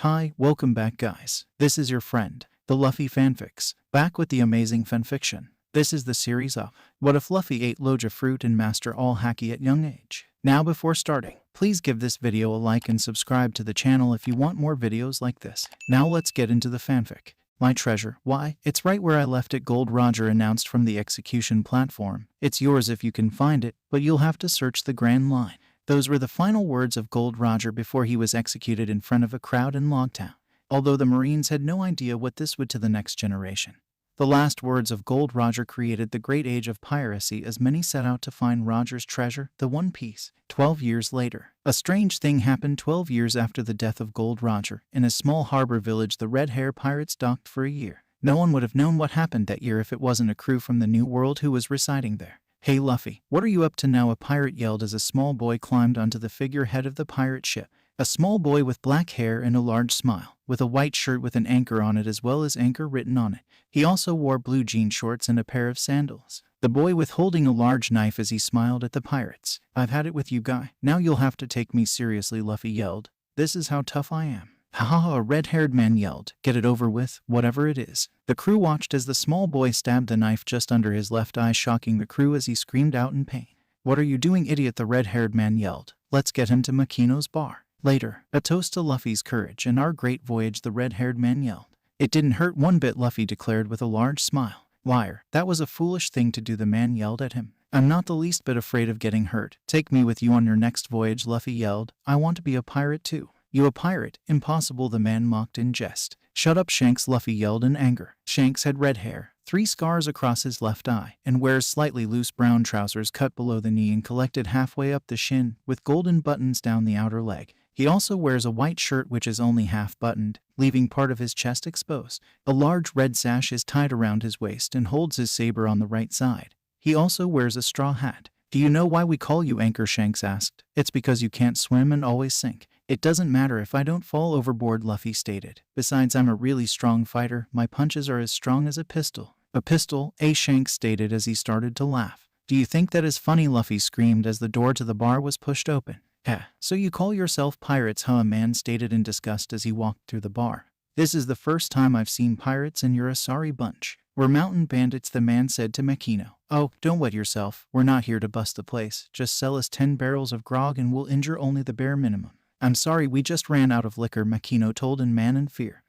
Hi, welcome back guys. This is your friend, the Luffy fanfics, back with the amazing fanfiction. This is the series of What if Luffy ate Logia fruit and master all Haki at young age? Now before starting, please give this video a like and subscribe to the channel if you want more videos like this. Now let's get into the fanfic. My treasure. Why? It's right where I left it. Gold Roger announced from the execution platform. It's yours if you can find it, but you'll have to search the grand line. Those were the final words of Gold Roger before he was executed in front of a crowd in Logtown, although the Marines had no idea what this would to the next generation. The last words of Gold Roger created the great age of piracy as many set out to find Roger's treasure, the One Piece. 12 years later, a strange thing happened. 12 years after the death of Gold Roger, in a small harbor village the Red Hair Pirates docked for a year. No one would have known what happened that year if it wasn't a crew from the New World who was residing there. Hey Luffy, what are you up to now? A pirate yelled as a small boy climbed onto the figurehead of the pirate ship. A small boy with black hair and a large smile, with a white shirt with an anchor on it as well as anchor written on it. He also wore blue jean shorts and a pair of sandals. The boy with holding a large knife as he smiled at the pirates. I've had it with you guy. Now you'll have to take me seriously, Luffy yelled. This is how tough I am. Haha, a red-haired man yelled. Get it over with, whatever it is. The crew watched as the small boy stabbed the knife just under his left eye, shocking the crew as he screamed out in pain. What are you doing, idiot? The red-haired man yelled. Let's get him to Makino's bar. Later, a toast to Luffy's courage and our great voyage, the red-haired man yelled. It didn't hurt one bit, Luffy declared with a large smile. Liar, that was a foolish thing to do, the man yelled at him. I'm not the least bit afraid of getting hurt. Take me with you on your next voyage, Luffy yelled. I want to be a pirate too. You a pirate? Impossible, the man mocked in jest. Shut up, Shanks, Luffy yelled in anger. Shanks had red hair, 3 scars across his left eye, and wears slightly loose brown trousers cut below the knee and collected halfway up the shin, with golden buttons down the outer leg. He also wears a white shirt which is only half buttoned, leaving part of his chest exposed. A large red sash is tied around his waist and holds his saber on the right side. He also wears a straw hat. Do you know why we call you Anchor? Shanks asked. It's because you can't swim and always sink. It doesn't matter if I don't fall overboard, Luffy stated. Besides, I'm a really strong fighter. My punches are as strong as a pistol. A pistol? Shanks stated as he started to laugh. Do you think that is funny? Luffy screamed as the door to the bar was pushed open. So you call yourself pirates, huh? A man stated in disgust as he walked through the bar. This is the first time I've seen pirates and you're a sorry bunch. We're mountain bandits, the man said to Makino. Oh, don't wet yourself. We're not here to bust the place. Just sell us 10 barrels of grog and we'll injure only the bare minimum. I'm sorry, we just ran out of liquor, Makino told in man in fear.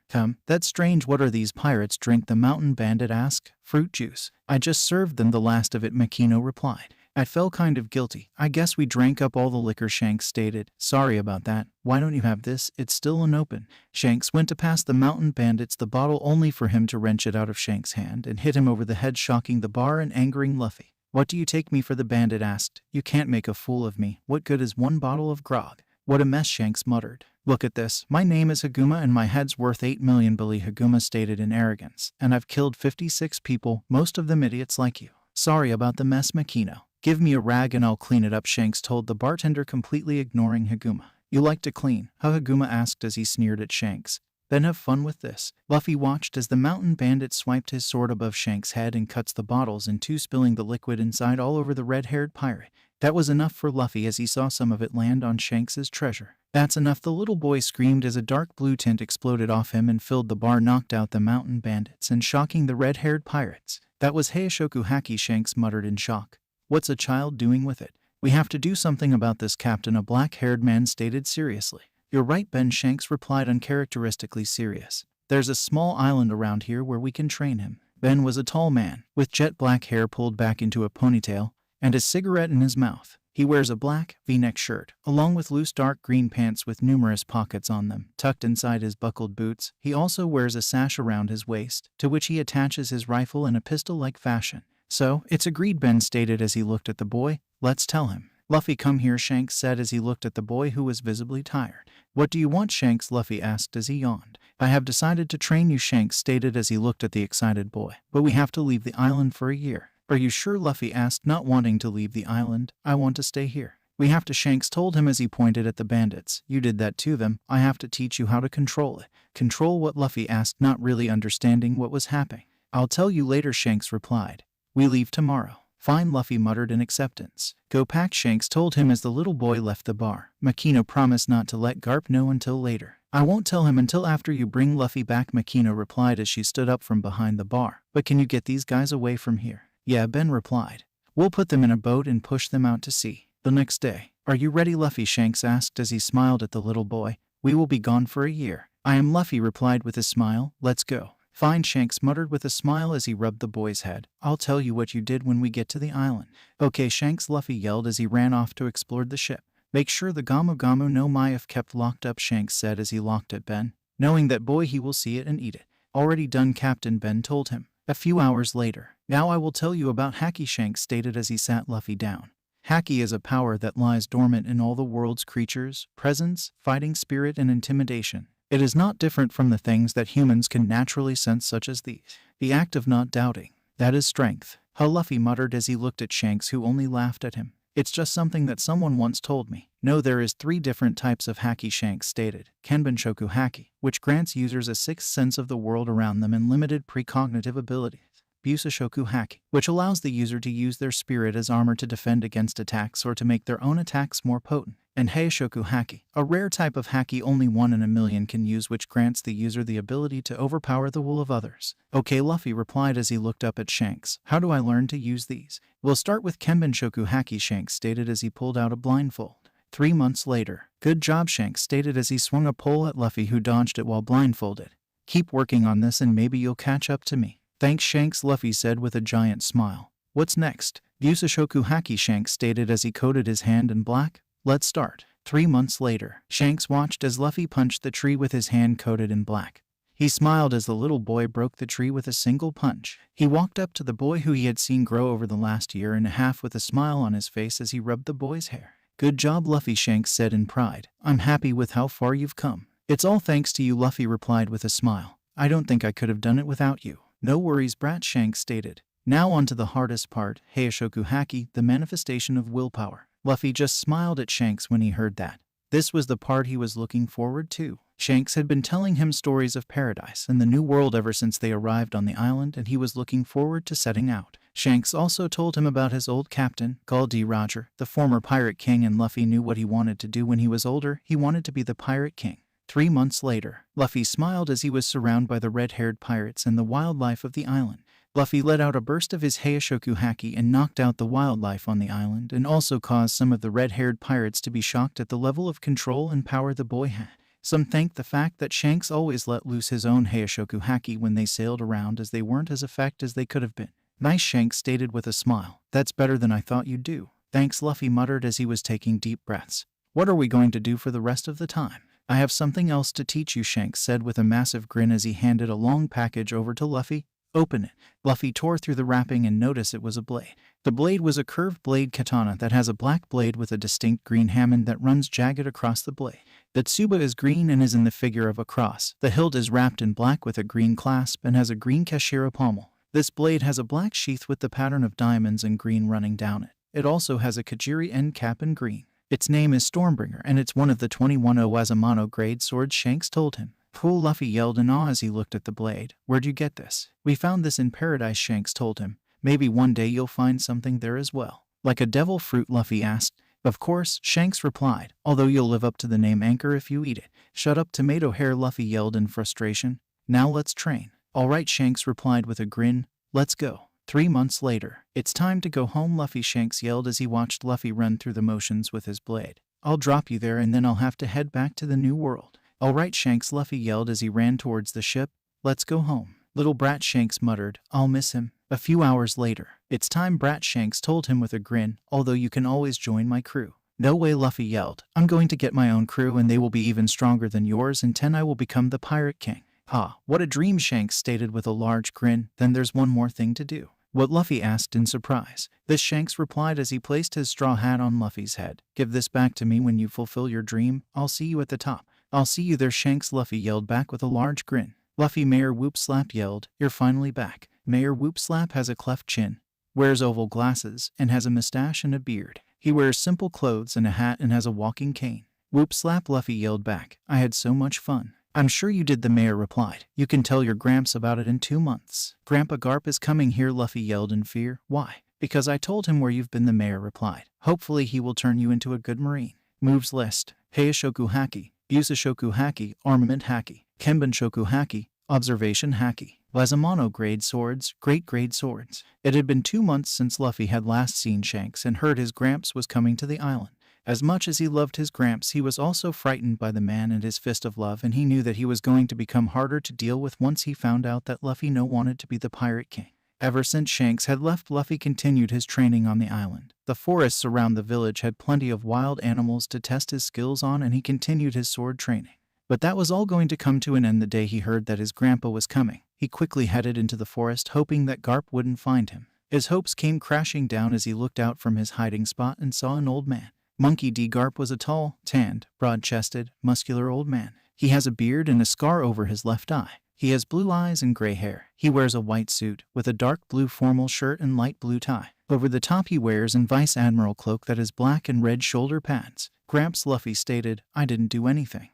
That's strange. What are these pirates drink? The mountain bandit asked. Fruit juice. I just served them the last of it, Makino replied. I felt kind of guilty. I guess we drank up all the liquor, Shanks stated. Sorry about that. Why don't you have this? It's still unopened. Shanks went to pass the mountain bandits the bottle only for him to wrench it out of Shanks' hand and hit him over the head, shocking the bar and angering Luffy. What do you take me for? The bandit asked. You can't make a fool of me. What good is 1 bottle of grog? What a mess, Shanks muttered. Look at this. My name is Haguma and my head's worth 8 million, Billy, Haguma stated in arrogance. And I've killed 56 people, most of them idiots like you. Sorry about the mess, Makino. Give me a rag and I'll clean it up, Shanks told the bartender, completely ignoring Haguma. You like to clean, huh? Haguma asked as he sneered at Shanks. Then have fun with this. Luffy watched as the mountain bandit swiped his sword above Shanks' head and cuts the bottles in 2, spilling the liquid inside all over the red-haired pirate. That was enough for Luffy as he saw some of it land on Shanks' treasure. That's enough, the little boy screamed as a dark blue tint exploded off him and filled the bar, knocked out the mountain bandits and shocking the red-haired pirates. That was Heishoku Haki, Shanks muttered in shock. What's a child doing with it? We have to do something about this, Captain, a black-haired man stated seriously. You're right, Ben, Shanks replied uncharacteristically serious. There's a small island around here where we can train him. Ben was a tall man, with jet black hair pulled back into a ponytail, and a cigarette in his mouth. He wears a black, V-neck shirt, along with loose dark green pants with numerous pockets on them, tucked inside his buckled boots. He also wears a sash around his waist, to which he attaches his rifle in a pistol-like fashion. So, it's agreed, Ben stated as he looked at the boy. Let's tell him. Luffy, come here, Shanks said as he looked at the boy who was visibly tired. What do you want, Shanks? Luffy asked as he yawned. I have decided to train you, Shanks stated as he looked at the excited boy. But we have to leave the island for a year. Are you sure? Luffy asked, not wanting to leave the island. I want to stay here. We have to, Shanks told him as he pointed at the bandits. You did that to them. I have to teach you how to control it. Control what? Luffy asked, not really understanding what was happening. I'll tell you later, Shanks replied. We leave tomorrow. Fine, Luffy muttered in acceptance. Go pack, Shanks told him as the little boy left the bar. Makino promised not to let Garp know until later. I won't tell him until after you bring Luffy back, Makino replied as she stood up from behind the bar. But can you get these guys away from here? Yeah, Ben replied. We'll put them in a boat and push them out to sea. The next day. Are you ready, Luffy? Shanks asked as he smiled at the little boy. We will be gone for a year. I am, Luffy replied with a smile. Let's go. Fine, Shanks muttered with a smile as he rubbed the boy's head. I'll tell you what you did when we get to the island. Okay, Shanks, Luffy yelled as he ran off to explore the ship. Make sure the Gamu Gamu no Maif kept locked up, Shanks said as he looked at Ben. Knowing that boy, he will see it and eat it. Already done, Captain, Ben told him. A few hours later. Now I will tell you about Haki, Shanks stated as he sat Luffy down. Haki is a power that lies dormant in all the world's creatures, presence, fighting spirit, and intimidation. It is not different from the things that humans can naturally sense, such as the act of not doubting. That is strength. Huh, Luffy muttered as he looked at Shanks, who only laughed at him. It's just something that someone once told me. No, there is 3 different types of Haki, Shanks stated. Kenbenshoku Haki, which grants users a 6th sense of the world around them and limited precognitive abilities. Busashoku Haki, which allows the user to use their spirit as armor to defend against attacks or to make their own attacks more potent. And Heishoku Haki, a rare type of Haki only 1 in a million can use, which grants the user the ability to overpower the will of others. Okay, Luffy replied as he looked up at Shanks. How do I learn to use these? We'll start with Kenbenshoku Haki, Shanks stated as he pulled out a blindfold. 3 months later. Good job, Shanks stated as he swung a pole at Luffy, who dodged it while blindfolded. Keep working on this and maybe you'll catch up to me. Thanks, Shanks, Luffy said with a giant smile. What's next? Busashoku Haki, Shanks stated as he coated his hand in black. Let's start. 3 months later. Shanks watched as Luffy punched the tree with his hand coated in black. He smiled as the little boy broke the tree with a single punch. He walked up to the boy who he had seen grow over the last year and a half with a smile on his face as he rubbed the boy's hair. Good job, Luffy, Shanks said in pride. I'm happy with how far you've come. It's all thanks to you, Luffy replied with a smile. I don't think I could have done it without you. No worries, brat, Shanks stated. Now on to the hardest part, Heishoku Haki, the manifestation of willpower. Luffy just smiled at Shanks when he heard that. This was the part he was looking forward to. Shanks had been telling him stories of paradise and the new world ever since they arrived on the island, and he was looking forward to setting out. Shanks also told him about his old captain, Gul D. Roger, the former pirate king, and Luffy knew what he wanted to do when he was older. He wanted to be the pirate king. 3 months later. Luffy smiled as he was surrounded by the red-haired pirates and the wildlife of the island. Luffy let out a burst of his Heishoku Haki and knocked out the wildlife on the island, and also caused some of the red-haired pirates to be shocked at the level of control and power the boy had. Some thanked the fact that Shanks always let loose his own Heishoku Haki when they sailed around, as they weren't as effective as they could have been. Nice, Shanks stated with a smile. That's better than I thought you'd do. Thanks, Luffy muttered as he was taking deep breaths. What are we going to do for the rest of the time? I have something else to teach you, Shanks said with a massive grin as he handed a long package over to Luffy. Open it. Luffy tore through the wrapping and noticed it was a blade. The blade was a curved blade katana that has a black blade with a distinct green hammer that runs jagged across the blade. The tsuba is green and is in the figure of a cross. The hilt is wrapped in black with a green clasp and has a green kashira pommel. This blade has a black sheath with the pattern of diamonds and green running down it. It also has a kajiri end cap in green. Its name is Stormbringer, and it's one of the 21 Owazamano grade swords, Shanks told him. Cool, Luffy yelled in awe as he looked at the blade. Where'd you get this? We found this in paradise, Shanks told him. Maybe one day you'll find something there as well. Like a devil fruit, Luffy asked. Of course, Shanks replied, although you'll live up to the name Anchor if you eat it. Shut up, tomato hair, Luffy yelled in frustration. Now let's train. All right, Shanks replied with a grin. Let's go. 3 months later. It's time to go home, Luffy, Shanks yelled as he watched Luffy run through the motions with his blade. I'll drop you there and then I'll have to head back to the new world. All right, Shanks, Luffy yelled as he ran towards the ship. Let's go home. Little brat, Shanks muttered. I'll miss him. A few hours later. It's time, brat, Shanks told him with a grin, although you can always join my crew. No way, Luffy yelled. I'm going to get my own crew and they will be even stronger than yours, and 10 I will become the pirate king. Ha, what a dream, Shanks stated with a large grin. Then there's one more thing to do. What? Luffy asked in surprise. This, Shanks replied as he placed his straw hat on Luffy's head. Give this back to me when you fulfill your dream. I'll see you at the top. I'll see you there, Shanks, Luffy yelled back with a large grin. Luffy, Mayor Whoop Slap yelled. You're finally back. Mayor Whoop Slap has a cleft chin, wears oval glasses, and has a mustache and a beard. He wears simple clothes and a hat and has a walking cane. Whoop Slap, Luffy yelled back. I had so much fun. I'm sure you did, the mayor replied. You can tell your Gramps about it in 2 months. Grandpa Garp is coming here, Luffy yelled in fear. Why? Because I told him where you've been, the mayor replied. Hopefully he will turn you into a good marine. Moves list. Heishoku Haki. Busashoku Haki, Armament Haki, Kenbenshoku Haki, Observation Haki, Wazamano grade swords, great grade swords. It had been 2 months since Luffy had last seen Shanks and heard his Gramps was coming to the island. As much as he loved his Gramps, he was also frightened by the man and his fist of love, and he knew that he was going to become harder to deal with once he found out that Luffy no wanted to be the Pirate King. Ever since Shanks had left, Luffy continued his training on the island. The forests around the village had plenty of wild animals to test his skills on, and he continued his sword training. But that was all going to come to an end the day he heard that his grandpa was coming. He quickly headed into the forest, hoping that Garp wouldn't find him. His hopes came crashing down as he looked out from his hiding spot and saw an old man. Monkey D. Garp was a tall, tanned, broad-chested, muscular old man. He has a beard and a scar over his left eye. He has blue eyes and gray hair. He wears a white suit with a dark blue formal shirt and light blue tie. Over the top he wears an Vice Admiral cloak that has black and red shoulder pads. Gramps, Luffy stated, "I didn't do anything."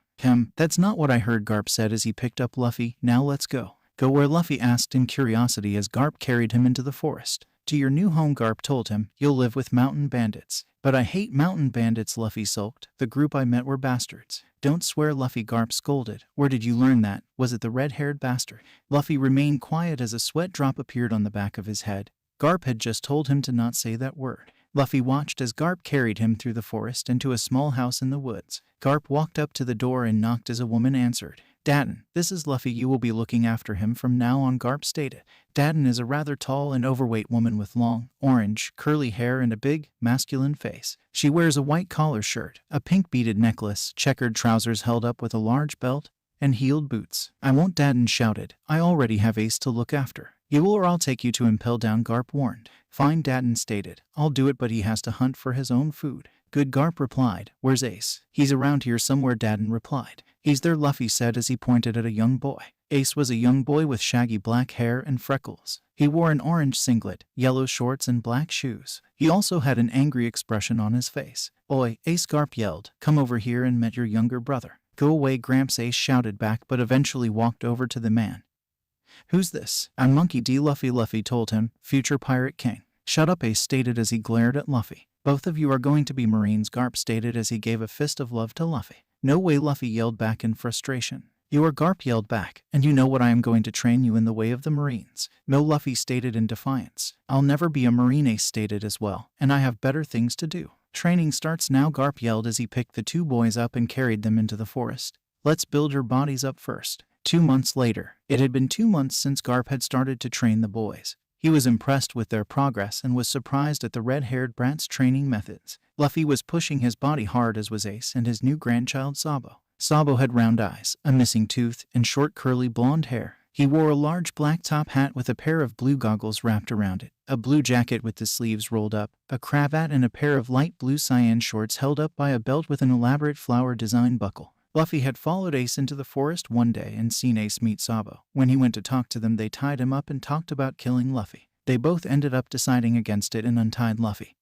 That's not what I heard," Garp said as he picked up Luffy. "Now let's go." "Go where?" Luffy asked in curiosity as Garp carried him into the forest. "To your new home," Garp told him. "You'll live with mountain bandits." "But I hate mountain bandits," Luffy sulked. "The group I met were bastards." "Don't swear," Luffy, Garp scolded. "Where did you learn that? Was it the red-haired bastard?" Luffy remained quiet as a sweat drop appeared on the back of his head. Garp had just told him to not say that word. Luffy watched as Garp carried him through the forest into a small house in the woods. Garp walked up to the door and knocked as a woman answered. "Daden, this is Luffy. You will be looking after him from now on," Garp stated. Daden is a rather tall and overweight woman with long, orange, curly hair and a big, masculine face. She wears a white collar shirt, a pink beaded necklace, checkered trousers held up with a large belt, and heeled boots. "I won't," Daden shouted. "I already have Ace to look after." "You will or I'll take you to Impel Down," Garp warned. "Fine," Daden stated. "I'll do it, but he has to hunt for his own food." "Good," Garp replied. "Where's Ace?" "He's around here somewhere," Daden replied. "He's there," Luffy said as he pointed at a young boy. Ace was a young boy with shaggy black hair and freckles. He wore an orange singlet, yellow shorts, and black shoes. He also had an angry expression on his face. "Oi, Ace," Garp yelled. "Come over here and meet your younger brother." "Go away, Gramps," Ace shouted back, but eventually walked over to the man. "Who's this?" "I'm Monkey D. Luffy told him. "Future Pirate King." "Shut up," Ace stated as he glared at Luffy. "Both of you are going to be Marines," Garp stated as he gave a fist of love to Luffy. "No way," Luffy yelled back in frustration. "You are," Garp yelled back, "and you know what I am going to train you in the way of the Marines." "No," Luffy stated in defiance. "I'll never be a Marine," Ace stated as well, "and I have better things to do." "Training starts now," Garp yelled as he picked the two boys up and carried them into the forest. "Let's build your bodies up first." 2 months later. It had been 2 months since Garp had started to train the boys. He was impressed with their progress and was surprised at the red-haired brat's training methods. Luffy was pushing his body hard, as was Ace and his new grandchild Sabo. Sabo had round eyes, a missing tooth, and short curly blonde hair. He wore a large black top hat with a pair of blue goggles wrapped around it, a blue jacket with the sleeves rolled up, a cravat, and a pair of light blue cyan shorts held up by a belt with an elaborate flower design buckle. Luffy had followed Ace into the forest one day and seen Ace meet Sabo. When he went to talk to them, they tied him up and talked about killing Luffy. They both ended up deciding against it and untied Luffy,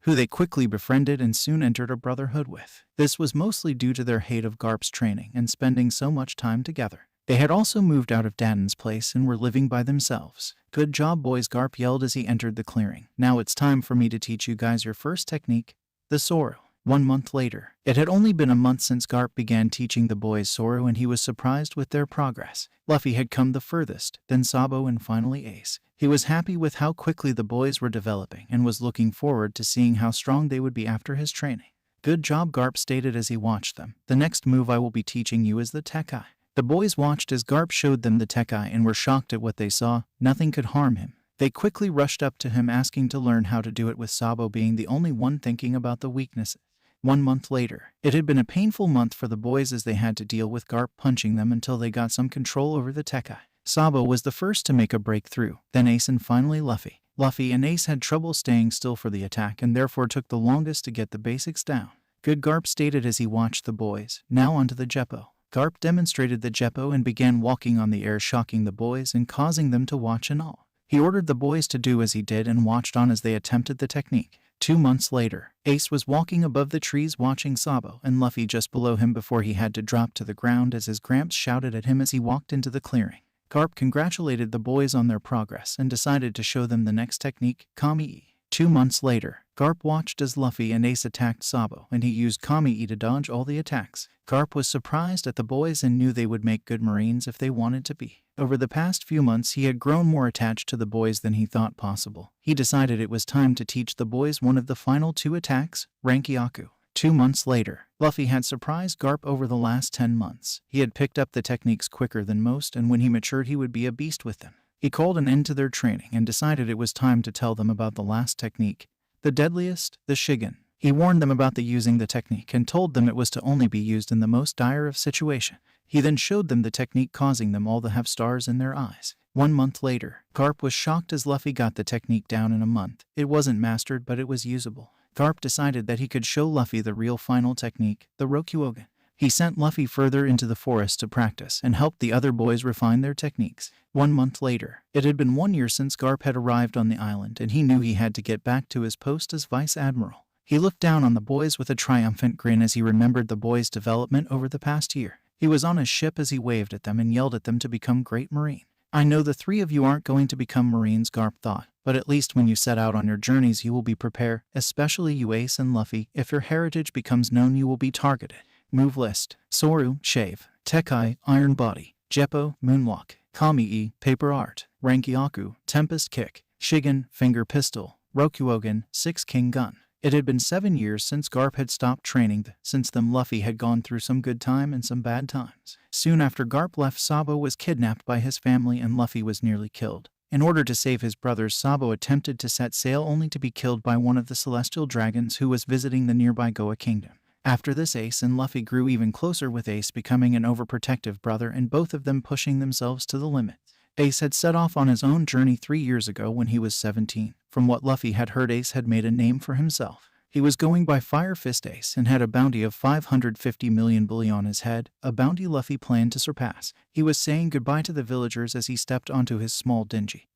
who they quickly befriended and soon entered a brotherhood with. This was mostly due to their hate of Garp's training and spending so much time together. They had also moved out of Daden's place and were living by themselves. "Good job, boys," Garp yelled as he entered the clearing. "Now it's time for me to teach you guys your first technique, the Soro." 1 month later. It had only been a month since Garp began teaching the boys Soro, and he was surprised with their progress. Luffy had come the furthest, then Sabo, and finally Ace. He was happy with how quickly the boys were developing and was looking forward to seeing how strong they would be after his training. "Good job," Garp stated as he watched them. "The next move I will be teaching you is the Tekai." The boys watched as Garp showed them the Tekai and were shocked at what they saw. Nothing could harm him. They quickly rushed up to him asking to learn how to do it, with Sabo being the only one thinking about the weaknesses. 1 month later. It had been a painful month for the boys as they had to deal with Garp punching them until they got some control over the Tekai. Sabo was the first to make a breakthrough, then Ace, and finally Luffy. Luffy and Ace had trouble staying still for the attack and therefore took the longest to get the basics down. "Good," Garp stated as he watched the boys. "Now onto the Jeppo." Garp demonstrated the Jeppo and began walking on the air, shocking the boys and causing them to watch in awe. He ordered the boys to do as he did and watched on as they attempted the technique. 2 months later. Ace was walking above the trees watching Sabo and Luffy just below him before he had to drop to the ground as his Gramps shouted at him as he walked into the clearing. Garp congratulated the boys on their progress and decided to show them the next technique, Kami-E. 2 months later. Garp watched as Luffy and Ace attacked Sabo, and he used Kami to dodge all the attacks. Garp was surprised at the boys and knew they would make good Marines if they wanted to be. Over the past few months, he had grown more attached to the boys than he thought possible. He decided it was time to teach the boys one of the final 2 attacks, Rankyaku. 2 months later, Luffy had surprised Garp over the last 10 months. He had picked up the techniques quicker than most, and when he matured he would be a beast with them. He called an end to their training and decided it was time to tell them about the last technique, the deadliest, the Shigen. He warned them about using the technique and told them it was to only be used in the most dire of situations. He then showed them the technique, causing them all to have stars in their eyes. 1 month later, Garp was shocked as Luffy got the technique down in a month. It wasn't mastered, but it was usable. Garp decided that he could show Luffy the real final technique, the Rokushiki. He sent Luffy further into the forest to practice and helped the other boys refine their techniques. 1 month later, it had been 1 year since Garp had arrived on the island, and he knew he had to get back to his post as Vice Admiral. He looked down on the boys with a triumphant grin as he remembered the boys' development over the past year. He was on his ship as he waved at them and yelled at them to become great Marine. I know the 3 of you aren't going to become Marines, Garp thought, but at least when you set out on your journeys you will be prepared, especially you Ace and Luffy. If your heritage becomes known you will be targeted. Move list: Soru, Shave; Tekai, Iron Body; Jeppo, Moonwalk; Kami, Paper Art; Rankyaku, Tempest Kick; Shigen, Finger Pistol; Rokushiki, 6 King Gun. It had been 7 years since Garp had stopped training. Since then Luffy had gone through some good time and some bad times. Soon after Garp left, Sabo was kidnapped by his family and Luffy was nearly killed. In order to save his brothers, Sabo attempted to set sail only to be killed by one of the celestial dragons who was visiting the nearby Goa kingdom. After this, Ace and Luffy grew even closer, with Ace becoming an overprotective brother and both of them pushing themselves to the limit. Ace had set off on his own journey 3 years ago when he was 17. From what Luffy had heard, Ace had made a name for himself. He was going by Fire Fist Ace and had a bounty of 550 million bully on his head, a bounty Luffy planned to surpass. He was saying goodbye to the villagers as he stepped onto his small dingy.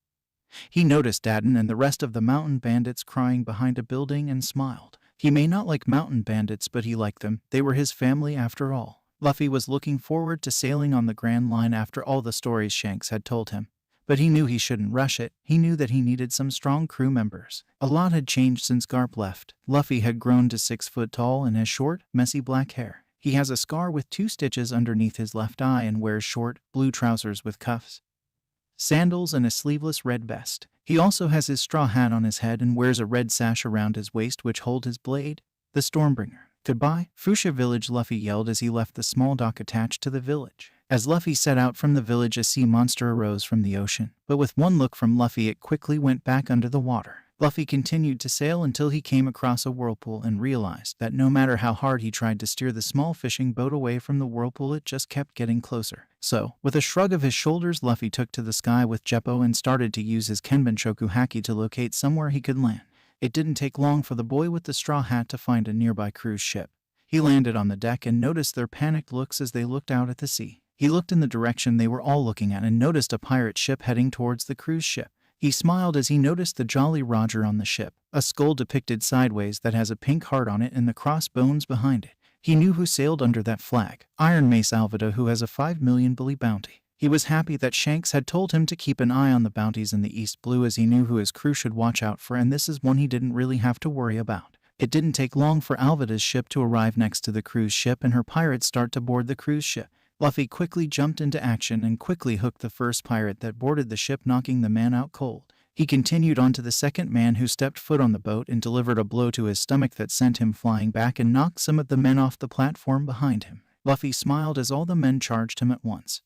He noticed Daden and the rest of the mountain bandits crying behind a building and smiled. He may not like mountain bandits, but he liked them. They were his family after all. Luffy was looking forward to sailing on the Grand Line after all the stories Shanks had told him. But he knew he shouldn't rush it. He knew that he needed some strong crew members. A lot had changed since Garp left. Luffy had grown to 6 foot tall and has short, messy black hair. He has a scar with 2 stitches underneath his left eye and wears short, blue trousers with cuffs, sandals, and a sleeveless red vest. He also has his straw hat on his head and wears a red sash around his waist which holds his blade, the Stormbringer. Goodbye, Fushia village, Luffy yelled as he left the small dock attached to the village. As Luffy set out from the village, a sea monster arose from the ocean, but with one look from Luffy it quickly went back under the water. Luffy continued to sail until he came across a whirlpool and realized that no matter how hard he tried to steer the small fishing boat away from the whirlpool, it just kept getting closer. So, with a shrug of his shoulders, Luffy took to the sky with Jeppo and started to use his Kenbenshoku Haki to locate somewhere he could land. It didn't take long for the boy with the straw hat to find a nearby cruise ship. He landed on the deck and noticed their panicked looks as they looked out at the sea. He looked in the direction they were all looking at and noticed a pirate ship heading towards the cruise ship. He smiled as he noticed the Jolly Roger on the ship, a skull depicted sideways that has a pink heart on it and the crossbones behind it. He knew who sailed under that flag: Iron Mace Alvida, who has a 5 million bully bounty. He was happy that Shanks had told him to keep an eye on the bounties in the East Blue, as he knew who his crew should watch out for, and this is one he didn't really have to worry about. It didn't take long for Alvida's ship to arrive next to the cruise ship and her pirates start to board the cruise ship. Luffy quickly jumped into action and quickly hooked the first pirate that boarded the ship, knocking the man out cold. He continued on to the second man, who stepped foot on the boat and delivered a blow to his stomach that sent him flying back and knocked some of the men off the platform behind him. Luffy smiled as all the men charged him at once.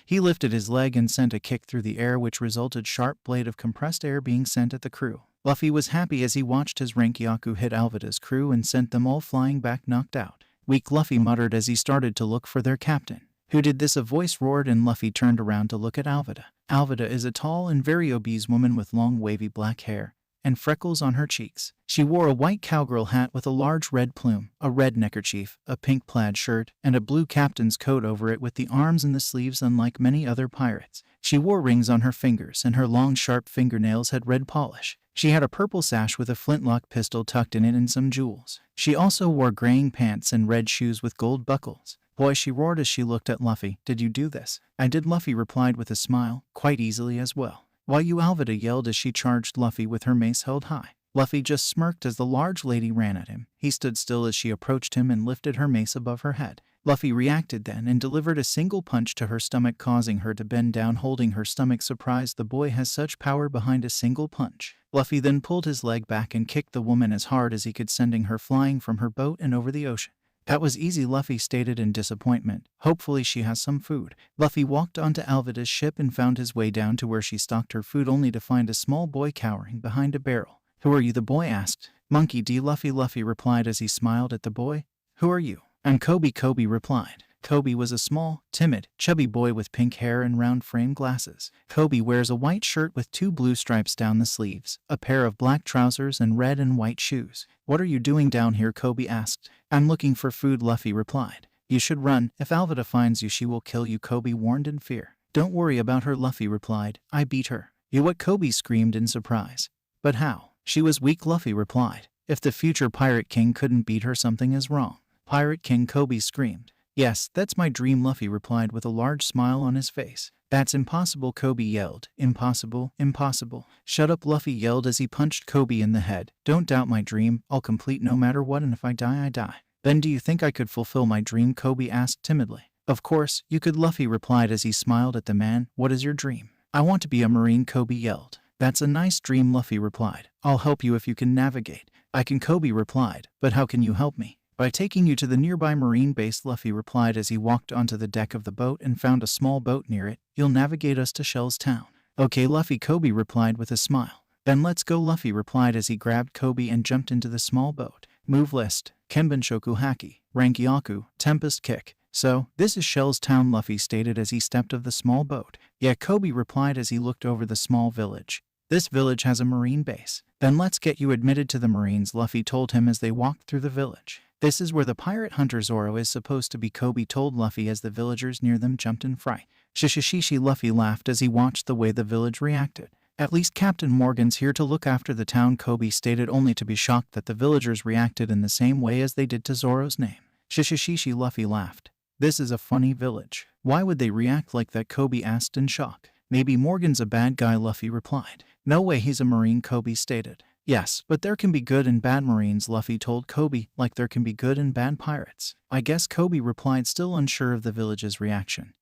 He lifted his leg and sent a kick through the air, which resulted sharp blade of compressed air being sent at the crew. Luffy was happy as he watched his Rankyaku hit Alvida's crew and sent them all flying back knocked out. Weak, Luffy muttered as he started to look for their captain. Who did this? A voice roared, and Luffy turned around to look at Alvida. Alvida is a tall and very obese woman with long wavy black hair and freckles on her cheeks. She wore a white cowgirl hat with a large red plume, a red neckerchief, a pink plaid shirt, and a blue captain's coat over it with the arms and the sleeves unlike many other pirates. She wore rings on her fingers and her long sharp fingernails had red polish. She had a purple sash with a flintlock pistol tucked in it and some jewels. She also wore graying pants and red shoes with gold buckles. Boy, she roared as she looked at Luffy. Did you do this? I did, Luffy replied with a smile, quite easily as well. Why you, Alvida yelled as she charged Luffy with her mace held high. Luffy just smirked as the large lady ran at him. He stood still as she approached him and lifted her mace above her head. Luffy reacted then and delivered a single punch to her stomach, causing her to bend down, holding her stomach. Surprised the boy has such power behind a single punch. Luffy then pulled his leg back and kicked the woman as hard as he could, sending her flying from her boat and over the ocean. That was easy, Luffy stated in disappointment. Hopefully she has some food. Luffy walked onto Alvida's ship and found his way down to where she stocked her food, only to find a small boy cowering behind a barrel. Who are you? The boy asked. Monkey D. Luffy replied as he smiled at the boy. Who are you? And Kobe replied. Kobe was a small, timid, chubby boy with pink hair and round frame glasses. Kobe wears a white shirt with 2 blue stripes down the sleeves, a pair of black trousers and red and white shoes. What are you doing down here? Kobe asked. I'm looking for food, Luffy replied. You should run. If Alvida finds you, she will kill you, Kobe warned in fear. Don't worry about her, Luffy replied. I beat her. You what? Kobe screamed in surprise. But how? She was weak, Luffy replied. If the future Pirate King couldn't beat her, something is wrong. Pirate King, Kobe screamed. Yes, that's my dream, Luffy replied with a large smile on his face. That's impossible, Kobe yelled. Impossible, impossible. Shut up, Luffy yelled as he punched Kobe in the head. Don't doubt my dream. I'll complete no matter what, and if I die, I die. Then do you think I could fulfill my dream? Kobe asked timidly. Of course, you could, Luffy replied as he smiled at the man. What is your dream? I want to be a marine, Kobe yelled. That's a nice dream, Luffy replied. I'll help you if you can navigate. I can, Kobe replied. But how can you help me? By taking you to the nearby marine base, Luffy replied as he walked onto the deck of the boat and found a small boat near it. You'll navigate us to Shell's town. Okay, Luffy, Kobe replied with a smile. Then let's go, Luffy replied as he grabbed Kobe and jumped into the small boat. Move list: Kenbenshoku Haki, Rankyaku, Tempest Kick. So, this is Shell's town, Luffy stated as he stepped off the small boat. Yeah, Kobe replied as he looked over the small village. This village has a marine base. Then let's get you admitted to the Marines, Luffy told him as they walked through the village. This is where the pirate hunter Zoro is supposed to be, Kobe told Luffy as the villagers near them jumped in fright. Shishishishi, Luffy laughed as he watched the way the village reacted. At least Captain Morgan's here to look after the town, Kobe stated, only to be shocked that the villagers reacted in the same way as they did to Zoro's name. Shishishishi, Luffy laughed. This is a funny village. Why would they react like that? Kobe asked in shock. Maybe Morgan's a bad guy, Luffy replied. No way, he's a marine, Kobe stated. Yes, but there can be good and bad marines, Luffy told Kobe, like there can be good and bad pirates. I guess, Kobe replied, still unsure of the village's reaction.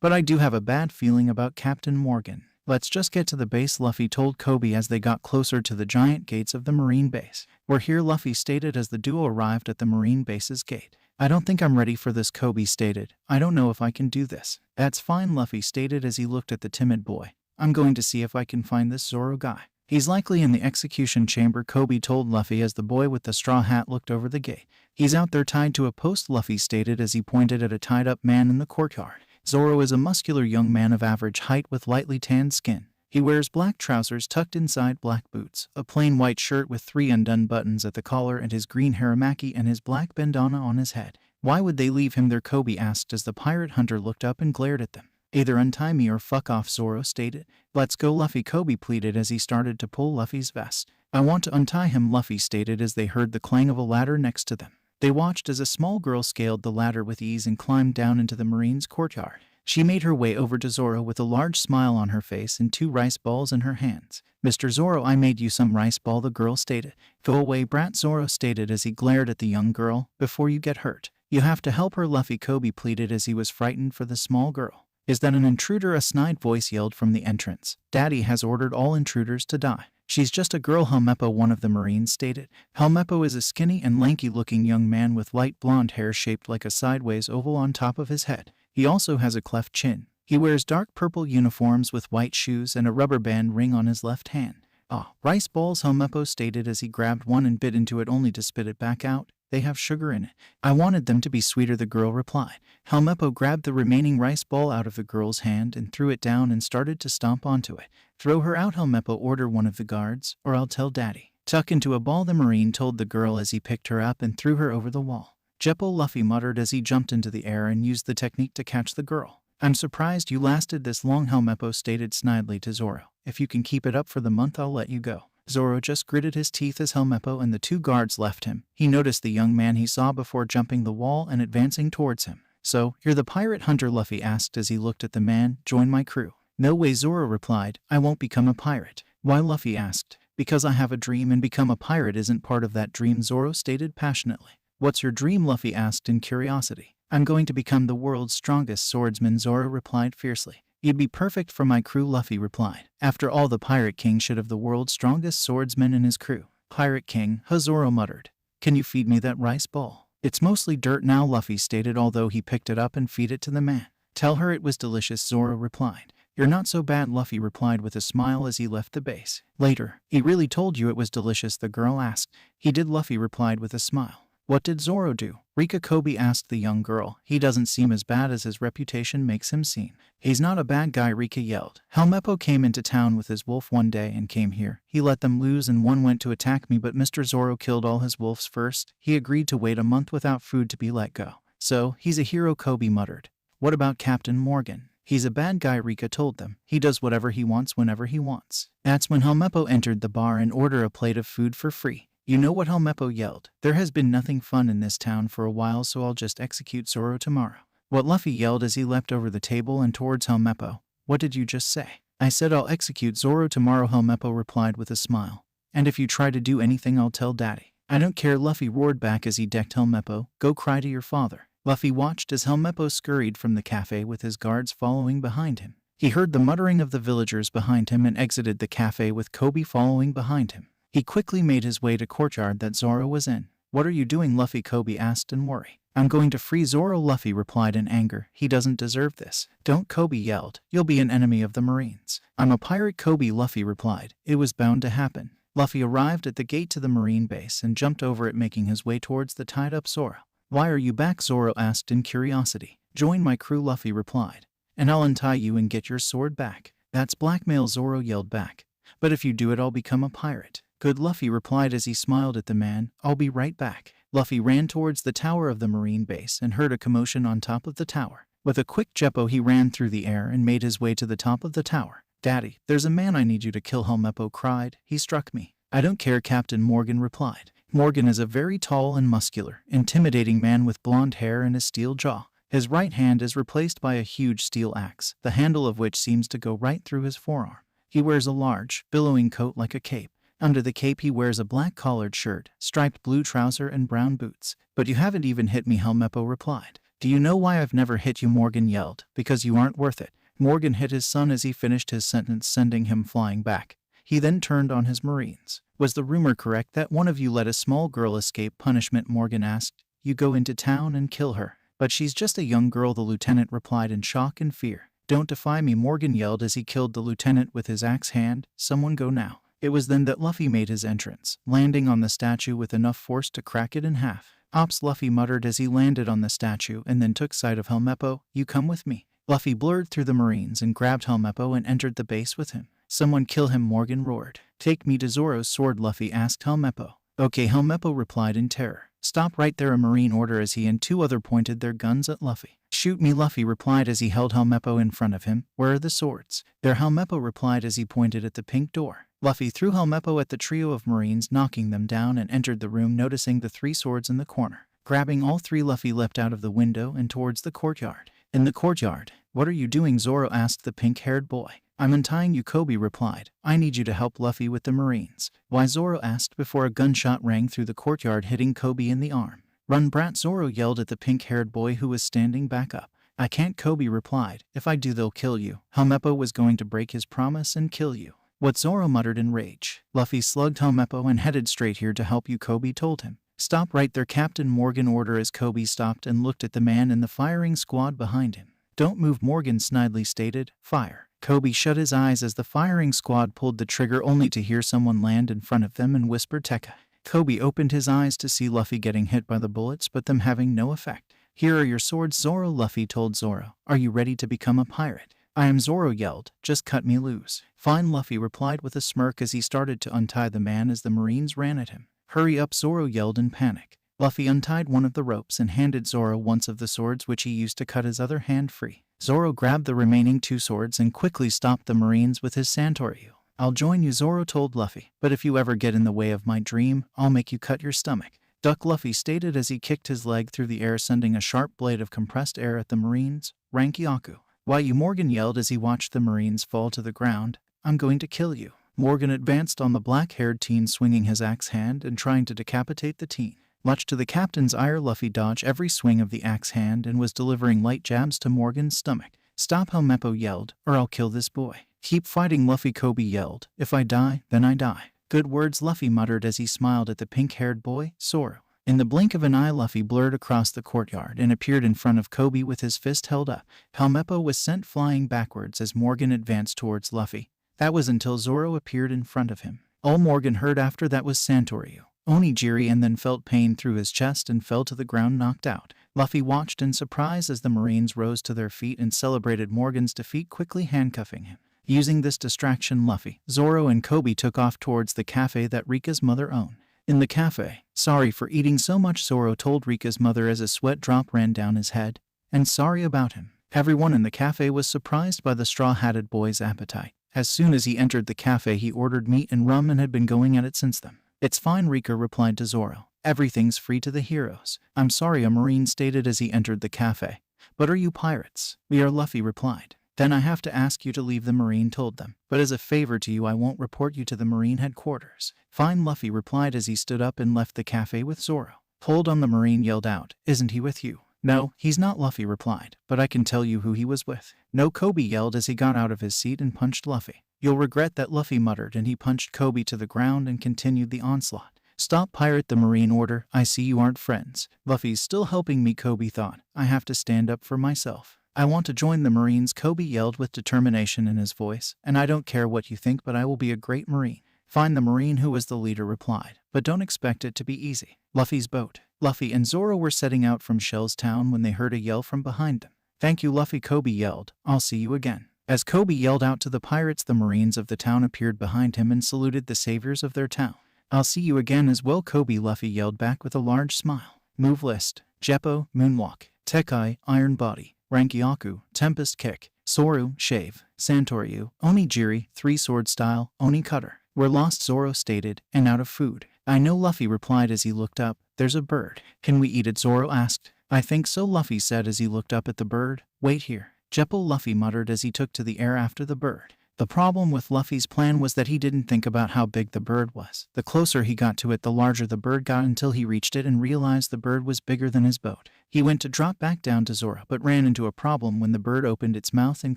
But I do have a bad feeling about Captain Morgan. Let's just get to the base, Luffy told Kobe as they got closer to the giant gates of the marine base. We're here, Luffy stated as the duo arrived at the marine base's gate. I don't think I'm ready for this, Kobe stated. I don't know if I can do this. That's fine, Luffy stated as he looked at the timid boy. I'm going to see if I can find this Zoro guy. He's likely in the execution chamber, Kobe told Luffy as the boy with the straw hat looked over the gate. He's out there tied to a post, Luffy stated as he pointed at a tied-up man in the courtyard. Zoro is a muscular young man of average height with lightly tanned skin. He wears black trousers tucked inside black boots, a plain white shirt with 3 undone buttons at the collar, and his green haramaki and his black bandana on his head. Why would they leave him there? Kobe asked as the pirate hunter looked up and glared at them. Either untie me or fuck off, Zoro stated. Let's go, Luffy, Kobe pleaded as he started to pull Luffy's vest. I want to untie him, Luffy stated as they heard the clang of a ladder next to them. They watched as a small girl scaled the ladder with ease and climbed down into the marine's courtyard. She made her way over to Zoro with a large smile on her face and 2 rice balls in her hands. Mr. Zoro, I made you some rice ball, the girl stated. Go away, brat, Zoro stated as he glared at the young girl. Before you get hurt, you have to help her, Luffy, Kobe pleaded as he was frightened for the small girl. Is that an intruder? A snide voice yelled from the entrance. Daddy has ordered all intruders to die. She's just a girl, Helmeppo, one of the Marines stated. Helmeppo is a skinny and lanky-looking young man with light blonde hair shaped like a sideways oval on top of his head. He also has a cleft chin. He wears dark purple uniforms with white shoes and a rubber band ring on his left hand. Ah, rice balls, Helmeppo stated as he grabbed one and bit into it only to spit it back out. They have sugar in it. I wanted them to be sweeter, the girl replied. Helmeppo grabbed the remaining rice ball out of the girl's hand and threw it down and started to stomp onto it. Throw her out, Helmeppo ordered one of the guards, or I'll tell Daddy. Tuck into a ball, the Marine told the girl as he picked her up and threw her over the wall. Jeppo, Luffy muttered as he jumped into the air and used the technique to catch the girl. I'm surprised you lasted this long, Helmeppo stated snidely to Zoro. If you can keep it up for the month, I'll let you go. Zoro just gritted his teeth as Helmeppo and the 2 guards left him. He noticed the young man he saw before jumping the wall and advancing towards him. So, you're the pirate hunter, Luffy asked as he looked at the man. Join my crew. No way, Zoro replied. I won't become a pirate. Why, Luffy asked. Because I have a dream and become a pirate isn't part of that dream, Zoro stated passionately. What's your dream? Luffy asked in curiosity. I'm going to become the world's strongest swordsman, Zoro replied fiercely. You'd be perfect for my crew, Luffy replied. After all, the Pirate King should have the world's strongest swordsman in his crew. Pirate King, Zoro muttered. Can you feed me that rice ball? It's mostly dirt now, Luffy stated, although he picked it up and feed it to the man. Tell her it was delicious, Zoro replied. You're not so bad, Luffy replied with a smile as he left the base. Later, he really told you it was delicious, the girl asked. He did, Luffy replied with a smile. What did Zoro do? Rika Kobe asked the young girl. He doesn't seem as bad as his reputation makes him seem. He's not a bad guy, Rika yelled. Helmeppo came into town with his wolf one day and came here. He let them loose and one went to attack me, but Mr. Zoro killed all his wolves first. He agreed to wait a month without food to be let go. So, he's a hero, Kobe muttered. What about Captain Morgan? He's a bad guy, Rika told them. He does whatever he wants whenever he wants. That's when Helmeppo entered the bar and ordered a plate of food for free. You know what, Helmeppo yelled. There has been nothing fun in this town for a while, so I'll just execute Zoro tomorrow. What, Luffy yelled as he leapt over the table and towards Helmeppo. What did you just say? I said I'll execute Zoro tomorrow, Helmeppo replied with a smile. And if you try to do anything, I'll tell Daddy. I don't care, Luffy roared back as he decked Helmeppo. Go cry to your father. Luffy watched as Helmeppo scurried from the cafe with his guards following behind him. He heard the muttering of the villagers behind him and exited the cafe with Kobe following behind him. He quickly made his way to courtyard that Zoro was in. What are you doing, Luffy? Kobe asked in worry. I'm going to free Zoro, Luffy replied in anger. He doesn't deserve this. Don't, Kobe yelled. You'll be an enemy of the Marines. I'm a pirate, Kobe, Luffy replied. It was bound to happen. Luffy arrived at the gate to the Marine base and jumped over it, making his way towards the tied-up Zoro. Why are you back? Zoro asked in curiosity. Join my crew, Luffy replied. And I'll untie you and get your sword back. That's blackmail, Zoro yelled back. But if you do it, I'll become a pirate. Good, Luffy replied as he smiled at the man. I'll be right back. Luffy ran towards the tower of the Marine base and heard a commotion on top of the tower. With a quick jeppo, he ran through the air and made his way to the top of the tower. Daddy, there's a man I need you to kill, Helmeppo cried. He struck me. I don't care, Captain Morgan replied. Morgan is a very tall and muscular, intimidating man with blonde hair and a steel jaw. His right hand is replaced by a huge steel axe, the handle of which seems to go right through his forearm. He wears a large, billowing coat like a cape. Under the cape he wears a black collared shirt, striped blue trouser and brown boots. But you haven't even hit me, Helmeppo replied. Do you know why I've never hit you? Morgan yelled. Because you aren't worth it. Morgan hit his son as he finished his sentence, sending him flying back. He then turned on his Marines. Was the rumor correct that one of you let a small girl escape punishment? Morgan asked. You go into town and kill her. But she's just a young girl, the lieutenant replied in shock and fear. Don't defy me, Morgan yelled as he killed the lieutenant with his axe hand. Someone go now. It was then that Luffy made his entrance, landing on the statue with enough force to crack it in half. Ops, Luffy muttered as he landed on the statue and then took sight of Helmeppo. You come with me. Luffy blurred through the Marines and grabbed Helmeppo and entered the base with him. Someone kill him, Morgan roared. Take me to Zoro's sword, Luffy asked Helmeppo. Okay, Helmeppo replied in terror. Stop right there, a Marine ordered as he and two other pointed their guns at Luffy. Shoot me, Luffy replied as he held Helmeppo in front of him. Where are the swords? There, Helmeppo replied as he pointed at the pink door. Luffy threw Helmeppo at the trio of Marines, knocking them down, and entered the room, noticing the three swords in the corner. Grabbing all three, Luffy leapt out of the window and towards the courtyard. In the courtyard, what are you doing? Zoro asked the pink-haired boy. I'm untying you, Kobe replied. I need you to help Luffy with the Marines. Why? Zoro asked before a gunshot rang through the courtyard, hitting Kobe in the arm. Run, brat, Zoro yelled at the pink-haired boy who was standing back up. I can't, Kobe replied. If I do, they'll kill you. Helmeppo was going to break his promise and kill you. What? Zoro muttered in rage. Luffy slugged Helmeppo and headed straight here to help you, Kobe told him. Stop right there, Captain Morgan ordered as Kobe stopped and looked at the man in the firing squad behind him. Don't move, Morgan snidely stated. Fire. Kobe shut his eyes as the firing squad pulled the trigger, only to hear someone land in front of them and whisper Tekka. Kobe opened his eyes to see Luffy getting hit by the bullets, but them having no effect. Here are your swords, Zoro, Luffy told Zoro. Are you ready to become a pirate? I am, Zoro yelled. Just cut me loose. Fine, Luffy replied with a smirk as he started to untie the man as the Marines ran at him. Hurry up, Zoro yelled in panic. Luffy untied one of the ropes and handed Zoro one of the swords, which he used to cut his other hand free. Zoro grabbed the remaining two swords and quickly stopped the Marines with his Santoryu. I'll join you, Zoro told Luffy, but if you ever get in the way of my dream, I'll make you cut your stomach. Duck, Luffy stated as he kicked his leg through the air, sending a sharp blade of compressed air at the Marines. Rankyaku. Why you? Morgan yelled as he watched the Marines fall to the ground. I'm going to kill you. Morgan advanced on the black-haired teen, swinging his axe hand and trying to decapitate the teen. Much to the captain's ire, Luffy dodged every swing of the axe hand and was delivering light jabs to Morgan's stomach. "Stop," Helmeppo yelled, "or I'll kill this boy." "Keep fighting," Luffy Kobe yelled. "If I die, then I die." "Good words," Luffy muttered as he smiled at the pink-haired boy, Zoro. In the blink of an eye, Luffy blurred across the courtyard and appeared in front of Kobe with his fist held up. Helmeppo was sent flying backwards as Morgan advanced towards Luffy. That was until Zoro appeared in front of him. All Morgan heard after that was Santoryu, Onigiri, and then felt pain through his chest and fell to the ground knocked out. Luffy watched in surprise as the Marines rose to their feet and celebrated Morgan's defeat, quickly handcuffing him. Using this distraction, Luffy, Zoro, and Kobe took off towards the cafe that Rika's mother owned. In the cafe, "Sorry for eating so much," Zoro told Rika's mother as a sweat drop ran down his head. "And sorry about him." Everyone in the cafe was surprised by the straw-hatted boy's appetite. As soon as he entered the cafe, he ordered meat and rum and had been going at it since then. "It's fine," Rika replied to Zoro. "Everything's free to the heroes." "I'm sorry," a Marine stated as he entered the cafe. "But are you pirates?" "We are," Luffy replied. "Then I have to ask you to leave," the Marine told them. "But as a favor to you, I won't report you to the Marine headquarters." "Fine," Luffy replied as he stood up and left the cafe with Zoro. "Hold on," the Marine yelled out. "Isn't he with you?" "No, he's not," Luffy replied. "But I can tell you who he was with." "No," Kobe yelled as he got out of his seat and punched Luffy. "You'll regret that," Luffy muttered, and he punched Kobe to the ground and continued the onslaught. "Stop, pirate," the Marine ordered. "I see you aren't friends." "Luffy's still helping me," Kobe thought. "I have to stand up for myself." "I want to join the Marines," Kobe yelled with determination in his voice. "And I don't care what you think, but I will be a great Marine." "Fine," the Marine who was the leader replied. "But don't expect it to be easy." Luffy's boat. Luffy and Zoro were setting out from Shell's town when they heard a yell from behind them. "Thank you, Luffy," Kobe yelled. "I'll see you again." As Kobe yelled out to the pirates, the Marines of the town appeared behind him and saluted the saviors of their town. "I'll see you again as well, Kobe," Luffy yelled back with a large smile. Move list: Jeppo, Moonwalk; Tekai, Iron Body; Rankyaku, Tempest Kick; Soru, Shave; Santoryu, Onigiri, Three Sword Style, Oni Cutter. "We're lost," Zoro stated, "and out of food." "I know," Luffy replied as he looked up. "There's a bird." "Can we eat it?" Zoro asked. "I think so," Luffy said as he looked up at the bird. "Wait here." "Jeppo," Luffy muttered as he took to the air after the bird. The problem with Luffy's plan was that he didn't think about how big the bird was. The closer he got to it, the larger the bird got until he reached it and realized the bird was bigger than his boat. He went to drop back down to Zoro, but ran into a problem when the bird opened its mouth and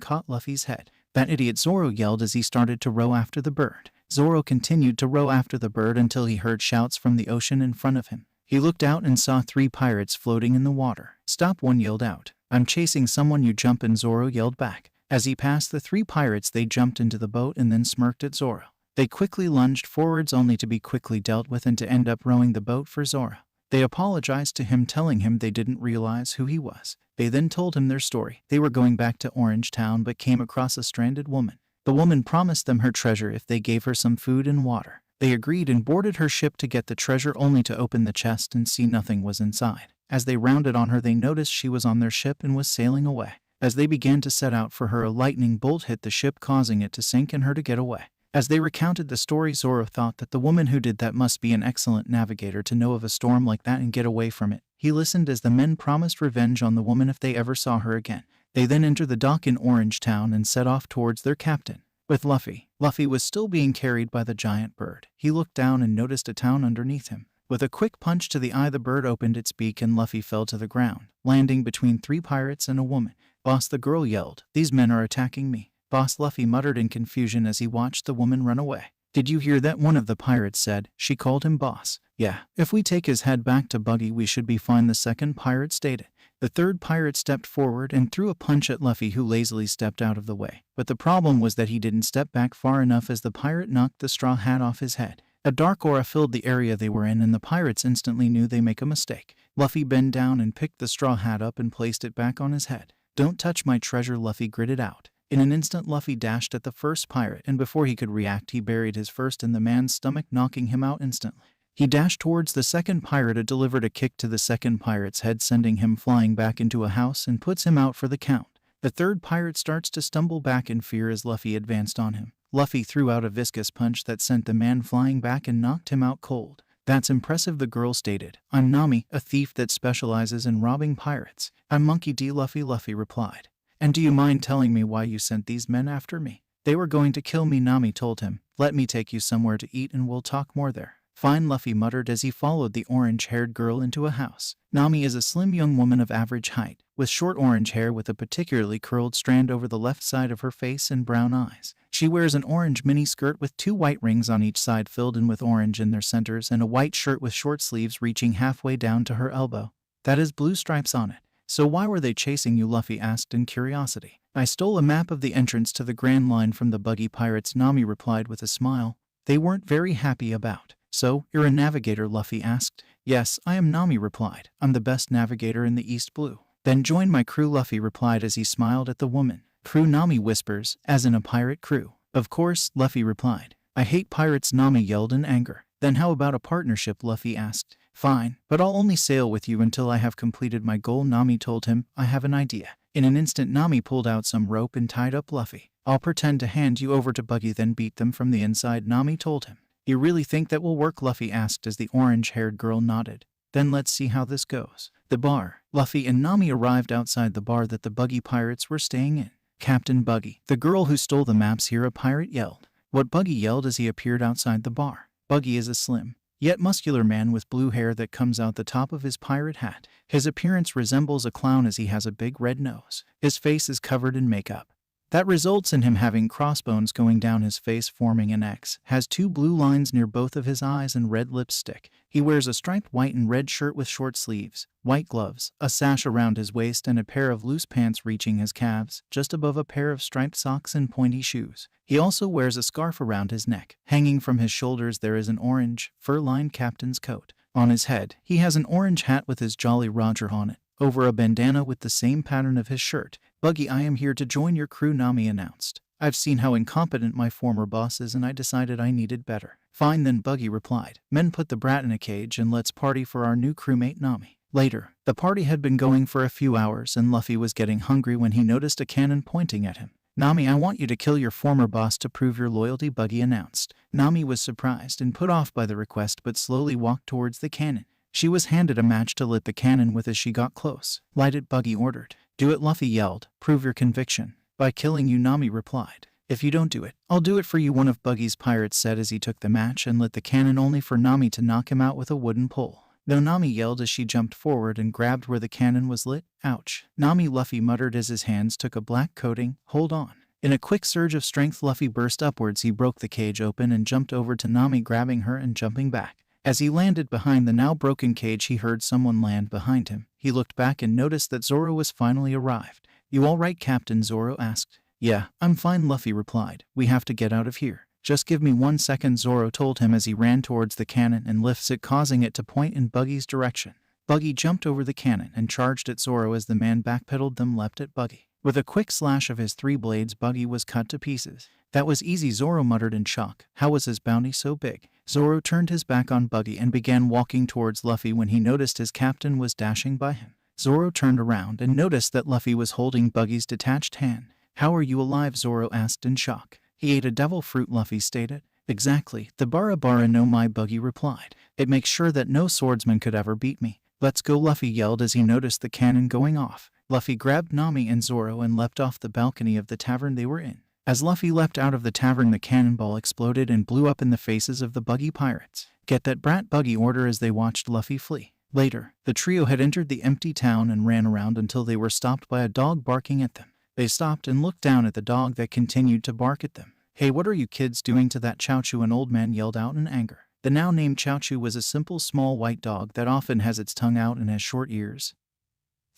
caught Luffy's head. "That idiot!" Zoro yelled as he started to row after the bird. Zoro continued to row after the bird until he heard shouts from the ocean in front of him. He looked out and saw 3 pirates floating in the water. "Stop!" one yelled out. "I'm chasing someone, you jump!" and Zoro yelled back. As he passed the 3 pirates, they jumped into the boat and then smirked at Zoro. They quickly lunged forwards only to be quickly dealt with and to end up rowing the boat for Zoro. They apologized to him, telling him they didn't realize who he was. They then told him their story. They were going back to Orange Town but came across a stranded woman. The woman promised them her treasure if they gave her some food and water. They agreed and boarded her ship to get the treasure, only to open the chest and see nothing was inside. As they rounded on her, they noticed she was on their ship and was sailing away. As they began to set out for her, a lightning bolt hit the ship, causing it to sink and her to get away. As they recounted the story, Zoro thought that the woman who did that must be an excellent navigator to know of a storm like that and get away from it. He listened as the men promised revenge on the woman if they ever saw her again. They then entered the dock in Orange Town and set off towards their captain. With Luffy. Luffy was still being carried by the giant bird. He looked down and noticed a town underneath him. With a quick punch to the eye, the bird opened its beak and Luffy fell to the ground, landing between 3 pirates and a woman. "Boss," the girl yelled. "These men are attacking me." "Boss," Luffy muttered in confusion as he watched the woman run away. "Did you hear that?" one of the pirates said. She called him boss. "Yeah. If we take his head back to Buggy, we should be fine," the second pirate stated. The third pirate stepped forward and threw a punch at Luffy, who lazily stepped out of the way. But the problem was that he didn't step back far enough as the pirate knocked the straw hat off his head. A dark aura filled the area they were in and the pirates instantly knew they make a mistake. Luffy bent down and picked the straw hat up and placed it back on his head. "Don't touch my treasure," Luffy gritted out. In an instant, Luffy dashed at the first pirate, and before he could react, he buried his first in the man's stomach, knocking him out instantly. He dashed towards the second pirate and delivered a kick to the second pirate's head, sending him flying back into a house and puts him out for the count. The third pirate starts to stumble back in fear as Luffy advanced on him. Luffy threw out a viscous punch that sent the man flying back and knocked him out cold. "That's impressive," the girl stated. "I'm Nami, a thief that specializes in robbing pirates." "I'm Monkey D. Luffy," Luffy replied. "And do you mind telling me why you sent these men after me?" They were going to kill me, Nami told him. Let me take you somewhere to eat and we'll talk more there. Fine, Luffy muttered as he followed the orange-haired girl into a house. Nami is a slim young woman of average height, with short orange hair with a particularly curled strand over the left side of her face and brown eyes. She wears an orange mini-skirt with 2 white rings on each side filled in with orange in their centers and a white shirt with short sleeves reaching halfway down to her elbow. That has blue stripes on it. So why were they chasing you? Luffy asked in curiosity. I stole a map of the entrance to the Grand Line from the buggy pirates, Nami replied with a smile. They weren't very happy about. So, you're a navigator? Luffy asked. Yes, I am, Nami replied. I'm the best navigator in the East Blue. Then join my crew, Luffy replied as he smiled at the woman. Crew, Nami whispers, as in a pirate crew. Of course, Luffy replied. I hate pirates, Nami yelled in anger. Then how about a partnership? Luffy asked. Fine, but I'll only sail with you until I have completed my goal, Nami told him. I have an idea. In an instant, Nami pulled out some rope and tied up Luffy. I'll pretend to hand you over to Buggy, then beat them from the inside, Nami told him. You really think that will work? Luffy asked as the orange-haired girl nodded. Then let's see how this goes. The bar. Luffy and Nami arrived outside the bar that the buggy pirates were staying in. Captain Buggy, the girl who stole the maps here, a pirate yelled. What? Buggy yelled as he appeared outside the bar. Buggy is a slim, yet muscular man with blue hair that comes out the top of his pirate hat. His appearance resembles a clown as he has a big red nose. His face is covered in makeup. That results in him having crossbones going down his face forming an X, has 2 blue lines near both of his eyes and red lipstick. He wears a striped white and red shirt with short sleeves, white gloves, a sash around his waist and a pair of loose pants reaching his calves, just above a pair of striped socks and pointy shoes. He also wears a scarf around his neck. Hanging from his shoulders there is an orange, fur-lined captain's coat. On his head, he has an orange hat with his Jolly Roger on it, over a bandana with the same pattern of his shirt. Buggy, I am here to join your crew, Nami announced. I've seen how incompetent my former boss is and I decided I needed better. Fine then, Buggy replied. Men, put the brat in a cage and let's party for our new crewmate Nami. Later, the party had been going for a few hours and Luffy was getting hungry when he noticed a cannon pointing at him. Nami, I want you to kill your former boss to prove your loyalty, Buggy announced. Nami was surprised and put off by the request but slowly walked towards the cannon. She was handed a match to lit the cannon with as she got close. Light it, Buggy ordered. Do it, Luffy yelled. Prove your conviction. By killing you, Nami replied. If you don't do it, I'll do it for you, one of Buggy's pirates said as he took the match and lit the cannon only for Nami to knock him out with a wooden pole. Though Nami yelled as she jumped forward and grabbed where the cannon was lit. Ouch. Nami, Luffy muttered as his hands took a black coating. Hold on. In a quick surge of strength, Luffy burst upwards. He broke the cage open and jumped over to Nami, grabbing her and jumping back. As he landed behind the now broken cage, he heard someone land behind him. He looked back and noticed that Zoro was finally arrived. You all right, Captain? Zoro asked. Yeah, I'm fine, Luffy replied. We have to get out of here. Just give me 1 second, Zoro told him as he ran towards the cannon and lifts it, causing it to point in Buggy's direction. Buggy jumped over the cannon and charged at Zoro as the man backpedaled them leapt at Buggy. With a quick slash of his 3 blades, Buggy was cut to pieces. That was easy, Zoro muttered in shock. How was his bounty so big? Zoro turned his back on Buggy and began walking towards Luffy when he noticed his captain was dashing by him. Zoro turned around and noticed that Luffy was holding Buggy's detached hand. How are you alive? Zoro asked in shock. He ate a devil fruit, Luffy stated. Exactly, the Bara no my, Buggy replied. It makes sure that no swordsman could ever beat me. Let's go, Luffy yelled as he noticed the cannon going off. Luffy grabbed Nami and Zoro and leapt off the balcony of the tavern they were in. As Luffy leapt out of the tavern, the cannonball exploded and blew up in the faces of the buggy pirates. Get that brat, Buggy ordered as they watched Luffy flee. Later, the trio had entered the empty town and ran around until they were stopped by a dog barking at them. They stopped and looked down at the dog that continued to bark at them. Hey, what are you kids doing to that Chowchu? An old man yelled out in anger. The now named Chowchu was a simple small white dog that often has its tongue out and has short ears,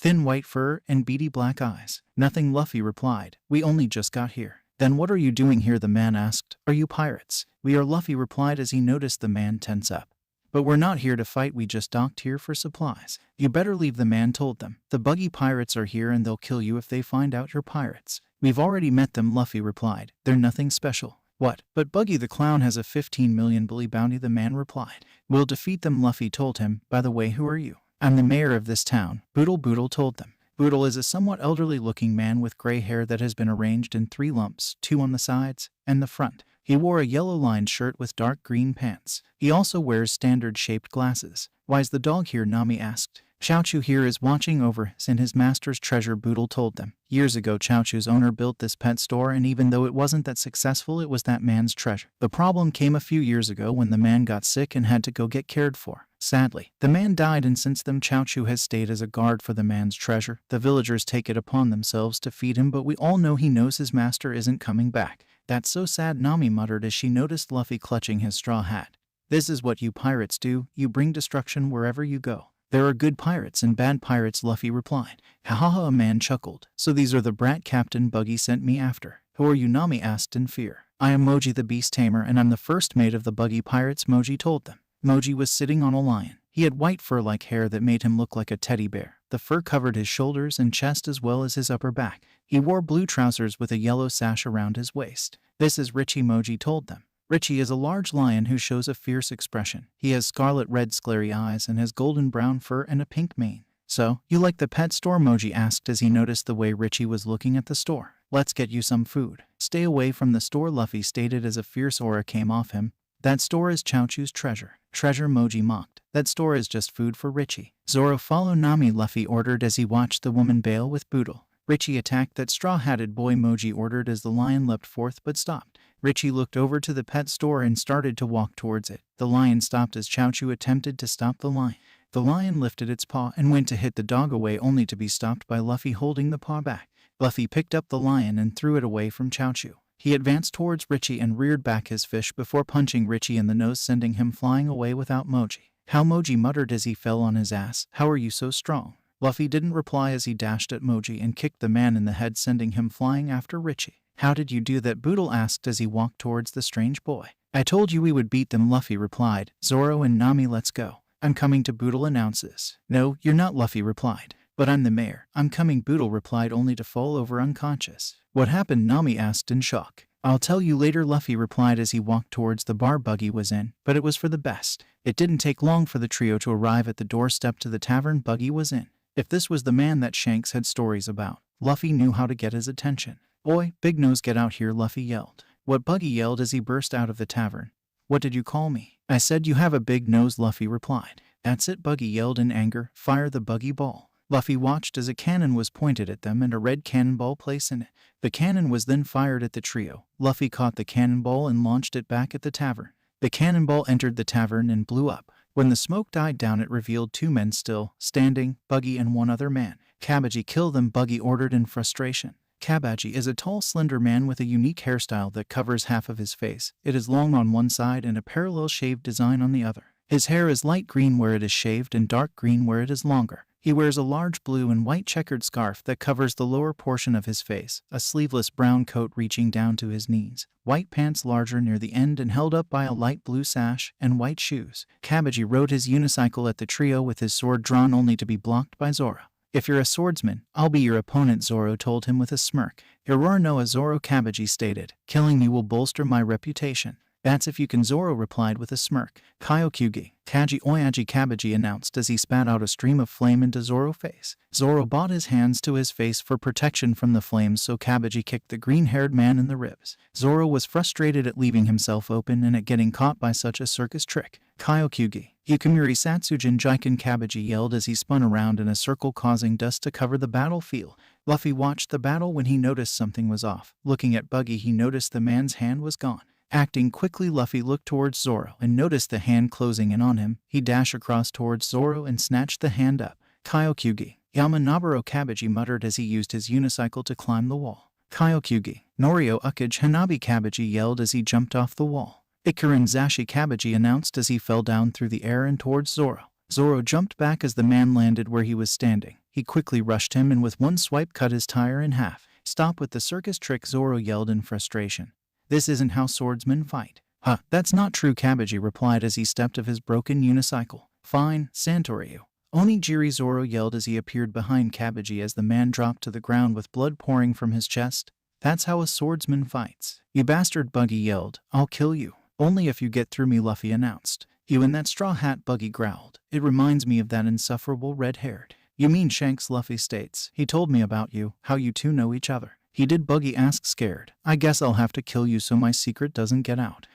thin white fur, and beady black eyes. Nothing, Luffy replied. We only just got here. Then what are you doing here? The man asked. Are you pirates? We are, Luffy replied as he noticed the man tense up. But we're not here to fight, we just docked here for supplies. You better leave, the man told them. The buggy pirates are here and they'll kill you if they find out you're pirates. We've already met them, Luffy replied. They're nothing special. What? But Buggy the Clown has a 15 million bully bounty, the man replied. We'll defeat them, Luffy told him. By the way, who are you? I'm the mayor of this town, Boodle told them. Boodle is a somewhat elderly-looking man with gray hair that has been arranged in 3 lumps, 2 on the sides and the front. He wore a yellow-lined shirt with dark green pants. He also wears standard-shaped glasses. Why's the dog here? Nami asked. Chaochu here is watching over us and his master's treasure, Boodle told them. Years ago, Chaochu's owner built this pet store, and even though it wasn't that successful, it was that man's treasure. The problem came a few years ago when the man got sick and had to go get cared for. Sadly, the man died, and since then Chaochu has stayed as a guard for the man's treasure. The villagers take it upon themselves to feed him, but we all know he knows his master isn't coming back. That's so sad, Nami muttered as she noticed Luffy clutching his straw hat. This is what you pirates do, you bring destruction wherever you go. There are good pirates and bad pirates, Luffy replied. Ha ha ha, a man chuckled. So these are the brat Captain Buggy sent me after. Who are you, Nami asked in fear. I am Moji the Beast Tamer, and I'm the first mate of the Buggy Pirates, Moji told them. Moji was sitting on a lion. He had white fur-like hair that made him look like a teddy bear. The fur covered his shoulders and chest as well as his upper back. He wore blue trousers with a yellow sash around his waist. This is Richie, Moji told them. Richie is a large lion who shows a fierce expression. He has scarlet-red scary eyes and has golden-brown fur and a pink mane. So, you like the pet store? Moji asked as he noticed the way Richie was looking at the store. Let's get you some food. Stay away from the store, Luffy stated as a fierce aura came off him. That store is Chaochu's treasure. Treasure, Moji mocked. That store is just food for Richie. Zoro, follow Nami, Luffy ordered as he watched the woman bail with Boodle. Richie attacked that straw-hatted boy, Moji ordered as the lion leapt forth but stopped. Richie looked over to the pet store and started to walk towards it. The lion stopped as Chaochu attempted to stop the lion. The lion lifted its paw and went to hit the dog away, only to be stopped by Luffy holding the paw back. Luffy picked up the lion and threw it away from Chaochu. He advanced towards Richie and reared back his fish before punching Richie in the nose, sending him flying away without Moji. How, Moji muttered as he fell on his ass. How are you so strong? Luffy didn't reply as he dashed at Moji and kicked the man in the head, sending him flying after Richie. How did you do that? Boodle asked as he walked towards the strange boy. I told you we would beat them, Luffy replied. Zoro and Nami, let's go. I'm coming to, Boodle announces. No, you're not, Luffy replied. But I'm the mayor. I'm coming, Boodle replied, only to fall over unconscious. What happened? Nami asked in shock. I'll tell you later, Luffy replied as he walked towards the bar Buggy was in, but it was for the best. It didn't take long for the trio to arrive at the doorstep to the tavern Buggy was in. If this was the man that Shanks had stories about, Luffy knew how to get his attention. Oi, Big Nose, get out here, Luffy yelled. What? Buggy yelled as he burst out of the tavern. What did you call me? I said you have a big nose, Luffy replied. That's it, Buggy yelled in anger. Fire the Buggy ball. Luffy watched as a cannon was pointed at them and a red cannonball placed in it. The cannon was then fired at the trio. Luffy caught the cannonball and launched it back at the tavern. The cannonball entered the tavern and blew up. When the smoke died down, it revealed two men still standing, Buggy and one other man. Kabaji, kill them, Buggy ordered in frustration. Kabaji is a tall, slender man with a unique hairstyle that covers half of his face. It is long on one side and a parallel shaved design on the other. His hair is light green where it is shaved and dark green where it is longer. He wears a large blue and white checkered scarf that covers the lower portion of his face, a sleeveless brown coat reaching down to his knees, white pants larger near the end and held up by a light blue sash, and white shoes. Kabaji rode his unicycle at the trio with his sword drawn, only to be blocked by Zoro. If you're a swordsman, I'll be your opponent, Zoro told him with a smirk. Iror Noa, Zoro, Kabaji stated. Killing you will bolster my reputation. That's if you can, Zoro replied with a smirk. Kyokyugi, Kaji Oyaji, Kabaji announced as he spat out a stream of flame into Zoro's face. Zoro brought his hands to his face for protection from the flames, so Kabaji kicked the green-haired man in the ribs. Zoro was frustrated at leaving himself open and at getting caught by such a circus trick. Kyokyugi, Ikamuri Satsujin Jiken, Kabaji yelled as he spun around in a circle, causing dust to cover the battlefield. Luffy watched the battle when he noticed something was off. Looking at Buggy, he noticed the man's hand was gone. Acting quickly, Luffy looked towards Zoro and noticed the hand closing in on him. He dashed across towards Zoro and snatched the hand up. Kyokyugi, Yamanaburo, Kabaji muttered as he used his unicycle to climb the wall. Kyokyugi, Norio Ukage Hanabi, Kabaji yelled as he jumped off the wall. Ikarin Zashi, Kabaji announced as he fell down through the air and towards Zoro. Zoro jumped back as the man landed where he was standing. He quickly rushed him and with one swipe cut his tire in half. Stop with the circus trick, Zoro yelled in frustration. This isn't how swordsmen fight. Huh, that's not true, Kabaji replied as he stepped off his broken unicycle. Fine, Santoryu. Onigiri, Zoro yelled as he appeared behind Kabaji as the man dropped to the ground with blood pouring from his chest. That's how a swordsman fights. You bastard, Buggy yelled. I'll kill you. Only if you get through me, Luffy announced. You and that straw hat, Buggy growled. It reminds me of that insufferable red-haired. You mean Shanks, Luffy states. He told me about you, how you two know each other. He did, Buggy asked scared. I guess I'll have to kill you so my secret doesn't get out.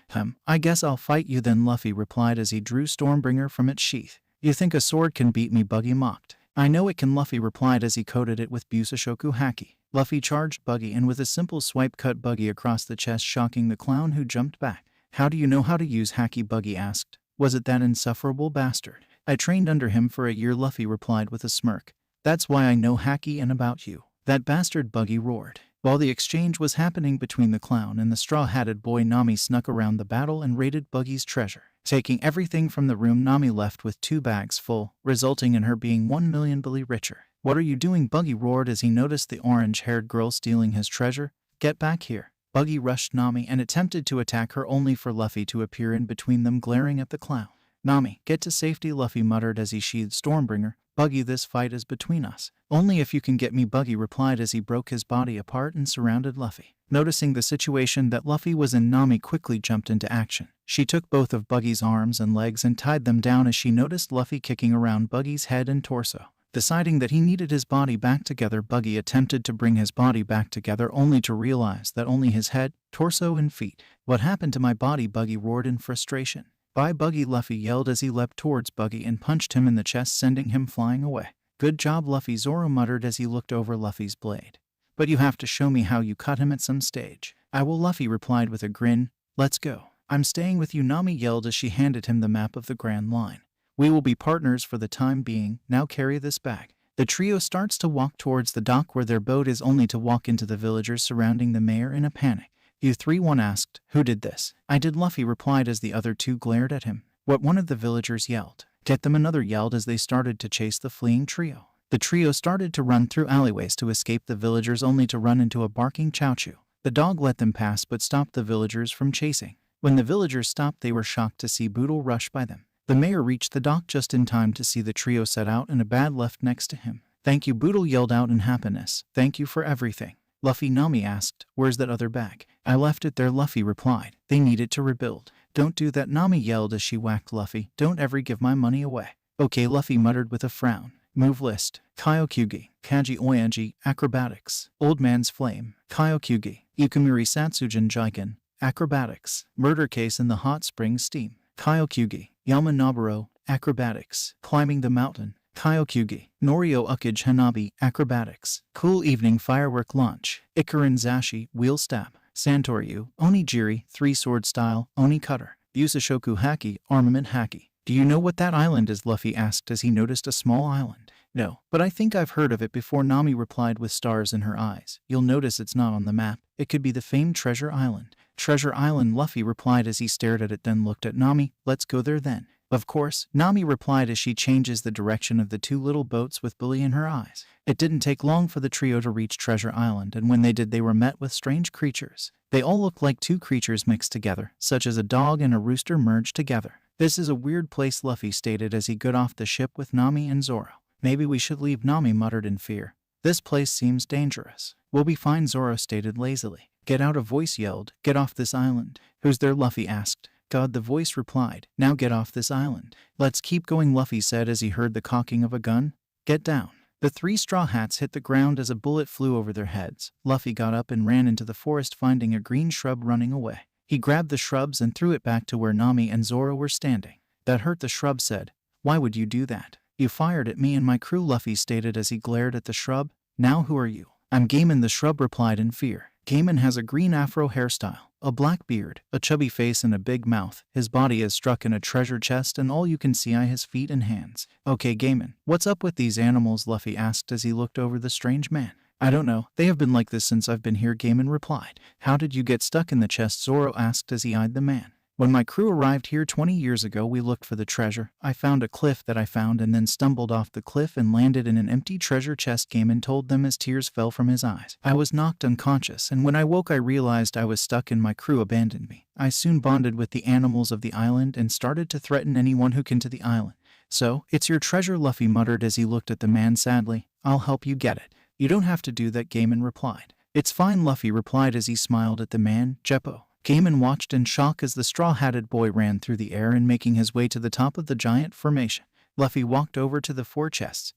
I guess I'll fight you then, Luffy replied as he drew Stormbringer from its sheath. You think a sword can beat me? Buggy mocked. I know it can, Luffy replied as he coated it with Busashoku Haki. Luffy charged Buggy and with a simple swipe cut Buggy across the chest, shocking the clown who jumped back. How do you know how to use Haki? Buggy asked. Was it that insufferable bastard? I trained under him for a year, Luffy replied with a smirk. That's why I know Haki and about you. That bastard, Buggy roared. While the exchange was happening between the clown and the straw-hatted boy, Nami snuck around the battle and raided Buggy's treasure. Taking everything from the room, Nami left with 2 bags full, resulting in her being 1 million Billy richer. What are you doing? Buggy roared as he noticed the orange-haired girl stealing his treasure. Get back here. Buggy rushed Nami and attempted to attack her, only for Luffy to appear in between them, glaring at the clown. Nami, get to safety, Luffy muttered as he sheathed Stormbringer. Buggy, this fight is between us. Only if you can get me, Buggy replied as he broke his body apart and surrounded Luffy. Noticing the situation that Luffy was in, Nami quickly jumped into action. She took both of Buggy's arms and legs and tied them down as she noticed Luffy kicking around Buggy's head and torso. Deciding that he needed his body back together, Buggy attempted to bring his body back together, only to realize that only his head, torso, and feet. What happened to my body? Buggy roared in frustration. Bye, Buggy, Luffy yelled as he leapt towards Buggy and punched him in the chest, sending him flying away. Good job, Luffy, Zoro muttered as he looked over Luffy's blade. But you have to show me how you cut him at some stage. I will, Luffy replied with a grin. Let's go. I'm staying with you, Nami yelled as she handed him the map of the Grand Line. We will be partners for the time being. Now carry this bag. The trio starts to walk towards the dock where their boat is, only to walk into the villagers surrounding the mayor in a panic. You three, one asked. Who did this? I did, Luffy replied as the other two glared at him. What? One of the villagers yelled. Get them, another yelled as they started to chase the fleeing trio. The trio started to run through alleyways to escape the villagers, only to run into a barking Chowchu. The dog let them pass but stopped the villagers from chasing. When the villagers stopped, they were shocked to see Boodle rush by them. The mayor reached the dock just in time to see the trio set out and a bad left next to him. Thank you, Boodle yelled out in happiness. Thank you for everything. Luffy, Nami asked. Where's that other bag? I left it there, Luffy replied. They need it to rebuild. Don't do that, Nami yelled as she whacked Luffy. Don't ever give my money away. Okay, Luffy muttered with a frown. Move list. Kyokyugi, Kaji Oyanji, Acrobatics. Old Man's Flame, Kyokyugi. Ikumiri Satsujin Jiken, Acrobatics. Murder Case in the Hot Spring Steam, Kyokyugi. Yama Naburo, Acrobatics. Climbing the Mountain, Kyokyugi. Norio Ukage Hanabi, Acrobatics. Cool Evening Firework Launch, Ikarin Zashi, Wheel Stab. Santoryu, Onigiri, 3-sword style, Oni Cutter. Busashoku Haki, Armament Haki. Do you know what that island is? Luffy asked as he noticed a small island. No, but I think I've heard of it before, Nami replied with stars in her eyes. You'll notice it's not on the map. It could be the famed Treasure Island. Treasure Island, Luffy replied as he stared at it, then looked at Nami. Let's go there then. Of course, Nami replied as she changes the direction of the two little boats with Billy in her eyes. It didn't take long for the trio to reach Treasure Island, and when they did, they were met with strange creatures. They all looked like two creatures mixed together, such as a dog and a rooster merged together. This is a weird place, Luffy stated as he got off the ship with Nami and Zoro. Maybe we should leave, Nami muttered in fear. This place seems dangerous. We'll be fine, Zoro stated lazily. Get out, a voice yelled. Get off this island. Who's there? Luffy asked. God, the voice replied. Now get off this island. Let's keep going, Luffy said as he heard the cocking of a gun. Get down. The 3 straw hats hit the ground as a bullet flew over their heads. Luffy got up and ran into the forest, finding a green shrub running away. He grabbed the shrubs and threw it back to where Nami and Zoro were standing. That hurt, the shrub said. Why would you do that? You fired at me and my crew, Luffy stated as he glared at the shrub. Now who are you? I'm Gaiman, the shrub replied in fear. Gaiman has a green afro hairstyle, a black beard, a chubby face and a big mouth. His body is struck in a treasure chest and all you can see are his feet and hands. Okay, Gaiman, what's up with these animals? Luffy asked as he looked over the strange man. I don't know. They have been like this since I've been here, Gaiman replied. How did you get stuck in the chest? Zoro asked as he eyed the man. When my crew arrived here 20 years ago, we looked for the treasure. I found a cliff that I found and then stumbled off the cliff and landed in an empty treasure chest, Gaiman told them as tears fell from his eyes. I was knocked unconscious and when I woke I realized I was stuck and my crew abandoned me. I soon bonded with the animals of the island and started to threaten anyone who came to the island. So, it's your treasure, Luffy muttered as he looked at the man sadly. I'll help you get it. You don't have to do that, Gaiman replied. It's fine, Luffy replied as he smiled at the man. Jeppo. Gaiman watched in shock as the straw-hatted boy ran through the air and making his way to the top of the giant formation. Luffy walked over to the 4 chests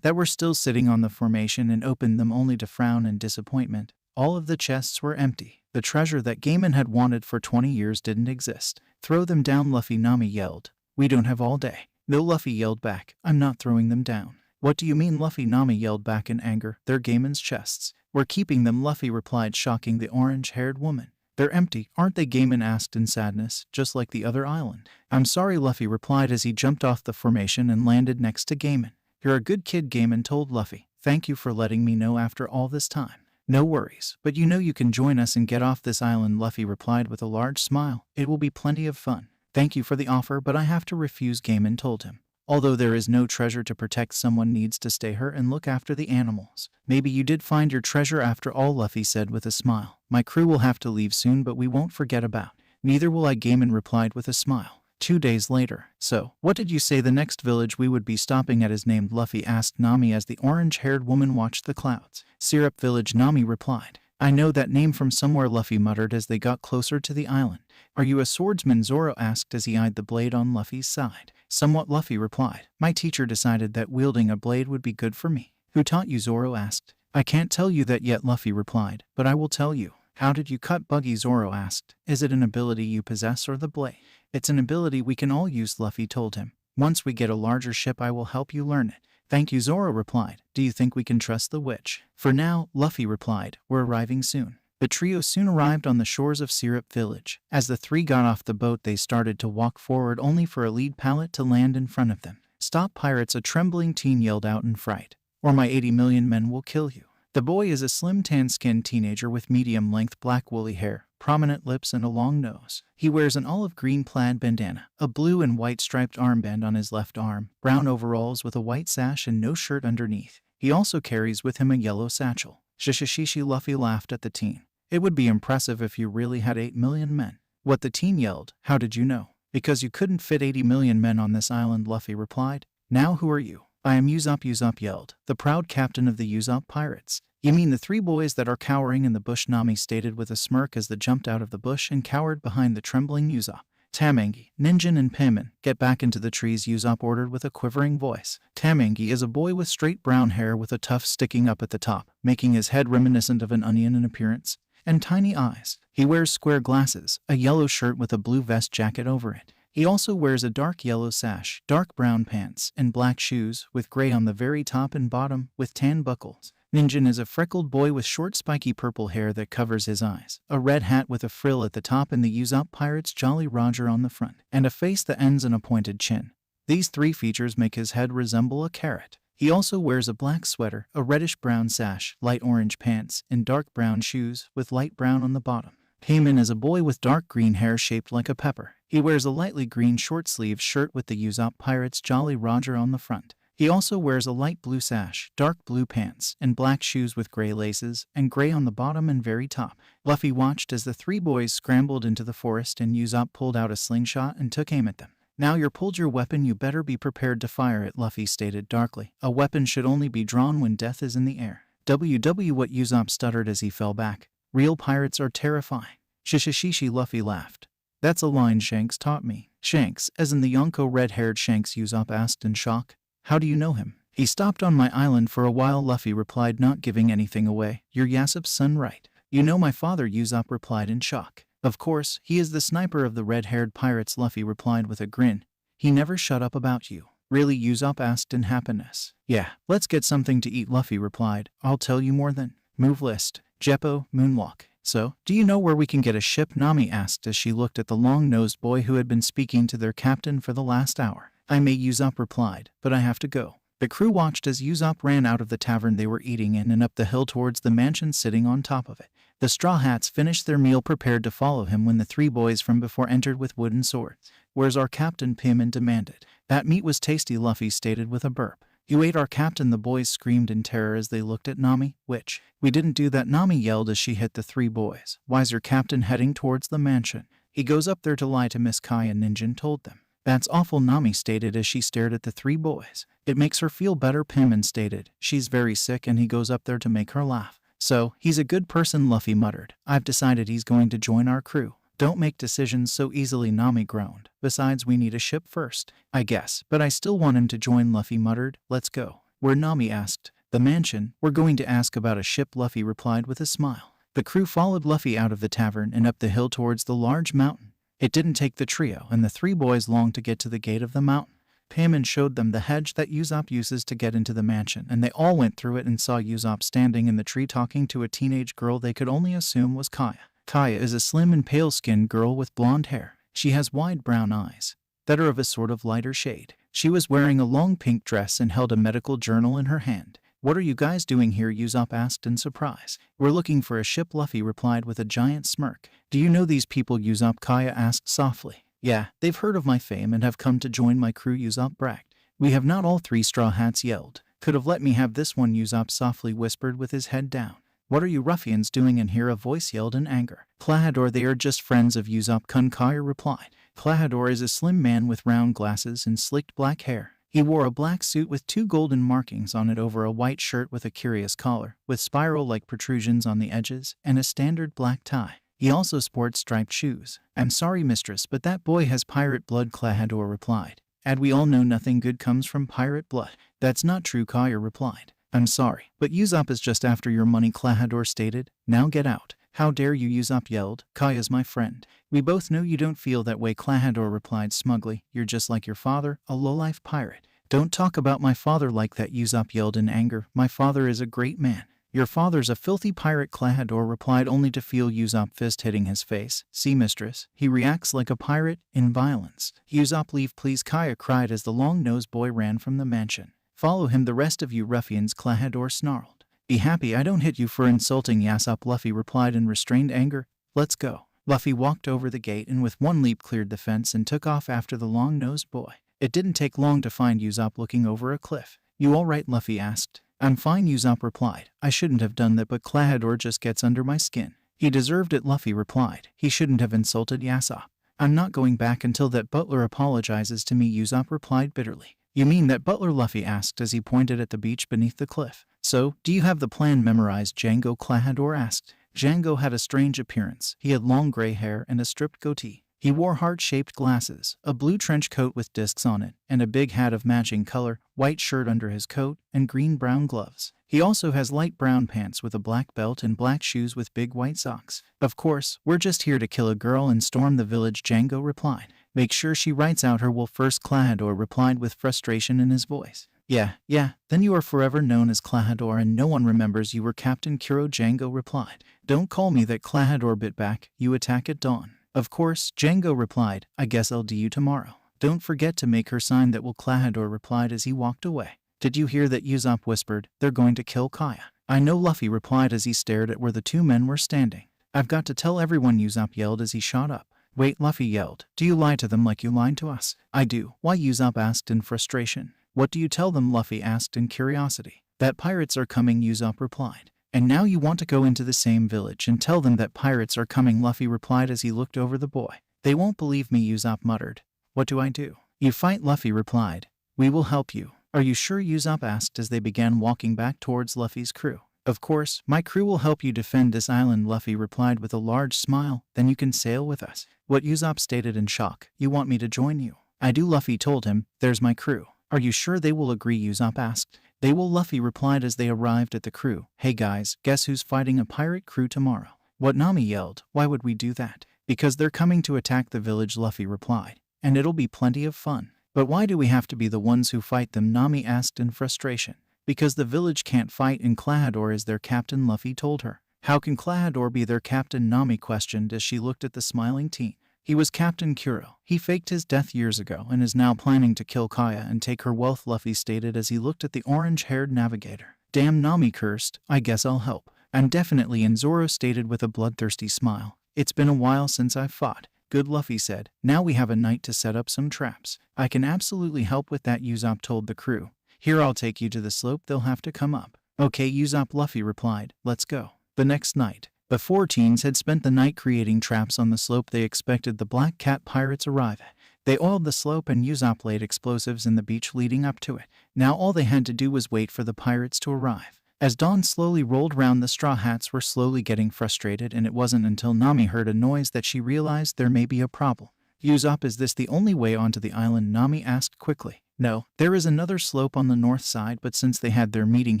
that were still sitting on the formation and opened them only to frown in disappointment. All of the chests were empty. The treasure that Gaiman had wanted for 20 years didn't exist. Throw them down, Luffy, Nami yelled. We don't have all day. No, Luffy yelled back. I'm not throwing them down. What do you mean, Luffy? Nami yelled back in anger. They're Gaiman's chests. We're keeping them, Luffy replied, shocking the orange-haired woman. They're empty, aren't they? Gaiman asked in sadness, just like the other island. I'm sorry, Luffy replied as he jumped off the formation and landed next to Gaiman. You're a good kid, Gaiman told Luffy. Thank you for letting me know after all this time. No worries, but you know you can join us and get off this island, Luffy replied with a large smile. It will be plenty of fun. Thank you for the offer, but I have to refuse, Gaiman told him. Although there is no treasure to protect, someone needs to stay here and look after the animals. Maybe you did find your treasure after all, Luffy said with a smile. My crew will have to leave soon, but we won't forget about. Neither will I, Gaiman replied with a smile. 2 days later. So, what did you say the next village we would be stopping at is named? Luffy asked Nami as the orange-haired woman watched the clouds. Syrup Village, Nami replied. I know that name from somewhere, Luffy muttered as they got closer to the island. Are you a swordsman? Zoro asked as he eyed the blade on Luffy's side. Somewhat, Luffy replied. My teacher decided that wielding a blade would be good for me. Who taught you? Zoro asked. I can't tell you that yet, Luffy replied, but I will tell you. How did you cut Buggy? Zoro asked. Is it an ability you possess or the blade? It's an ability we can all use, Luffy told him. Once we get a larger ship, I will help you learn it. Thank you, Zoro replied. Do you think we can trust the witch? For now, Luffy replied. We're arriving soon. The trio soon arrived on the shores of Syrup Village. As the three got off the boat, they started to walk forward only for a lead pallet to land in front of them. Stop, pirates, a trembling teen yelled out in fright. Or my 80 million men will kill you. The boy is a slim tan-skinned teenager with medium-length black woolly hair, prominent lips, and a long nose. He wears an olive-green plaid bandana, a blue and white striped armband on his left arm, brown overalls with a white sash and no shirt underneath. He also carries with him a yellow satchel. Shishishishi, Luffy laughed at the teen. It would be impressive if you really had 8 million men. What, the teen yelled. How did you know? Because you couldn't fit 80 million men on this island, Luffy replied. Now who are you? I am Usopp yelled, the proud captain of the Usopp pirates. You mean the 3 boys that are cowering in the bush, Nami stated with a smirk as they jumped out of the bush and cowered behind the trembling Usopp. Tamangi, Ninjin, and Pimmin, get back into the trees, Usopp ordered with a quivering voice. Tamangi is a boy with straight brown hair with a tuft sticking up at the top, making his head reminiscent of an onion in appearance, and tiny eyes. He wears square glasses, a yellow shirt with a blue vest jacket over it. He also wears a dark yellow sash, dark brown pants, and black shoes, with gray on the very top and bottom, with tan buckles. Ninjin is a freckled boy with short spiky purple hair that covers his eyes, a red hat with a frill at the top and the Usopp Pirate's Jolly Roger on the front, and a face that ends in a pointed chin. These 3 features make his head resemble a carrot. He also wears a black sweater, a reddish-brown sash, light orange pants, and dark brown shoes, with light brown on the bottom. Payman is a boy with dark green hair shaped like a pepper. He wears a lightly green short-sleeved shirt with the Usopp Pirate's Jolly Roger on the front. He also wears a light blue sash, dark blue pants, and black shoes with gray laces, and gray on the bottom and very top. Luffy watched as the 3 boys scrambled into the forest and Usopp pulled out a slingshot and took aim at them. Now you're pulled your weapon, you better be prepared to fire it, Luffy stated darkly. A weapon should only be drawn when death is in the air. WW, what? Usopp stuttered as he fell back. Real pirates are terrifying. Shishishishi, Luffy laughed. That's a line Shanks taught me. Shanks, as in the Yonko red-haired Shanks? Usopp asked in shock. How do you know him? He stopped on my island for a while, Luffy replied, not giving anything away. You're Yasop's son, right? You know my father, Usopp replied in shock. Of course, he is the sniper of the red-haired pirates, Luffy replied with a grin. He never shut up about you. Really? Usopp asked in happiness. Yeah, let's get something to eat, Luffy replied. I'll tell you more then. Move list. Jeppo, Moonwalk. So, do you know where we can get a ship? Nami asked as she looked at the long-nosed boy who had been speaking to their captain for the last hour. I may, Usopp replied, but I have to go. The crew watched as Usopp ran out of the tavern they were eating in and up the hill towards the mansion sitting on top of it. The Straw Hats finished their meal, prepared to follow him when the 3 boys from before entered with wooden swords. Where's our captain? Payman demanded. That meat was tasty, Luffy stated with a burp. You ate our captain, the boys screamed in terror as they looked at Nami. Which? We didn't do that, Nami yelled as she hit the 3 boys. Why's your captain heading towards the mansion? He goes up there to lie to Miss Kai, and Ninjin told them. That's awful, Nami stated as she stared at the 3 boys. It makes her feel better, Payman stated. She's very sick and he goes up there to make her laugh. So, he's a good person, Luffy muttered. I've decided he's going to join our crew. Don't make decisions so easily, Nami groaned. Besides, we need a ship first. I guess, but I still want him to join, Luffy muttered. Let's go. Where? Nami asked. The mansion. We're going to ask about a ship, Luffy replied with a smile. The crew followed Luffy out of the tavern and up the hill towards the large mountain. It didn't take the trio and the 3 boys long to get to the gate of the mountain. Paimon showed them the hedge that Usopp uses to get into the mansion, and they all went through it and saw Usopp standing in the tree talking to a teenage girl they could only assume was Kaya. Kaya is a slim and pale-skinned girl with blonde hair. She has wide brown eyes that are of a sort of lighter shade. She was wearing a long pink dress and held a medical journal in her hand. "What are you guys doing here?" Usopp asked in surprise. "We're looking for a ship," Luffy replied with a giant smirk. "Do you know these people?" Usopp Kaya asked softly. "Yeah, they've heard of my fame and have come to join my crew," Usopp bragged. "We have not," all three Straw Hats yelled. "Could have let me have this one," Usopp softly whispered with his head down. "What are you ruffians doing in here?" a voice yelled in anger. "Klahadore, they are just friends of Usopp," Kaya replied. Klahadore is a slim man with round glasses and slicked black hair. He wore a black suit with 2 golden markings on it over a white shirt with a curious collar, with spiral-like protrusions on the edges, and a standard black tie. He also sports striped shoes. "I'm sorry, mistress, but that boy has pirate blood," Klahadore replied. "And we all know nothing good comes from pirate blood." "That's not true," Kaya replied. "I'm sorry, but Usopp is just after your money," Klahadore stated. "Now get out." "How dare you?" Usopp yelled. "Kaya's my friend." "We both know you don't feel that way," Klahadore replied smugly. "You're just like your father, a lowlife pirate." "Don't talk about my father like that," Usopp yelled in anger. "My father is a great man." "Your father's a filthy pirate," Klahadore replied, only to feel Usopp's fist hitting his face. "See, mistress, he reacts like a pirate, in violence." "Usopp, leave please," Kaya cried as the long-nosed boy ran from the mansion. "Follow him, the rest of you ruffians," Klahadore snarled. "Be happy I don't hit you for insulting Usopp," Luffy replied in restrained anger. "Let's go." Luffy walked over the gate and with one leap cleared the fence and took off after the long-nosed boy. It didn't take long to find Usopp looking over a cliff. "You all right?" Luffy asked. "I'm fine," Usopp replied. "I shouldn't have done that, but Klahadore just gets under my skin." "He deserved it," Luffy replied. "He shouldn't have insulted Usopp." "I'm not going back until that butler apologizes to me," Usopp replied bitterly. "You mean that butler?" Luffy asked as he pointed at the beach beneath the cliff. "So, do you have the plan memorized, Django?" Klahadore asked. Django had a strange appearance. He had long gray hair and a stripped goatee. He wore heart-shaped glasses, a blue trench coat with discs on it, and a big hat of matching color, white shirt under his coat, and green-brown gloves. He also has light brown pants with a black belt and black shoes with big white socks. "Of course, we're just here to kill a girl and storm the village," Django replied. "Make sure she writes out her will first," Klahadore replied with frustration in his voice. Yeah, then you are forever known as Klahadore and no one remembers you were Captain Kuro," Django replied. "Don't call me that," Klahadore bit back. "You attack at dawn." "Of course," Django replied. "I guess I'll do you tomorrow." "Don't forget to make her sign that will," Klahadore replied as he walked away. "Did you hear that?" Usopp whispered. "They're going to kill Kaya." "I know," Luffy replied as he stared at where the 2 men were standing. "I've got to tell everyone," Usopp yelled as he shot up. "Wait," Luffy yelled. "Do you lie to them like you lied to us?" "I do." "Why?" Usopp asked in frustration. "What do you tell them?" Luffy asked in curiosity. "That pirates are coming," Usopp replied. "And now you want to go into the same village and tell them that pirates are coming," Luffy replied as he looked over the boy. "They won't believe me," Usopp muttered. "What do I do?" "You fight," Luffy replied. "We will help you." "Are you sure?" Usopp asked as they began walking back towards Luffy's crew. "Of course, my crew will help you defend this island," Luffy replied with a large smile. "Then you can sail with us." "What?" Usopp stated in shock. "You want me to join you?" "I do," Luffy told him. "There's my crew." "Are you sure they will agree?" Usopp asked. "They will," Luffy replied as they arrived at the crew. "Hey guys, guess who's fighting a pirate crew tomorrow?" "What?" Nami yelled. "Why would we do that?" "Because they're coming to attack the village," Luffy replied. "And it'll be plenty of fun." "But why do we have to be the ones who fight them?" Nami asked in frustration. "Because the village can't fight and Klahadore is their captain," Luffy told her. "How can Klahadore be their captain?" Nami questioned as she looked at the smiling teen. "He was Captain Kuro. He faked his death years ago and is now planning to kill Kaya and take her wealth," Luffy stated as he looked at the orange-haired navigator. "Damn," Nami cursed. "I guess I'll help." "I'm definitely in," Zoro stated with a bloodthirsty smile. "It's been a while since I've fought." "Good," Luffy said. "Now we have a night to set up some traps." "I can absolutely help with that," Usopp told the crew. "Here, I'll take you to the slope they'll have to come up." "Okay, Usopp," Luffy replied. "Let's go." The next night, the 4 teens had spent the night creating traps on the slope they expected the Black Cat pirates arrive at. They oiled the slope and Usopp laid explosives in the beach leading up to it. Now all they had to do was wait for the pirates to arrive. As dawn slowly rolled round, the Straw Hats were slowly getting frustrated, and it wasn't until Nami heard a noise that she realized there may be a problem. "Usopp, is this the only way onto the island?" Nami asked quickly. "No, there is another slope on the north side, but since they had their meeting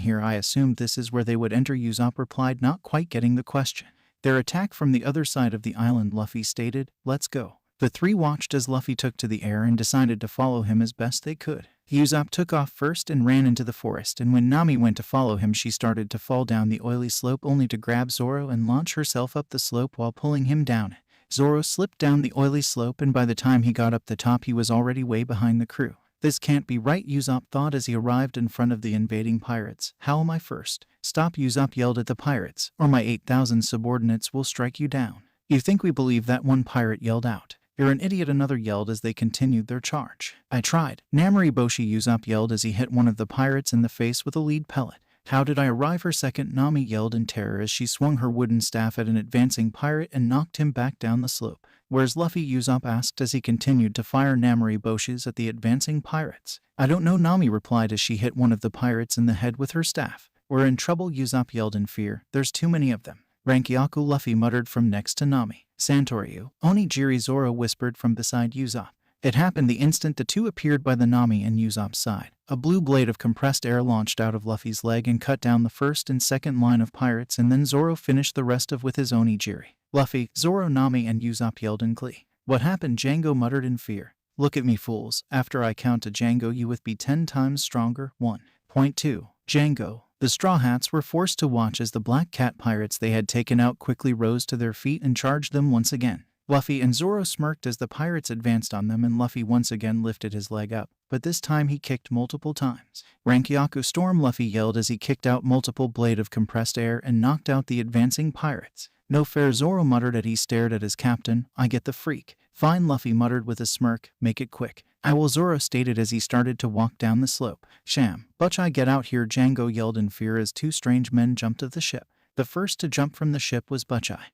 here, I assumed this is where they would enter," Usopp replied, not quite getting the question. "Their attack from the other side of the island," Luffy stated. "Let's go." The three watched as Luffy took to the air and decided to follow him as best they could. Usopp took off first and ran into the forest, and when Nami went to follow him, she started to fall down the oily slope only to grab Zoro and launch herself up the slope while pulling him down. Zoro slipped down the oily slope, and by the time he got up the top, he was already way behind the crew. This can't be right, Usopp thought as he arrived in front of the invading pirates. How am I first? Stop, Usopp yelled at the pirates, or my 8,000 subordinates will strike you down. You think we believe that? One pirate yelled out. You're an idiot, another yelled as they continued their charge. I tried. Namori Boshi, Usopp yelled as he hit one of the pirates in the face with a lead pellet. How did I arrive her second? Nami yelled in terror as she swung her wooden staff at an advancing pirate and knocked him back down the slope. Where's Luffy? Usopp asked as he continued to fire Namori Boshis at the advancing pirates. I don't know, Nami replied as she hit one of the pirates in the head with her staff. We're in trouble, Usopp yelled in fear. There's too many of them. Rankyaku, Luffy muttered from next to Nami. Santoryu, Onigiri, Zoro whispered from beside Usopp. It happened the instant the two appeared by the Nami and Usopp's side. A blue blade of compressed air launched out of Luffy's leg and cut down the first and second line of pirates, and then Zoro finished the rest of with his Onigiri. Luffy, Zoro, Nami, and Usopp yelled in glee. What happened? Django muttered in fear. Look at me, fools. After I count to Django, you would be 10 times stronger. 1.2. Django. The Straw Hats were forced to watch as the Black Cat pirates they had taken out quickly rose to their feet and charged them once again. Luffy and Zoro smirked as the pirates advanced on them, and Luffy once again lifted his leg up, but this time he kicked multiple times. Rankyaku, storm, Luffy yelled as he kicked out multiple blade of compressed air and knocked out the advancing pirates. No fair, Zoro muttered as he stared at his captain. I get the freak. Fine, Luffy muttered with a smirk. Make it quick. I will, Zoro stated as he started to walk down the slope. Sham, Butchai, get out here, Django yelled in fear as two strange men jumped of the ship. The first to jump from the ship was Butchai,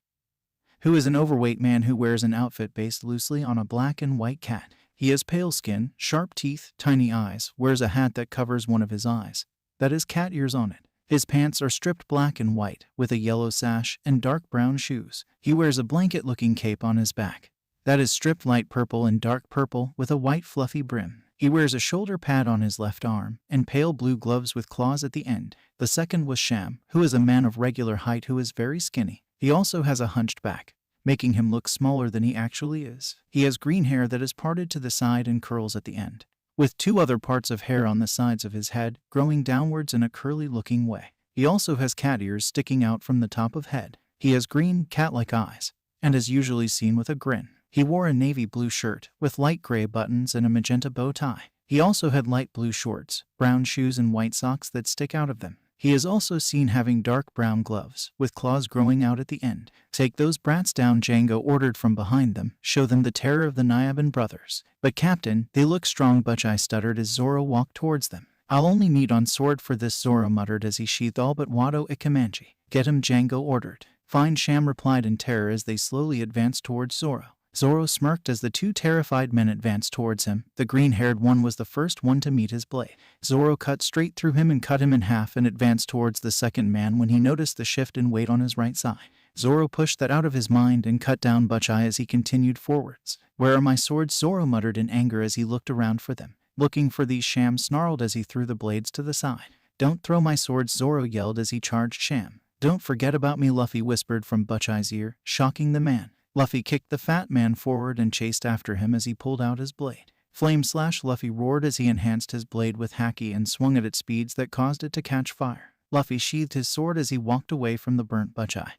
who is an overweight man who wears an outfit based loosely on a black and white cat. He has pale skin, sharp teeth, tiny eyes, wears a hat that covers one of his eyes. That is cat ears on it. His pants are stripped black and white, with a yellow sash and dark brown shoes. He wears a blanket-looking cape on his back. That is stripped light purple and dark purple with a white fluffy brim. He wears a shoulder pad on his left arm, and pale blue gloves with claws at the end. The second was Sham, who is a man of regular height who is very skinny. He also has a hunched back, making him look smaller than he actually is. He has green hair that is parted to the side and curls at the end, with two other parts of hair on the sides of his head, growing downwards in a curly-looking way. He also has cat ears sticking out from the top of head. He has green, cat-like eyes, and is usually seen with a grin. He wore a navy blue shirt with light gray buttons and a magenta bow tie. He also had light blue shorts, brown shoes, and white socks that stick out of them. He is also seen having dark brown gloves, with claws growing out at the end. Take those brats down, Django ordered from behind them. Show them the terror of the Nyaban brothers. But Captain, they look strong, Butchai stuttered as Zoro walked towards them. I'll only need on sword for this, Zoro muttered as he sheathed all but Wado Ikamanji. Get him, Django ordered. Fine, Sham replied in terror as they slowly advanced towards Zoro. Zoro smirked as the two terrified men advanced towards him. The green-haired one was the first one to meet his blade. Zoro cut straight through him and cut him in half and advanced towards the second man when he noticed the shift in weight on his right side. Zoro pushed that out of his mind and cut down Butchai as he continued forwards. Where are my swords? Zoro muttered in anger as he looked around for them. Looking for these, Sham snarled as he threw the blades to the side. Don't throw my swords, Zoro yelled as he charged Sham. Don't forget about me, Luffy whispered from Butchai's ear, shocking the man. Luffy kicked the fat man forward and chased after him as he pulled out his blade. Flame slash, Luffy roared as he enhanced his blade with Haki and swung it at speeds that caused it to catch fire. Luffy sheathed his sword as he walked away from the burnt Butchai.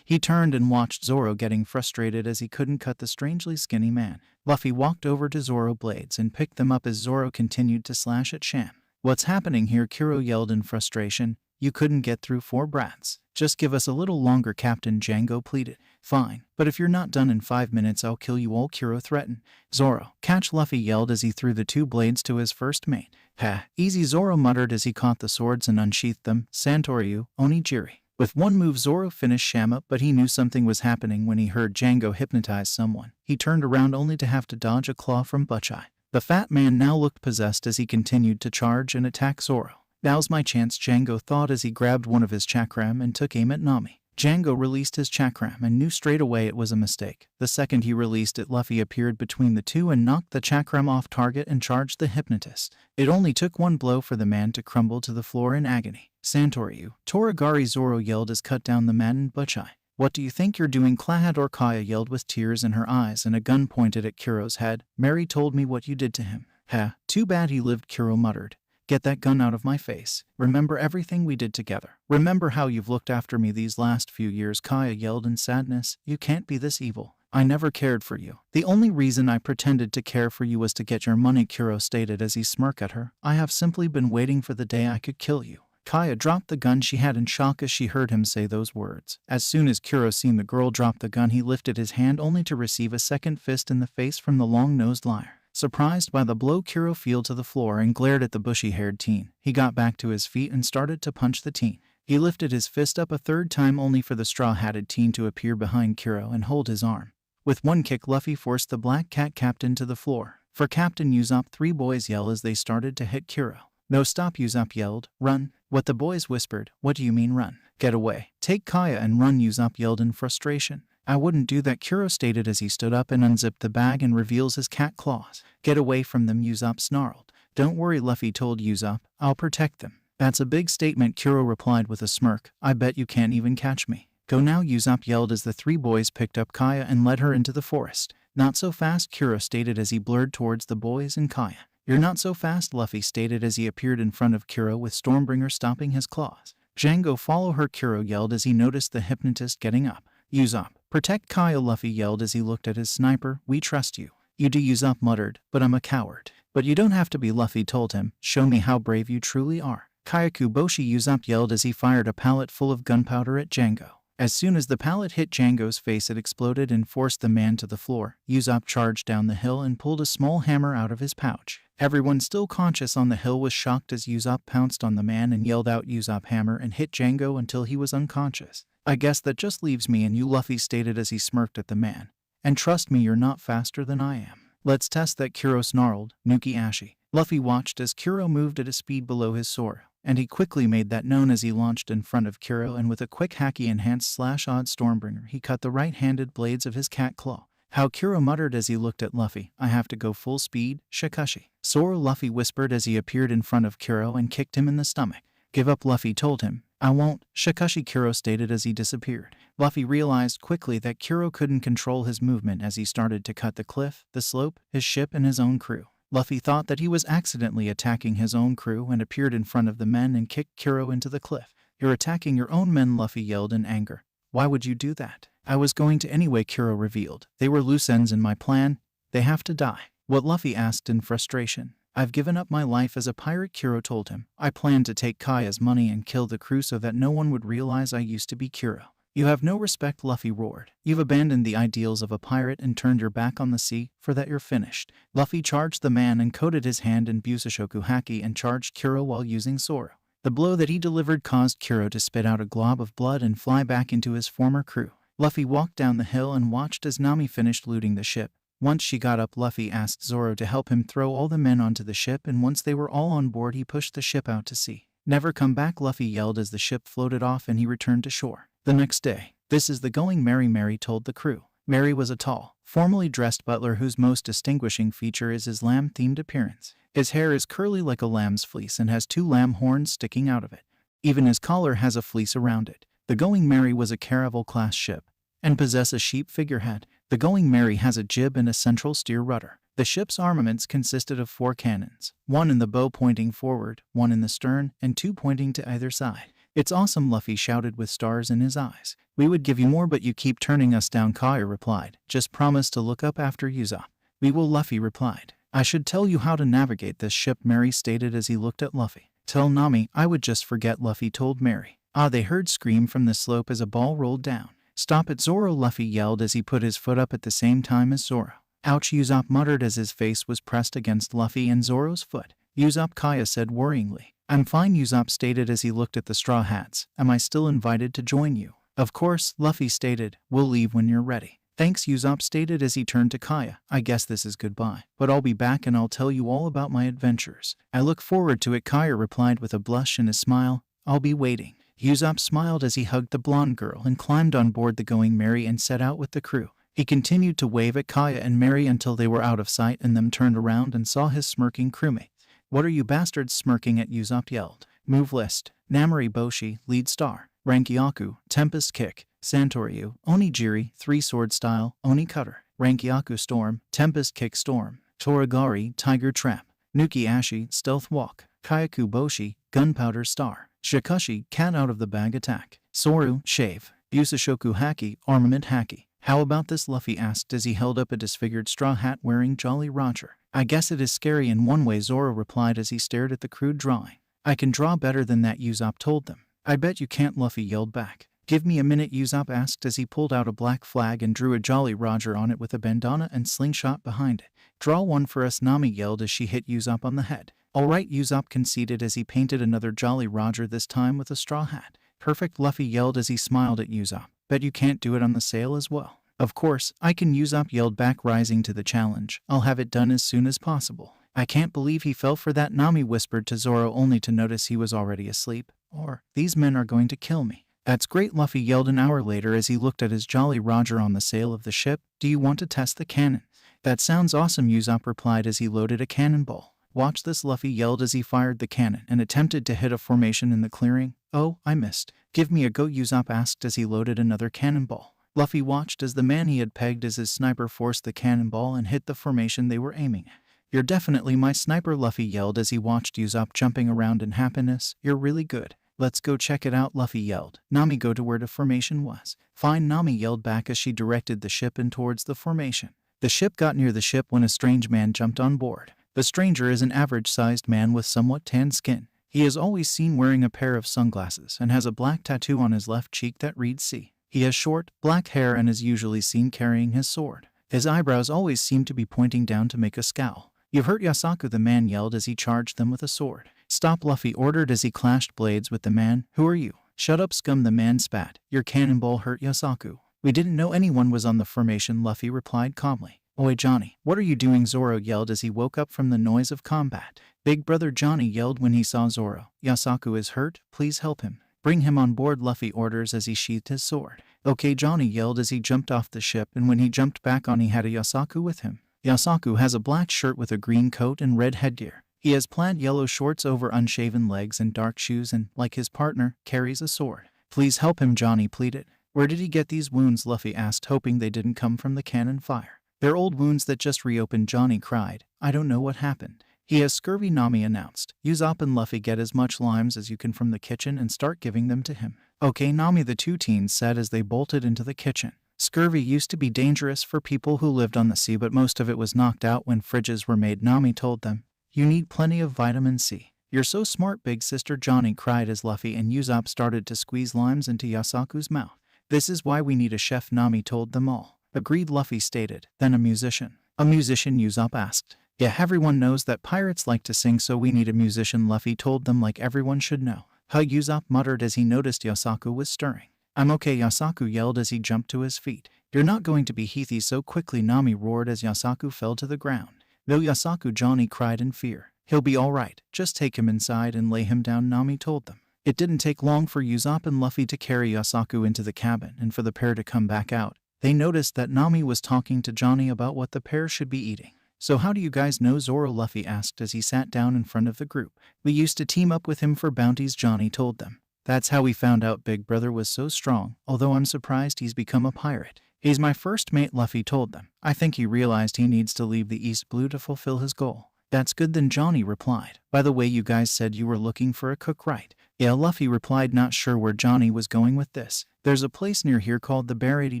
He turned and watched Zoro getting frustrated as he couldn't cut the strangely skinny man. Luffy walked over to Zoro's blades and picked them up as Zoro continued to slash at Sham. What's happening here? Kuro yelled in frustration. You couldn't get through 4 brats. Just give us a little longer, Captain, Django pleaded. Fine, but if you're not done in 5 minutes, I'll kill you all, Kuro threatened. Zoro, catch, Luffy yelled as he threw the 2 blades to his first mate. Ha, easy, Zoro muttered as he caught the swords and unsheathed them. Santoryu, Onigiri. With one move, Zoro finished Sham up, but he knew something was happening when he heard Django hypnotize someone. He turned around only to have to dodge a claw from Butchai. The fat man now looked possessed as he continued to charge and attack Zoro. Now's my chance, Django thought as he grabbed one of his chakram and took aim at Nami. Django released his chakram and knew straight away it was a mistake. The second he released it, Luffy appeared between the two and knocked the chakram off target and charged the hypnotist. It only took one blow for the man to crumble to the floor in agony. Santoryu, Toragari, Zoro yelled as cut down the maddened Butchai. What do you think you're doing, Clad? Or Kaya yelled with tears in her eyes and a gun pointed at Kuro's head. Mary told me what you did to him. Heh, too bad he lived, Kuro muttered. Get that gun out of my face. Remember everything we did together. Remember how you've looked after me these last few years, Kaya yelled in sadness. You can't be this evil. I never cared for you. The only reason I pretended to care for you was to get your money, Kuro stated as he smirked at her. I have simply been waiting for the day I could kill you. Kaya dropped the gun she had in shock as she heard him say those words. As soon as Kuro seen the girl drop the gun, he lifted his hand only to receive a second fist in the face from the long-nosed liar. Surprised by the blow, Kuro fell to the floor and glared at the bushy-haired teen. He got back to his feet and started to punch the teen. He lifted his fist up a third time only for the straw-hatted teen to appear behind Kuro and hold his arm. With one kick, Luffy forced the Black Cat captain to the floor. For Captain Usopp, 3 boys yelled as they started to hit Kuro. No, stop, Usopp yelled. Run. What the boys whispered. What do you mean run? Get away. Take Kaya and run, Usopp yelled in frustration. I wouldn't do that, Kuro stated as he stood up and unzipped the bag and reveals his cat claws. Get away from them, Usopp snarled. Don't worry, Luffy told Usopp. I'll protect them. That's a big statement, Kuro replied with a smirk. I bet you can't even catch me. Go now, Usopp yelled as the 3 boys picked up Kaya and led her into the forest. Not so fast, Kuro stated as he blurred towards the boys and Kaya. You're not so fast, Luffy stated as he appeared in front of Kuro with Stormbringer stomping his claws. Django, follow her, Kuro yelled as he noticed the hypnotist getting up. Usopp, protect Kaya, Luffy yelled as he looked at his sniper. We trust you. You do, Usopp muttered, but I'm a coward. But you don't have to be, Luffy told him. Show me how brave you truly are. Kyaku Boshi, Usopp yelled as he fired a pellet full of gunpowder at Django. As soon as the pellet hit Django's face, it exploded and forced the man to the floor. Usopp charged down the hill and pulled a small hammer out of his pouch. Everyone still conscious on the hill was shocked as Usopp pounced on the man and yelled out Usopp hammer and hit Django until he was unconscious. I guess that just leaves me and you, Luffy stated as he smirked at the man. And trust me, you're not faster than I am. Let's test that, Kuro snarled. Nuki Ashi. Luffy watched as Kuro moved at a speed below his Zoro, and he quickly made that known as he launched in front of Kuro and with a quick Haki enhanced /odd Stormbringer he cut the right-handed blades of his cat claw. How, Kuro muttered as he looked at Luffy. I have to go full speed, Shikashi. Zoro, Luffy whispered as he appeared in front of Kuro and kicked him in the stomach. Give up, Luffy told him. I won't, Shikashi, Kuro stated as he disappeared. Luffy realized quickly that Kuro couldn't control his movement as he started to cut the cliff, the slope, his ship, and his own crew. Luffy thought that he was accidentally attacking his own crew and appeared in front of the men and kicked Kuro into the cliff. You're attacking your own men, Luffy yelled in anger. Why would you do that? I was going to anyway, Kuro revealed. They were loose ends in my plan. They have to die. What, Luffy asked in frustration. I've given up my life as a pirate, Kuro told him. I planned to take Kaya's money and kill the crew so that no one would realize I used to be Kuro. You have no respect, Luffy roared. You've abandoned the ideals of a pirate and turned your back on the sea. For that you're finished. Luffy charged the man and coated his hand in Busashoku Haki and charged Kuro while using Zoro. The blow that he delivered caused Kuro to spit out a glob of blood and fly back into his former crew. Luffy walked down the hill and watched as Nami finished looting the ship. Once she got up, Luffy asked Zoro to help him throw all the men onto the ship, and once they were all on board, he pushed the ship out to sea. Never come back, Luffy yelled as the ship floated off and he returned to shore. The next day, this is the going Mary, Mary told the crew. Mary was a tall, formally dressed butler whose most distinguishing feature is his lamb-themed appearance. His hair is curly like a lamb's fleece and has 2 lamb horns sticking out of it. Even his collar has a fleece around it. The Going Mary was a Caravel-class ship and possess a sheep figurehead. The Going Mary has a jib and a central steer rudder. The ship's armaments consisted of 4 cannons, 1 in the bow pointing forward, 1 in the stern, and 2 pointing to either side. It's awesome, Luffy shouted with stars in his eyes. We would give you more, but you keep turning us down, Kaya replied. Just promise to look up after Usopp. We will, Luffy replied. I should tell you how to navigate this ship, Mary stated as he looked at Luffy. Tell Nami I would just forget, Luffy told Mary. They heard scream from the slope as a ball rolled down. Stop it, Zoro, Luffy yelled as he put his foot up at the same time as Zoro. Ouch, Usopp muttered as his face was pressed against Luffy and Zoro's foot. Usopp, Kaya said worryingly. I'm fine, Usopp stated as he looked at the Straw Hats. Am I still invited to join you? Of course, Luffy stated. We'll leave when you're ready. Thanks, Usopp stated as he turned to Kaya. I guess this is goodbye. But I'll be back and I'll tell you all about my adventures. I look forward to it, Kaya replied with a blush and a smile. I'll be waiting. Usopp smiled as he hugged the blonde girl and climbed on board the Going Mary and set out with the crew. He continued to wave at Kaya and Mary until they were out of sight and then turned around and saw his smirking crewmate. What are you bastards smirking at? Usopp yelled. Move list. Namori Boshi, lead star. Rankyaku, Tempest Kick. Santoryu, Onigiri, 3-sword style, Oni cutter, Rankyaku storm, Tempest kick storm, Toragari, tiger trap, Nuki Ashi, stealth walk, Kayaku boshi, gunpowder star, Shikushi, cat out of the bag attack, Soru, shave, Busashoku haki, armament haki. How about this? Luffy asked as he held up a disfigured straw hat wearing Jolly Roger. I guess it is scary in one way, Zoro replied as he stared at the crude drawing. I can draw better than that, Usopp told them. I bet you can't, Luffy yelled back. Give me a minute, Usopp asked as he pulled out a black flag and drew a Jolly Roger on it with a bandana and slingshot behind it. Draw one for us, Nami yelled as she hit Usopp on the head. All right, Usopp conceded as he painted another Jolly Roger, this time with a straw hat. Perfect, Luffy yelled as he smiled at Usopp. Bet you can't do it on the sail as well. Of course, I can, Usopp yelled back, rising to the challenge. I'll have it done as soon as possible. I can't believe he fell for that, Nami whispered to Zoro only to notice he was already asleep. Or, these men are going to kill me. That's great, Luffy yelled an hour later as he looked at his Jolly Roger on the sail of the ship. Do you want to test the cannon? That sounds awesome, Usopp replied as he loaded a cannonball. Watch this, Luffy yelled as he fired the cannon and attempted to hit a formation in the clearing. Oh, I missed. Give me a go, Usopp asked as he loaded another cannonball. Luffy watched as the man he had pegged as his sniper forced the cannonball and hit the formation they were aiming at. You're definitely my sniper, Luffy yelled as he watched Usopp jumping around in happiness. You're really good. Let's go check it out, Luffy yelled. Nami, go to where the formation was. Fine, Nami yelled back as she directed the ship in towards the formation. The ship got near the ship when a strange man jumped on board. The stranger is an average-sized man with somewhat tanned skin. He is always seen wearing a pair of sunglasses and has a black tattoo on his left cheek that reads C. He has short, black hair and is usually seen carrying his sword. His eyebrows always seem to be pointing down to make a scowl. You've hurt Yasaku, the man yelled as he charged them with a sword. Stop, Luffy ordered as he clashed blades with the man. Who are you? Shut up, scum, the man spat. Your cannonball hurt Yasaku. We didn't know anyone was on the formation, Luffy replied calmly. Oi, Johnny, what are you doing? Zoro yelled as he woke up from the noise of combat. Big brother Johnny yelled when he saw Zoro. Yasaku is hurt, please help him. Bring him on board, Luffy orders as he sheathed his sword. Okay, Johnny yelled as he jumped off the ship, and when he jumped back on he had a Yasaku with him. Yasaku has a black shirt with a green coat and red headgear. He has plaid yellow shorts over unshaven legs and dark shoes and, like his partner, carries a sword. Please help him, Johnny pleaded. Where did he get these wounds? Luffy asked, hoping they didn't come from the cannon fire. They're old wounds that just reopened, Johnny cried. I don't know what happened. He has scurvy, Nami announced. Usopp and Luffy get as much limes as you can from the kitchen and start giving them to him. Okay, Nami, the two teens said as they bolted into the kitchen. Scurvy used to be dangerous for people who lived on the sea, but most of it was knocked out when fridges were made, Nami told them. You need plenty of vitamin C. You're so smart, big sister, Johnny cried as Luffy and Usopp started to squeeze limes into Yasaku's mouth. This is why we need a chef, Nami told them all. Agreed, Luffy stated. Then a musician. A musician, Usopp asked. Yeah, everyone knows that pirates like to sing, so we need a musician, Luffy told them, like everyone should know. Huh, Usopp muttered as he noticed Yasaku was stirring. I'm okay, Yasaku yelled as he jumped to his feet. You're not going to be Heathy so quickly, Nami roared as Yasaku fell to the ground. No, Yasaku, Johnny cried in fear. He'll be alright, just take him inside and lay him down, Nami told them. It didn't take long for Usopp and Luffy to carry Yasaku into the cabin and for the pair to come back out. They noticed that Nami was talking to Johnny about what the pair should be eating. So how do you guys know Zoro? Luffy asked as he sat down in front of the group. We used to team up with him for bounties, Johnny told them. That's how we found out Big Brother was so strong, although I'm surprised he's become a pirate. He's my first mate, Luffy told them. I think he realized he needs to leave the East Blue to fulfill his goal. That's good then, Johnny replied. By the way, you guys said you were looking for a cook, right? Yeah, Luffy replied, not sure where Johnny was going with this. There's a place near here called the Barrady,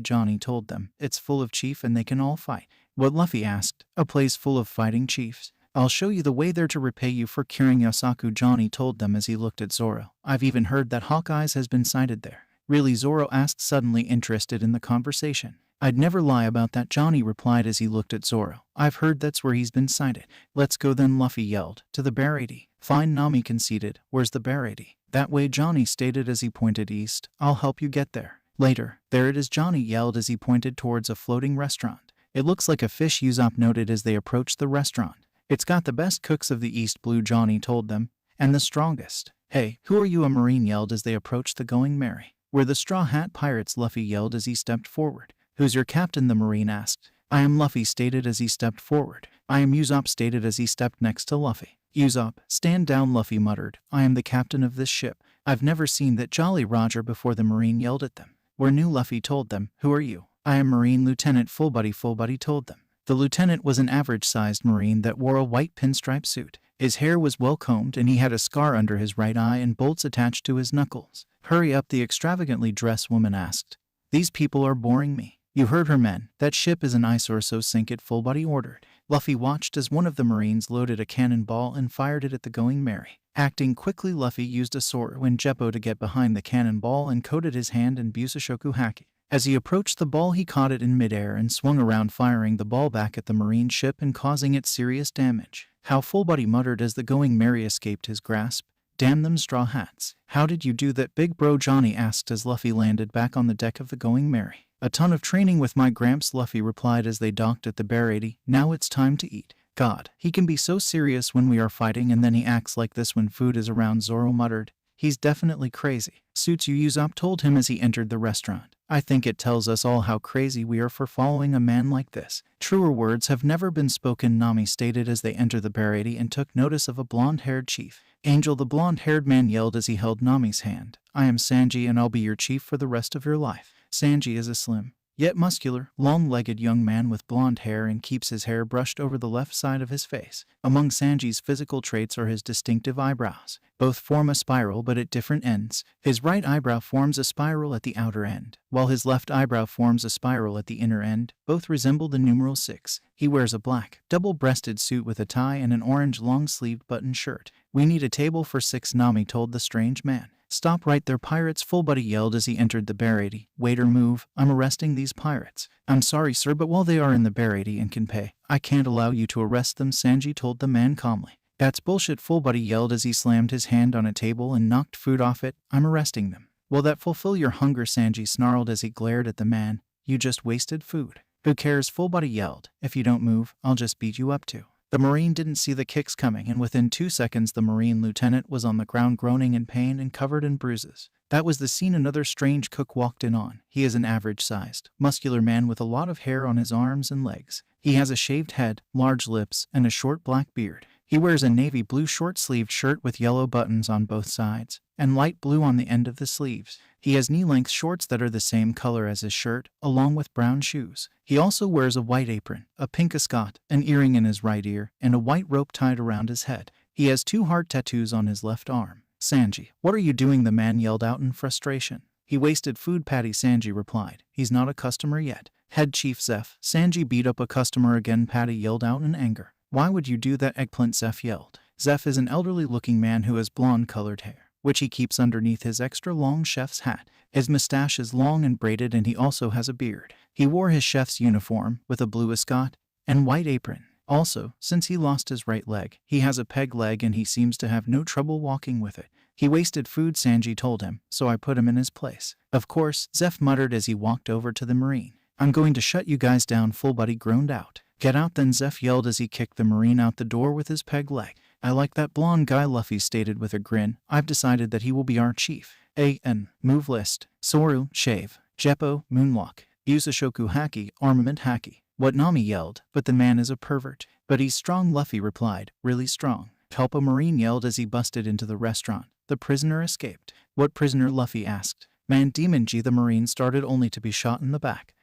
Johnny told them. It's full of chief and they can all fight. What? Luffy asked. A place full of fighting chiefs? I'll show you the way there to repay you for curing Yasaku, Johnny told them as he looked at Zoro. I've even heard that Hawkeye's has been sighted there. Really? Zoro asked, suddenly interested in the conversation. I'd never lie about that, Johnny replied as he looked at Zoro. I've heard that's where he's been sighted. Let's go then, Luffy yelled. To the Barrady. Fine, Nami conceded. Where's the Barrady? That way, Johnny stated as he pointed east. I'll help you get there. Later. There it is, Johnny yelled as he pointed towards a floating restaurant. It looks like a fish, Usopp noted as they approached the restaurant. It's got the best cooks of the East Blue, Johnny told them. And the strongest. Hey, who are you? A marine yelled as they approached the Going Merry. We're the Straw Hat Pirates, Luffy yelled as he stepped forward. Who's your captain? The marine asked. I am, Luffy stated as he stepped forward. I am, Usopp stated as he stepped next to Luffy. Usopp, stand down, Luffy muttered. I am the captain of this ship. I've never seen that Jolly Roger before, the marine yelled at them. were new. Luffy told them. Who are you? I am Marine Lieutenant Fullbody told them. The lieutenant was an average-sized Marine that wore a white pinstripe suit. His hair was well combed and he had a scar under his right eye and bolts attached to his knuckles. Hurry up, the extravagantly dressed woman asked. These people are boring me. You heard her, men. That ship is an eyesore, so sink it, Fullbody ordered. Luffy watched as one of the Marines loaded a cannonball and fired it at the Going Merry. Acting quickly, Luffy used a sword when Jeppo to get behind the cannonball and coated his hand in Busashoku Haki. As he approached the ball, he caught it in midair and swung around, firing the ball back at the Marine ship and causing it serious damage. How, Fullbody muttered as the Going Merry escaped his grasp. Damn them straw hats. How did you do that, big bro? Johnny asked as Luffy landed back on the deck of the Going Merry. A ton of training with my gramps, Luffy replied as they docked at the Bear 80. Now it's time to eat. God, he can be so serious when we are fighting and then he acts like this when food is around, Zoro muttered. He's definitely crazy. Suits you Usopp told him as he entered the restaurant. I think it tells us all how crazy we are for following a man like this. Truer words have never been spoken, Nami stated as they entered the Bear 80 and took notice of a blonde-haired chief. Angel, the blonde-haired man, yelled as he held Nami's hand. I am Sanji and I'll be your chief for the rest of your life. Sanji is a slim, yet muscular, long-legged young man with blonde hair and keeps his hair brushed over the left side of his face. Among Sanji's physical traits are his distinctive eyebrows. Both form a spiral but at different ends. His right eyebrow forms a spiral at the outer end, while his left eyebrow forms a spiral at the inner end. Both resemble the numeral 6. He wears a black, double-breasted suit with a tie and an orange long-sleeved button shirt. We need a table for 6, Nami told the strange man. Stop right there, pirates, Fullbody yelled as he entered the Bear 80. Waiter, move. I'm arresting these pirates. I'm sorry, sir, but while they are in the Bear 80 and can pay, I can't allow you to arrest them, Sanji told the man calmly. That's bullshit, Fullbody yelled as he slammed his hand on a table and knocked food off it. I'm arresting them. Will that fulfill your hunger, Sanji snarled as he glared at the man. You just wasted food. Who cares, Fullbody yelled. If you don't move, I'll just beat you up too. The Marine didn't see the kicks coming, and within 2 seconds the Marine lieutenant was on the ground groaning in pain and covered in bruises. That was the scene another strange cook walked in on. He is an average-sized, muscular man with a lot of hair on his arms and legs. He has a shaved head, large lips, and a short black beard. He wears a navy blue short-sleeved shirt with yellow buttons on both sides, and light blue on the end of the sleeves. He has knee-length shorts that are the same color as his shirt, along with brown shoes. He also wears a white apron, a pink ascot, an earring in his right ear, and a white rope tied around his head. He has 2 heart tattoos on his left arm. Sanji, what are you doing? The man yelled out in frustration. He wasted food, Patty, Sanji replied. He's not a customer yet. Head Chief Zeph, Sanji beat up a customer again, Patty yelled out in anger. Why would you do that, Eggplant? Zeph yelled. Zeph is an elderly-looking man who has blonde-colored hair, which he keeps underneath his extra-long chef's hat. His mustache is long and braided, and he also has a beard. He wore his chef's uniform, with a blue ascot and white apron. Also, since he lost his right leg, he has a peg leg and he seems to have no trouble walking with it. He wasted food, Sanji told him, so I put him in his place. Of course, Zeph muttered as he walked over to the Marine. I'm going to shut you guys down, Fullbody groaned out. Get out then, Zeph yelled as he kicked the Marine out the door with his peg leg. I like that blonde guy, Luffy stated with a grin. I've decided that he will be our chief. A.N. Move list. Soru, shave. Jeppo, moonwalk. Busashoku Haki, armament Haki. What, Nami yelled, but the man is a pervert. But he's strong, Luffy replied. Really strong. Help, a Marine yelled as he busted into the restaurant. The prisoner escaped. What prisoner? Luffy asked. Man, Demon G, the Marine started only to be shot in the back.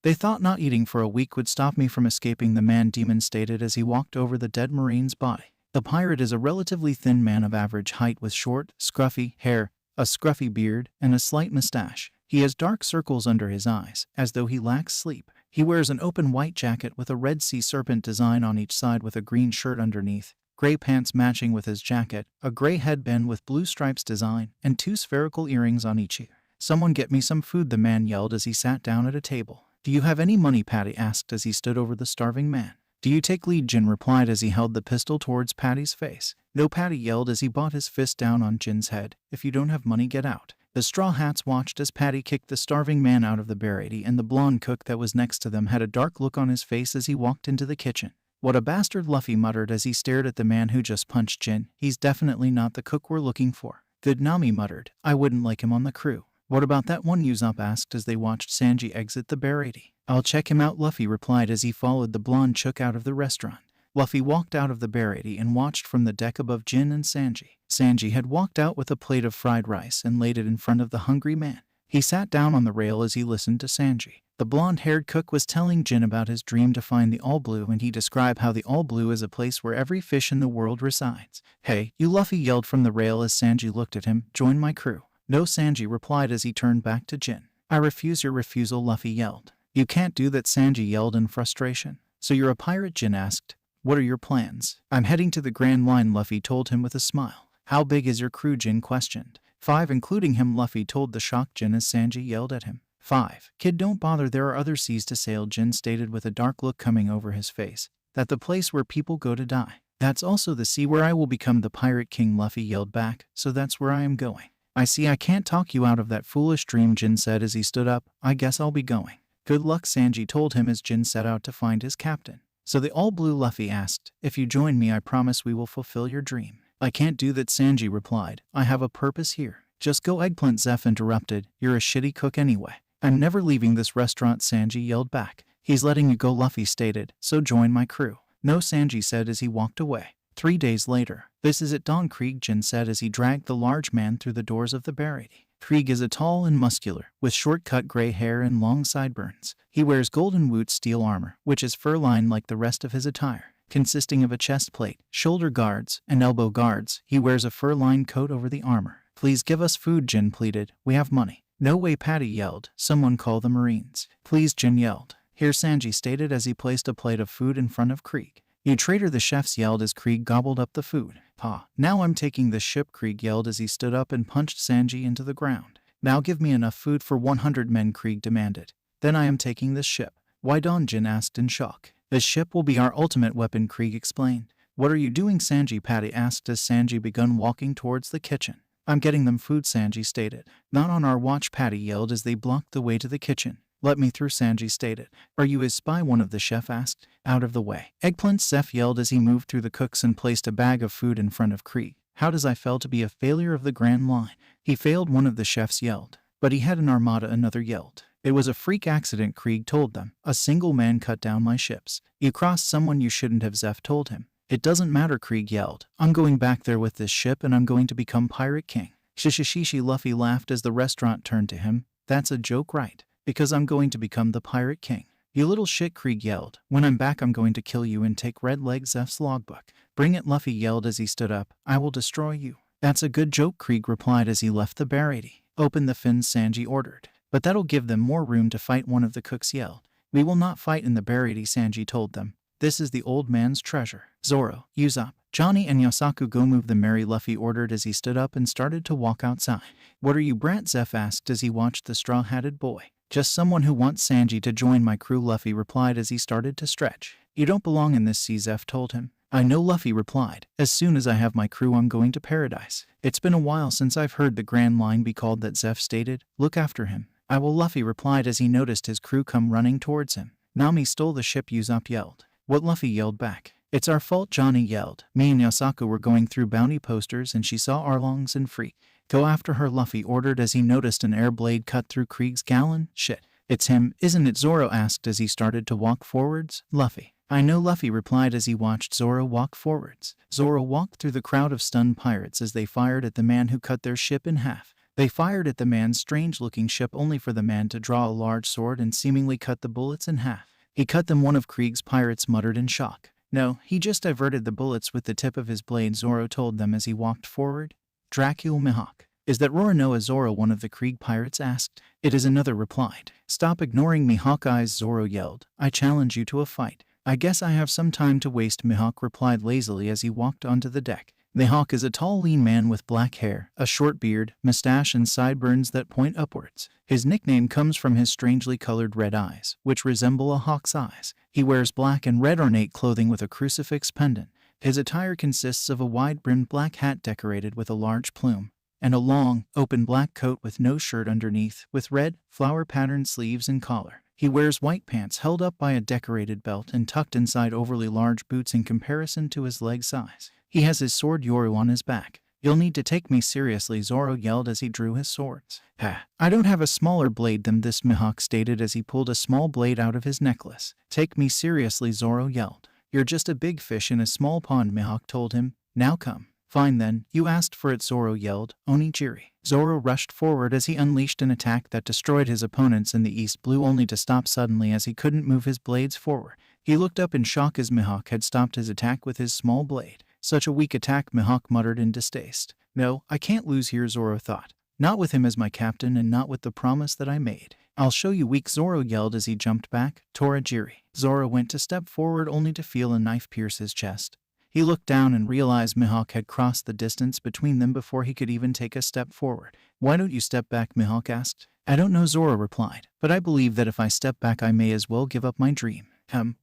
They thought not eating for a week would stop me from escaping, the man Demon stated as he walked over the dead Marine's body. The pirate is a relatively thin man of average height with short, scruffy hair, a scruffy beard, and a slight mustache. He has dark circles under his eyes, as though he lacks sleep. He wears an open white jacket with a red sea serpent design on each side with a green shirt underneath, gray pants matching with his jacket, a gray headband with blue stripes design, and 2 spherical earrings on each ear. Someone get me some food, the man yelled as he sat down at a table. Do you have any money? Patty asked as he stood over the starving man. Do you take lead? Jin replied as he held the pistol towards Patty's face. No, Patty yelled as he brought his fist down on Jin's head. If you don't have money, get out. The Straw Hats watched as Patty kicked the starving man out of the Bear 80, and the blonde cook that was next to them had a dark look on his face as he walked into the kitchen. What a bastard, Luffy muttered as he stared at the man who just punched Jin. He's definitely not the cook we're looking for. Good, Nami muttered. I wouldn't like him on the crew. What about that one? Usopp asked as they watched Sanji exit the Bear 80. I'll check him out, Luffy replied as he followed the blonde chook out of the restaurant. Luffy walked out of the Bear 80 and watched from the deck above Jin and Sanji. Sanji had walked out with a plate of fried rice and laid it in front of the hungry man. He sat down on the rail as he listened to Sanji. The blonde-haired cook was telling Jin about his dream to find the All Blue, and he described how the All Blue is a place where every fish in the world resides. "Hey, you," Luffy yelled from the rail as Sanji looked at him. "Join my crew." "No," Sanji replied as he turned back to Jin. "I refuse your refusal," Luffy yelled. "You can't do that," Sanji yelled in frustration. "So you're a pirate?" Jin asked. "What are your plans?" "I'm heading to the Grand Line," Luffy told him with a smile. "How big is your crew?" Jin questioned. "5, including him," Luffy told the shocked Jin as Sanji yelled at him. 5. "Kid, don't bother, there are other seas to sail," Jin stated with a dark look coming over his face. "That the place where people go to die. That's also the sea where I will become the Pirate King," Luffy yelled back. "So that's where I am going." "I see, I can't talk you out of that foolish dream," Jin said as he stood up. "I guess I'll be going." "Good luck," Sanji told him as Jin set out to find his captain. "So the All Blue?" Luffy asked. "If you join me, I promise we will fulfill your dream." "I can't do that," Sanji replied. "I have a purpose here." "Just go." Eggplant Zeph interrupted. "You're a shitty cook anyway." "I'm never leaving this restaurant," Sanji yelled back. "He's letting you go," Luffy stated. "So join my crew." "No," Sanji said as he walked away. 3 days later. "This is at dawn," Krieg, Jin said as he dragged the large man through the doors of the barracks. Krieg is a tall and muscular, with short-cut gray hair and long sideburns. He wears golden woot steel armor, which is fur-lined like the rest of his attire, consisting of a chest plate, shoulder guards, and elbow guards. He wears a fur-lined coat over the armor. "Please give us food," Jin pleaded. "We have money." "No way," Patty yelled. "Someone call the Marines." "Please," Jin yelled. "Here," Sanji stated as he placed a plate of food in front of Krieg. "You traitor," the chefs yelled as Krieg gobbled up the food. "Ha, now I'm taking this ship," Krieg yelled as he stood up and punched Sanji into the ground. "Now give me enough food for 100 men," Krieg demanded. "Then I am taking this ship." "Why don't?" Jin asked in shock. "This ship will be our ultimate weapon," Krieg explained. "What are you doing?" Sanji Patty asked as Sanji began walking towards the kitchen. "I'm getting them food," Sanji stated. "Not on our watch," Patty yelled as they blocked the way to the kitchen. "Let me through," Sanji stated. "Are you his spy?" one of the chef asked. "Out of the way." Eggplant Zeph yelled as he moved through the cooks and placed a bag of food in front of Krieg. "How does I fail to be a failure of the Grand Line?" "He failed," one of the chefs yelled. "But he had an armada," another yelled. "It was a freak accident," Krieg told them. "A single man cut down my ships." "You crossed someone you shouldn't have," Zeph told him. "It doesn't matter," Krieg yelled. "I'm going back there with this ship and I'm going to become Pirate King." Shishishishi, Luffy laughed as the restaurant turned to him. "That's a joke, right? Because I'm going to become the Pirate King." "You little shit," Krieg yelled. "When I'm back I'm going to kill you and take Red Leg," Zeph's logbook. "Bring it," Luffy yelled as he stood up. "I will destroy you." "That's a good joke," Krieg replied as he left the barracks. "Open the fins," Sanji ordered. "But that'll give them more room to fight," one of the cooks yelled. "We will not fight in the barracks," Sanji told them. "This is the old man's treasure." "Zoro, Usopp, Johnny and Yasaku, go move the Mary," Luffy ordered as he stood up and started to walk outside. "What are you, brat?" Zeph asked as he watched the straw-hatted boy. "Just someone who wants Sanji to join my crew," Luffy replied as he started to stretch. "You don't belong in this sea," Zeph told him. "I know," Luffy replied. "As soon as I have my crew I'm going to paradise." "It's been a while since I've heard the Grand Line be called that," Zeph stated. "Look after him." "I will," Luffy replied as he noticed his crew come running towards him. "Nami stole the ship," Usopp yelled. "What?" Luffy yelled back. "It's our fault," Johnny yelled. "Me and Yasaku were going through bounty posters and she saw Arlongs and Free." "Go after her," Luffy ordered as he noticed an air blade cut through Krieg's gallon. "Shit. It's him, isn't it?" Zoro asked as he started to walk forwards. "Luffy." "I know," Luffy replied as he watched Zoro walk forwards. Zoro walked through the crowd of stunned pirates as they fired at the man who cut their ship in half. They fired at the man's strange-looking ship only for the man to draw a large sword and seemingly cut the bullets in half. "He cut them," one of Krieg's pirates muttered in shock. "No, he just diverted the bullets with the tip of his blade," Zoro told them as he walked forward. "Dracul Mihawk. Is that Roronoa?" Zoro, one of the Krieg pirates asked. "It is," another replied. "Stop ignoring me, Hawkeyes," Zoro yelled. "I challenge you to a fight." "I guess I have some time to waste," Mihawk replied lazily as he walked onto the deck. Mihawk is a tall, lean man with black hair, a short beard, mustache, and sideburns that point upwards. His nickname comes from his strangely colored red eyes, which resemble a hawk's eyes. He wears black and red ornate clothing with a crucifix pendant. His attire consists of a wide-brimmed black hat decorated with a large plume, and a long, open black coat with no shirt underneath, with red, flower-patterned sleeves and collar. He wears white pants held up by a decorated belt and tucked inside overly large boots in comparison to his leg size. He has his sword Yoru on his back. "You'll need to take me seriously," Zoro yelled as he drew his swords. "Ha! I don't have a smaller blade than this," Mihawk stated as he pulled a small blade out of his necklace. "Take me seriously," Zoro yelled. "You're just a big fish in a small pond," Mihawk told him. "Now come." "Fine then, you asked for it," Zoro yelled. "Onigiri." Zoro rushed forward as he unleashed an attack that destroyed his opponents in the East Blue, only to stop suddenly as he couldn't move his blades forward. He looked up in shock as Mihawk had stopped his attack with his small blade. Such a weak attack, Mihawk muttered in distaste. No, I can't lose here, Zoro thought. Not with him as my captain and not with the promise that I made. I'll show you weak, Zoro yelled as he jumped back. Torajiri. Zoro went to step forward only to feel a knife pierce his chest. He looked down and realized Mihawk had crossed the distance between them before he could even take a step forward. Why don't you step back? Mihawk asked. I don't know, Zoro replied, but I believe that if I step back I may as well give up my dream.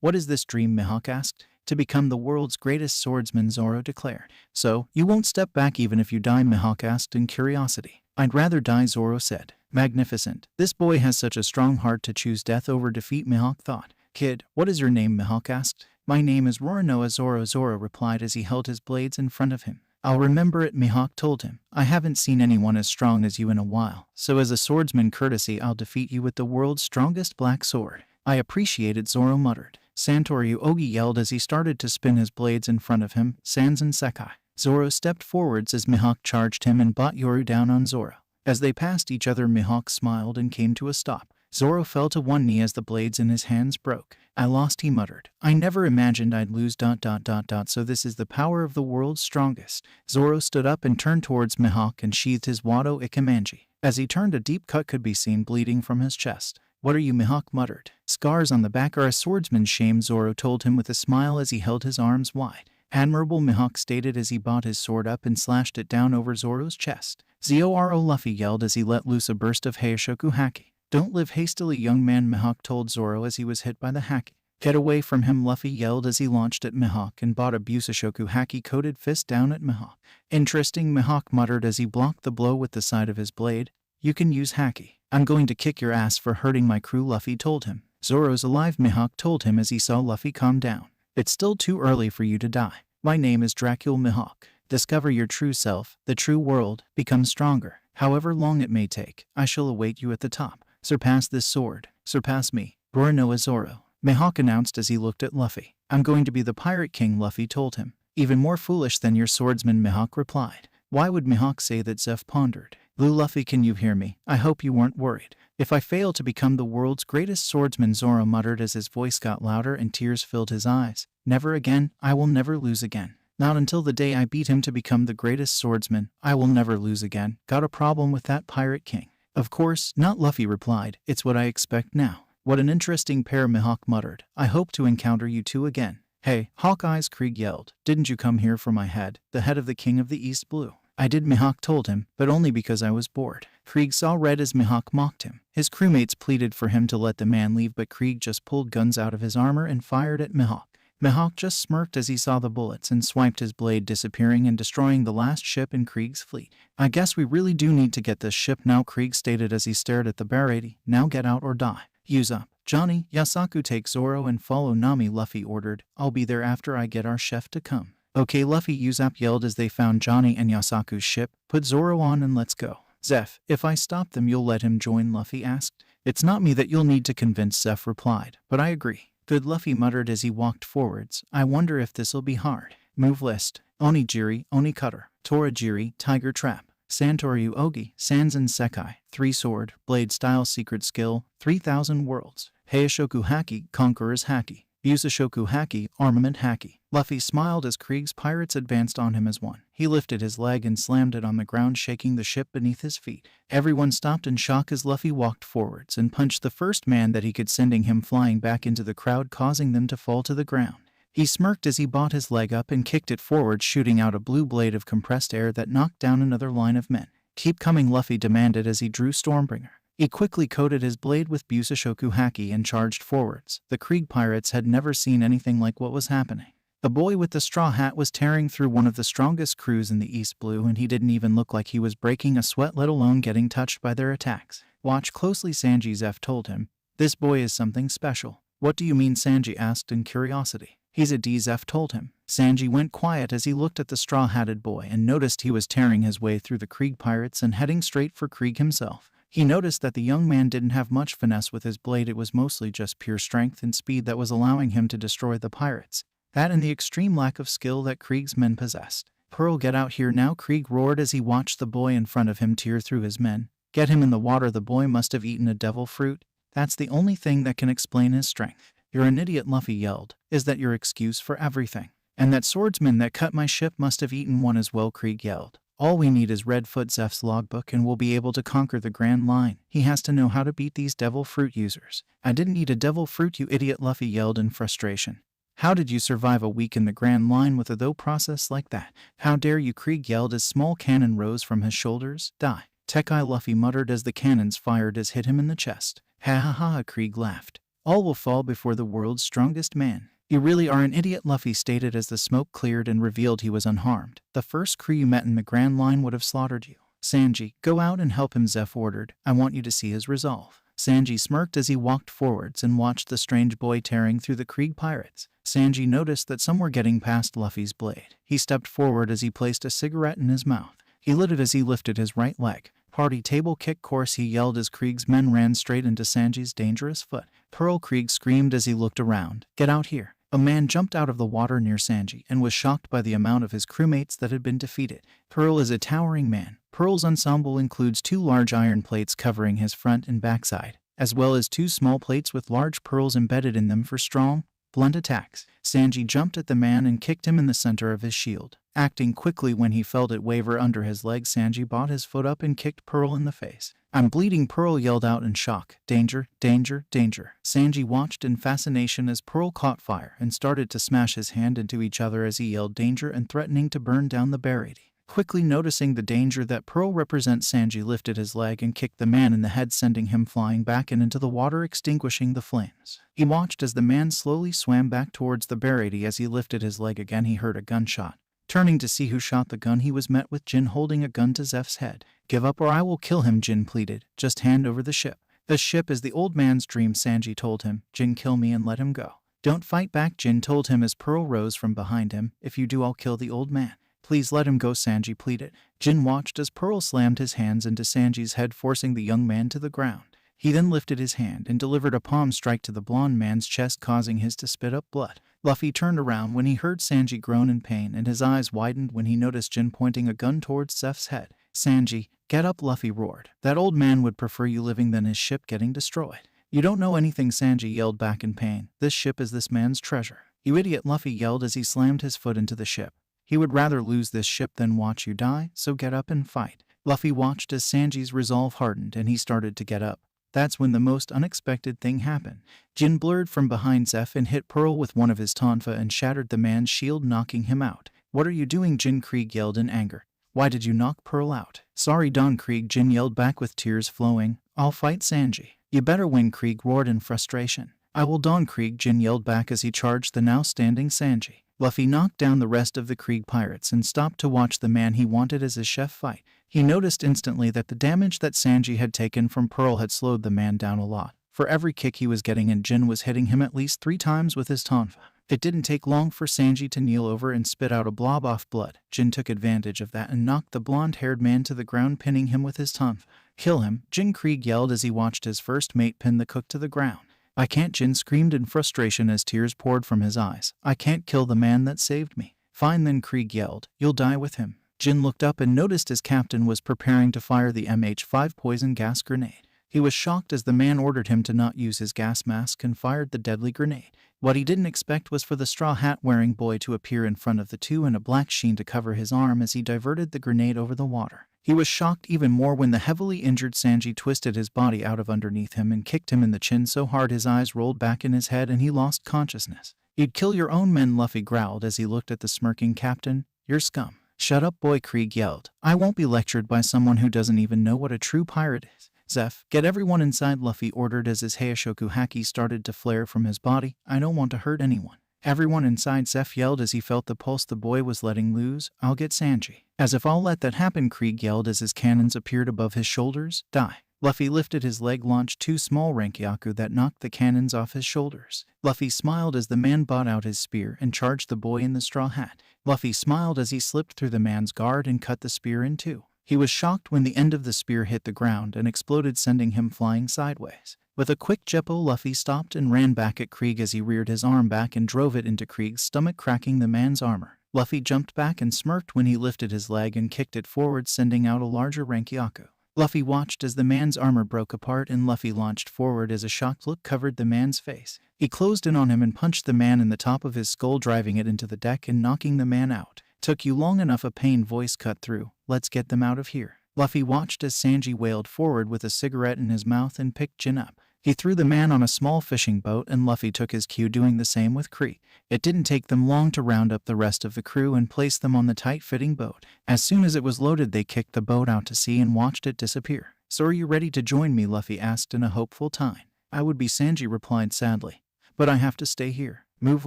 What is this dream? Mihawk asked. To become the world's greatest swordsman, Zoro declared. So, you won't step back even if you die? Mihawk asked in curiosity. I'd rather die, Zoro said. Magnificent. This boy has such a strong heart to choose death over defeat, Mihawk thought. Kid, what is your name? Mihawk asked. My name is Roronoa, Zoro replied as he held his blades in front of him. I'll remember it, Mihawk told him. I haven't seen anyone as strong as you in a while, so as a swordsman courtesy I'll defeat you with the world's strongest black sword. I appreciate it, Zoro muttered. Santoryu Ogi yelled as he started to spin his blades in front of him. Sanzen Sekai. Zoro stepped forwards as Mihawk charged him and brought Yoru down on Zoro. As they passed each other, Mihawk smiled and came to a stop. Zoro fell to one knee as the blades in his hands broke. I lost, he muttered. I never imagined I'd lose ... So this is the power of the world's strongest. Zoro stood up and turned towards Mihawk and sheathed his Wado Ikemanji. As he turned, a deep cut could be seen bleeding from his chest. What are you? Mihawk muttered. Scars on the back are a swordsman's shame, Zoro told him with a smile as he held his arms wide. Admirable, Mihawk stated as he brought his sword up and slashed it down over Zoro's chest. Zoro Luffy yelled as he let loose a burst of Heishoku Haki. Don't live hastily, young man, Mihawk told Zoro as he was hit by the Haki. Get away from him, Luffy yelled as he launched at Mihawk and brought a Busashoku Haki-coated fist down at Mihawk. Interesting, Mihawk muttered as he blocked the blow with the side of his blade. You can use Haki. I'm going to kick your ass for hurting my crew, Luffy told him. Zoro's alive, Mihawk told him as he saw Luffy calm down. It's still too early for you to die. My name is Dracula, Mihawk. Discover your true self, the true world, become stronger. However long it may take, I shall await you at the top. Surpass this sword. Surpass me. Roronoa Zoro. Mihawk announced as he looked at Luffy. I'm going to be the Pirate King, Luffy told him. Even more foolish than your swordsman, Mihawk replied. Why would Mihawk say that? Zeph pondered. Luffy, can you hear me? I hope you weren't worried. If I fail to become the world's greatest swordsman, Zoro muttered as his voice got louder and tears filled his eyes. Never again. I will never lose again. Not until the day I beat him to become the greatest swordsman. I will never lose again. Got a problem with that, Pirate King? Of course not, Luffy replied. It's what I expect now. What an interesting pair, Mihawk muttered. I hope to encounter you two again. Hey, Hawkeye's Krieg yelled. Didn't you come here for my head, the head of the King of the East Blue? I did, Mihawk told him, but only because I was bored. Krieg saw red as Mihawk mocked him. His crewmates pleaded for him to let the man leave, but Krieg just pulled guns out of his armor and fired at Mihawk. Mihawk just smirked as he saw the bullets and swiped his blade, disappearing and destroying the last ship in Krieg's fleet. I guess we really do need to get this ship now, Krieg stated as he stared at the Barady. Now get out or die. Use up. Johnny, Yasaku, take Zoro and follow Nami, Luffy ordered. I'll be there after I get our chef to come. Okay, Luffy, Usopp yelled as they found Johnny and Yasaku's ship. Put Zoro on and let's go. Zeph, if I stop them you'll let him join, Luffy asked. It's not me that you'll need to convince, Zeph replied, but I agree. Good, Luffy muttered as he walked forwards. I wonder if this'll be hard. Move list. Onigiri, Oni-Cutter. Torajiri, Tiger Trap. Santoryu Ogi, Sanzen Sekai. 3-sword, blade style secret skill, 3000 worlds. Heishoku Haki, Conqueror's Haki. Busashoku Haki, Armament Haki. Luffy smiled as Krieg's pirates advanced on him as one. He lifted his leg and slammed it on the ground, shaking the ship beneath his feet. Everyone stopped in shock as Luffy walked forwards and punched the first man that he could, sending him flying back into the crowd, causing them to fall to the ground. He smirked as he brought his leg up and kicked it forward, shooting out a blue blade of compressed air that knocked down another line of men. Keep coming, Luffy demanded as he drew Stormbringer. He quickly coated his blade with Busashoku Haki and charged forwards. The Krieg pirates had never seen anything like what was happening. The boy with the straw hat was tearing through one of the strongest crews in the East Blue, and he didn't even look like he was breaking a sweat, let alone getting touched by their attacks. Watch closely, Sanji, Zeph told him. This boy is something special. What do you mean? Sanji asked in curiosity. He's a D, Zeph told him. Sanji went quiet as he looked at the straw-hatted boy and noticed he was tearing his way through the Krieg pirates and heading straight for Krieg himself. He noticed that the young man didn't have much finesse with his blade. It was mostly just pure strength and speed that was allowing him to destroy the pirates. That and the extreme lack of skill that Krieg's men possessed. Pearl, get out here now, Krieg roared as he watched the boy in front of him tear through his men. Get him in the water. The boy must have eaten a devil fruit. That's the only thing that can explain his strength. You're an idiot, Luffy yelled. Is that your excuse for everything? And that swordsman that cut my ship must have eaten one as well, Krieg yelled. All we need is Redfoot Zeph's logbook and we'll be able to conquer the Grand Line. He has to know how to beat these devil fruit users. I didn't eat a devil fruit, you idiot, Luffy yelled in frustration. How did you survive a week in the Grand Line with a thorough process like that? How dare you, Krieg yelled as small cannon rose from his shoulders. Die. Tekai, Luffy muttered as the cannons fired as hit him in the chest. Ha ha ha, Krieg laughed. All will fall before the world's strongest man. You really are an idiot, Luffy stated as the smoke cleared and revealed he was unharmed. The first crew you met in the Grand Line would have slaughtered you. Sanji, go out and help him, Zeph ordered. I want you to see his resolve. Sanji smirked as he walked forwards and watched the strange boy tearing through the Krieg pirates. Sanji noticed that some were getting past Luffy's blade. He stepped forward as he placed a cigarette in his mouth. He lit it as he lifted his right leg. Party table kick course, he yelled as Krieg's men ran straight into Sanji's dangerous foot. Pearl, Krieg screamed as he looked around. Get out here. A man jumped out of the water near Sanji and was shocked by the amount of his crewmates that had been defeated. Pearl is a towering man. Pearl's ensemble includes 2 large iron plates covering his front and backside, as well as 2 small plates with large pearls embedded in them for strong, blunt attacks. Sanji jumped at the man and kicked him in the center of his shield. Acting quickly when he felt it waver under his leg, Sanji brought his foot up and kicked Pearl in the face. I'm bleeding, Pearl yelled out in shock. Danger, danger, danger. Sanji watched in fascination as Pearl caught fire and started to smash his hand into each other as he yelled danger and threatening to burn down the barricade. Quickly noticing the danger that Pearl represents, Sanji lifted his leg and kicked the man in the head, sending him flying back and into the water, extinguishing the flames. He watched as the man slowly swam back towards the barricade. As he lifted his leg again, he heard a gunshot. Turning to see who shot the gun, he was met with Jin holding a gun to Zeph's head. Give up or I will kill him, Jin pleaded. Just hand over the ship. The ship is the old man's dream, Sanji told him. Jin, kill me and let him go. Don't fight back, Jin told him as Pearl rose from behind him. If you do, I'll kill the old man. Please let him go, Sanji pleaded. Jin watched as Pearl slammed his hands into Sanji's head, forcing the young man to the ground. He then lifted his hand and delivered a palm strike to the blonde man's chest, causing his to spit up blood. Luffy turned around when he heard Sanji groan in pain, and his eyes widened when he noticed Jin pointing a gun towards Zeph's head. Sanji, get up, Luffy roared. That old man would prefer you living than his ship getting destroyed. You don't know anything, Sanji yelled back in pain. This ship is this man's treasure. You idiot, Luffy yelled as he slammed his foot into the ship. He would rather lose this ship than watch you die, so get up and fight. Luffy watched as Sanji's resolve hardened and he started to get up. That's when the most unexpected thing happened. Jin blurred from behind Zeph and hit Pearl with one of his tonfa and shattered the man's shield, knocking him out. What are you doing, Jin? Krieg yelled in anger. Why did you knock Pearl out? Sorry, Don, Krieg, Jin yelled back with tears flowing. I'll fight Sanji. You better win, Krieg roared in frustration. I will, Don, Krieg, Jin yelled back as he charged the now standing Sanji. Luffy knocked down the rest of the Krieg pirates and stopped to watch the man he wanted as his chef fight. He noticed instantly that the damage that Sanji had taken from Pearl had slowed the man down a lot. For every kick he was getting in, Jin was hitting him at least 3 times with his tonfa. It didn't take long for Sanji to kneel over and spit out a blob of blood. Jin took advantage of that and knocked the blonde-haired man to the ground, pinning him with his tonfa. Kill him, Jin, Krieg yelled as he watched his first mate pin the cook to the ground. I can't, Jin screamed in frustration as tears poured from his eyes. I can't kill the man that saved me. Fine then, Krieg yelled. You'll die with him. Jin looked up and noticed his captain was preparing to fire the MH5 poison gas grenade. He was shocked as the man ordered him to not use his gas mask and fired the deadly grenade. What he didn't expect was for the straw hat-wearing boy to appear in front of the two and a black sheen to cover his arm as he diverted the grenade over the water. He was shocked even more when the heavily injured Sanji twisted his body out of underneath him and kicked him in the chin so hard his eyes rolled back in his head and he lost consciousness. You'd kill your own men, Luffy growled as he looked at the smirking captain. You're scum. Shut up, boy, Krieg yelled. I won't be lectured by someone who doesn't even know what a true pirate is. Zeph, get everyone inside, Luffy ordered as his Heishoku haki started to flare from his body. I don't want to hurt anyone. Everyone inside, Zeph yelled as he felt the pulse the boy was letting loose. I'll get Sanji. As if I'll let that happen, Krieg yelled as his cannons appeared above his shoulders. Die. Luffy lifted his leg, launched 2 small Rankyaku that knocked the cannons off his shoulders. Luffy smiled as the man brought out his spear and charged the boy in the straw hat. Luffy smiled as he slipped through the man's guard and cut the spear in 2. He was shocked when the end of the spear hit the ground and exploded, sending him flying sideways. With a quick jeppo, Luffy stopped and ran back at Krieg as he reared his arm back and drove it into Krieg's stomach, cracking the man's armor. Luffy jumped back and smirked when he lifted his leg and kicked it forward, sending out a larger Rankyaku. Luffy watched as the man's armor broke apart and Luffy launched forward as a shocked look covered the man's face. He closed in on him and punched the man in the top of his skull, driving it into the deck and knocking the man out. "Took you long enough," a pained voice cut through. "Let's get them out of here." Luffy watched as Sanji wailed forward with a cigarette in his mouth and picked Jin up. He threw the man on a small fishing boat and Luffy took his cue, doing the same with Kree. It didn't take them long to round up the rest of the crew and place them on the tight-fitting boat. As soon as it was loaded, they kicked the boat out to sea and watched it disappear. "So are you ready to join me?" Luffy asked in a hopeful tone. "I would be," Sanji replied sadly. "But I have to stay here." Move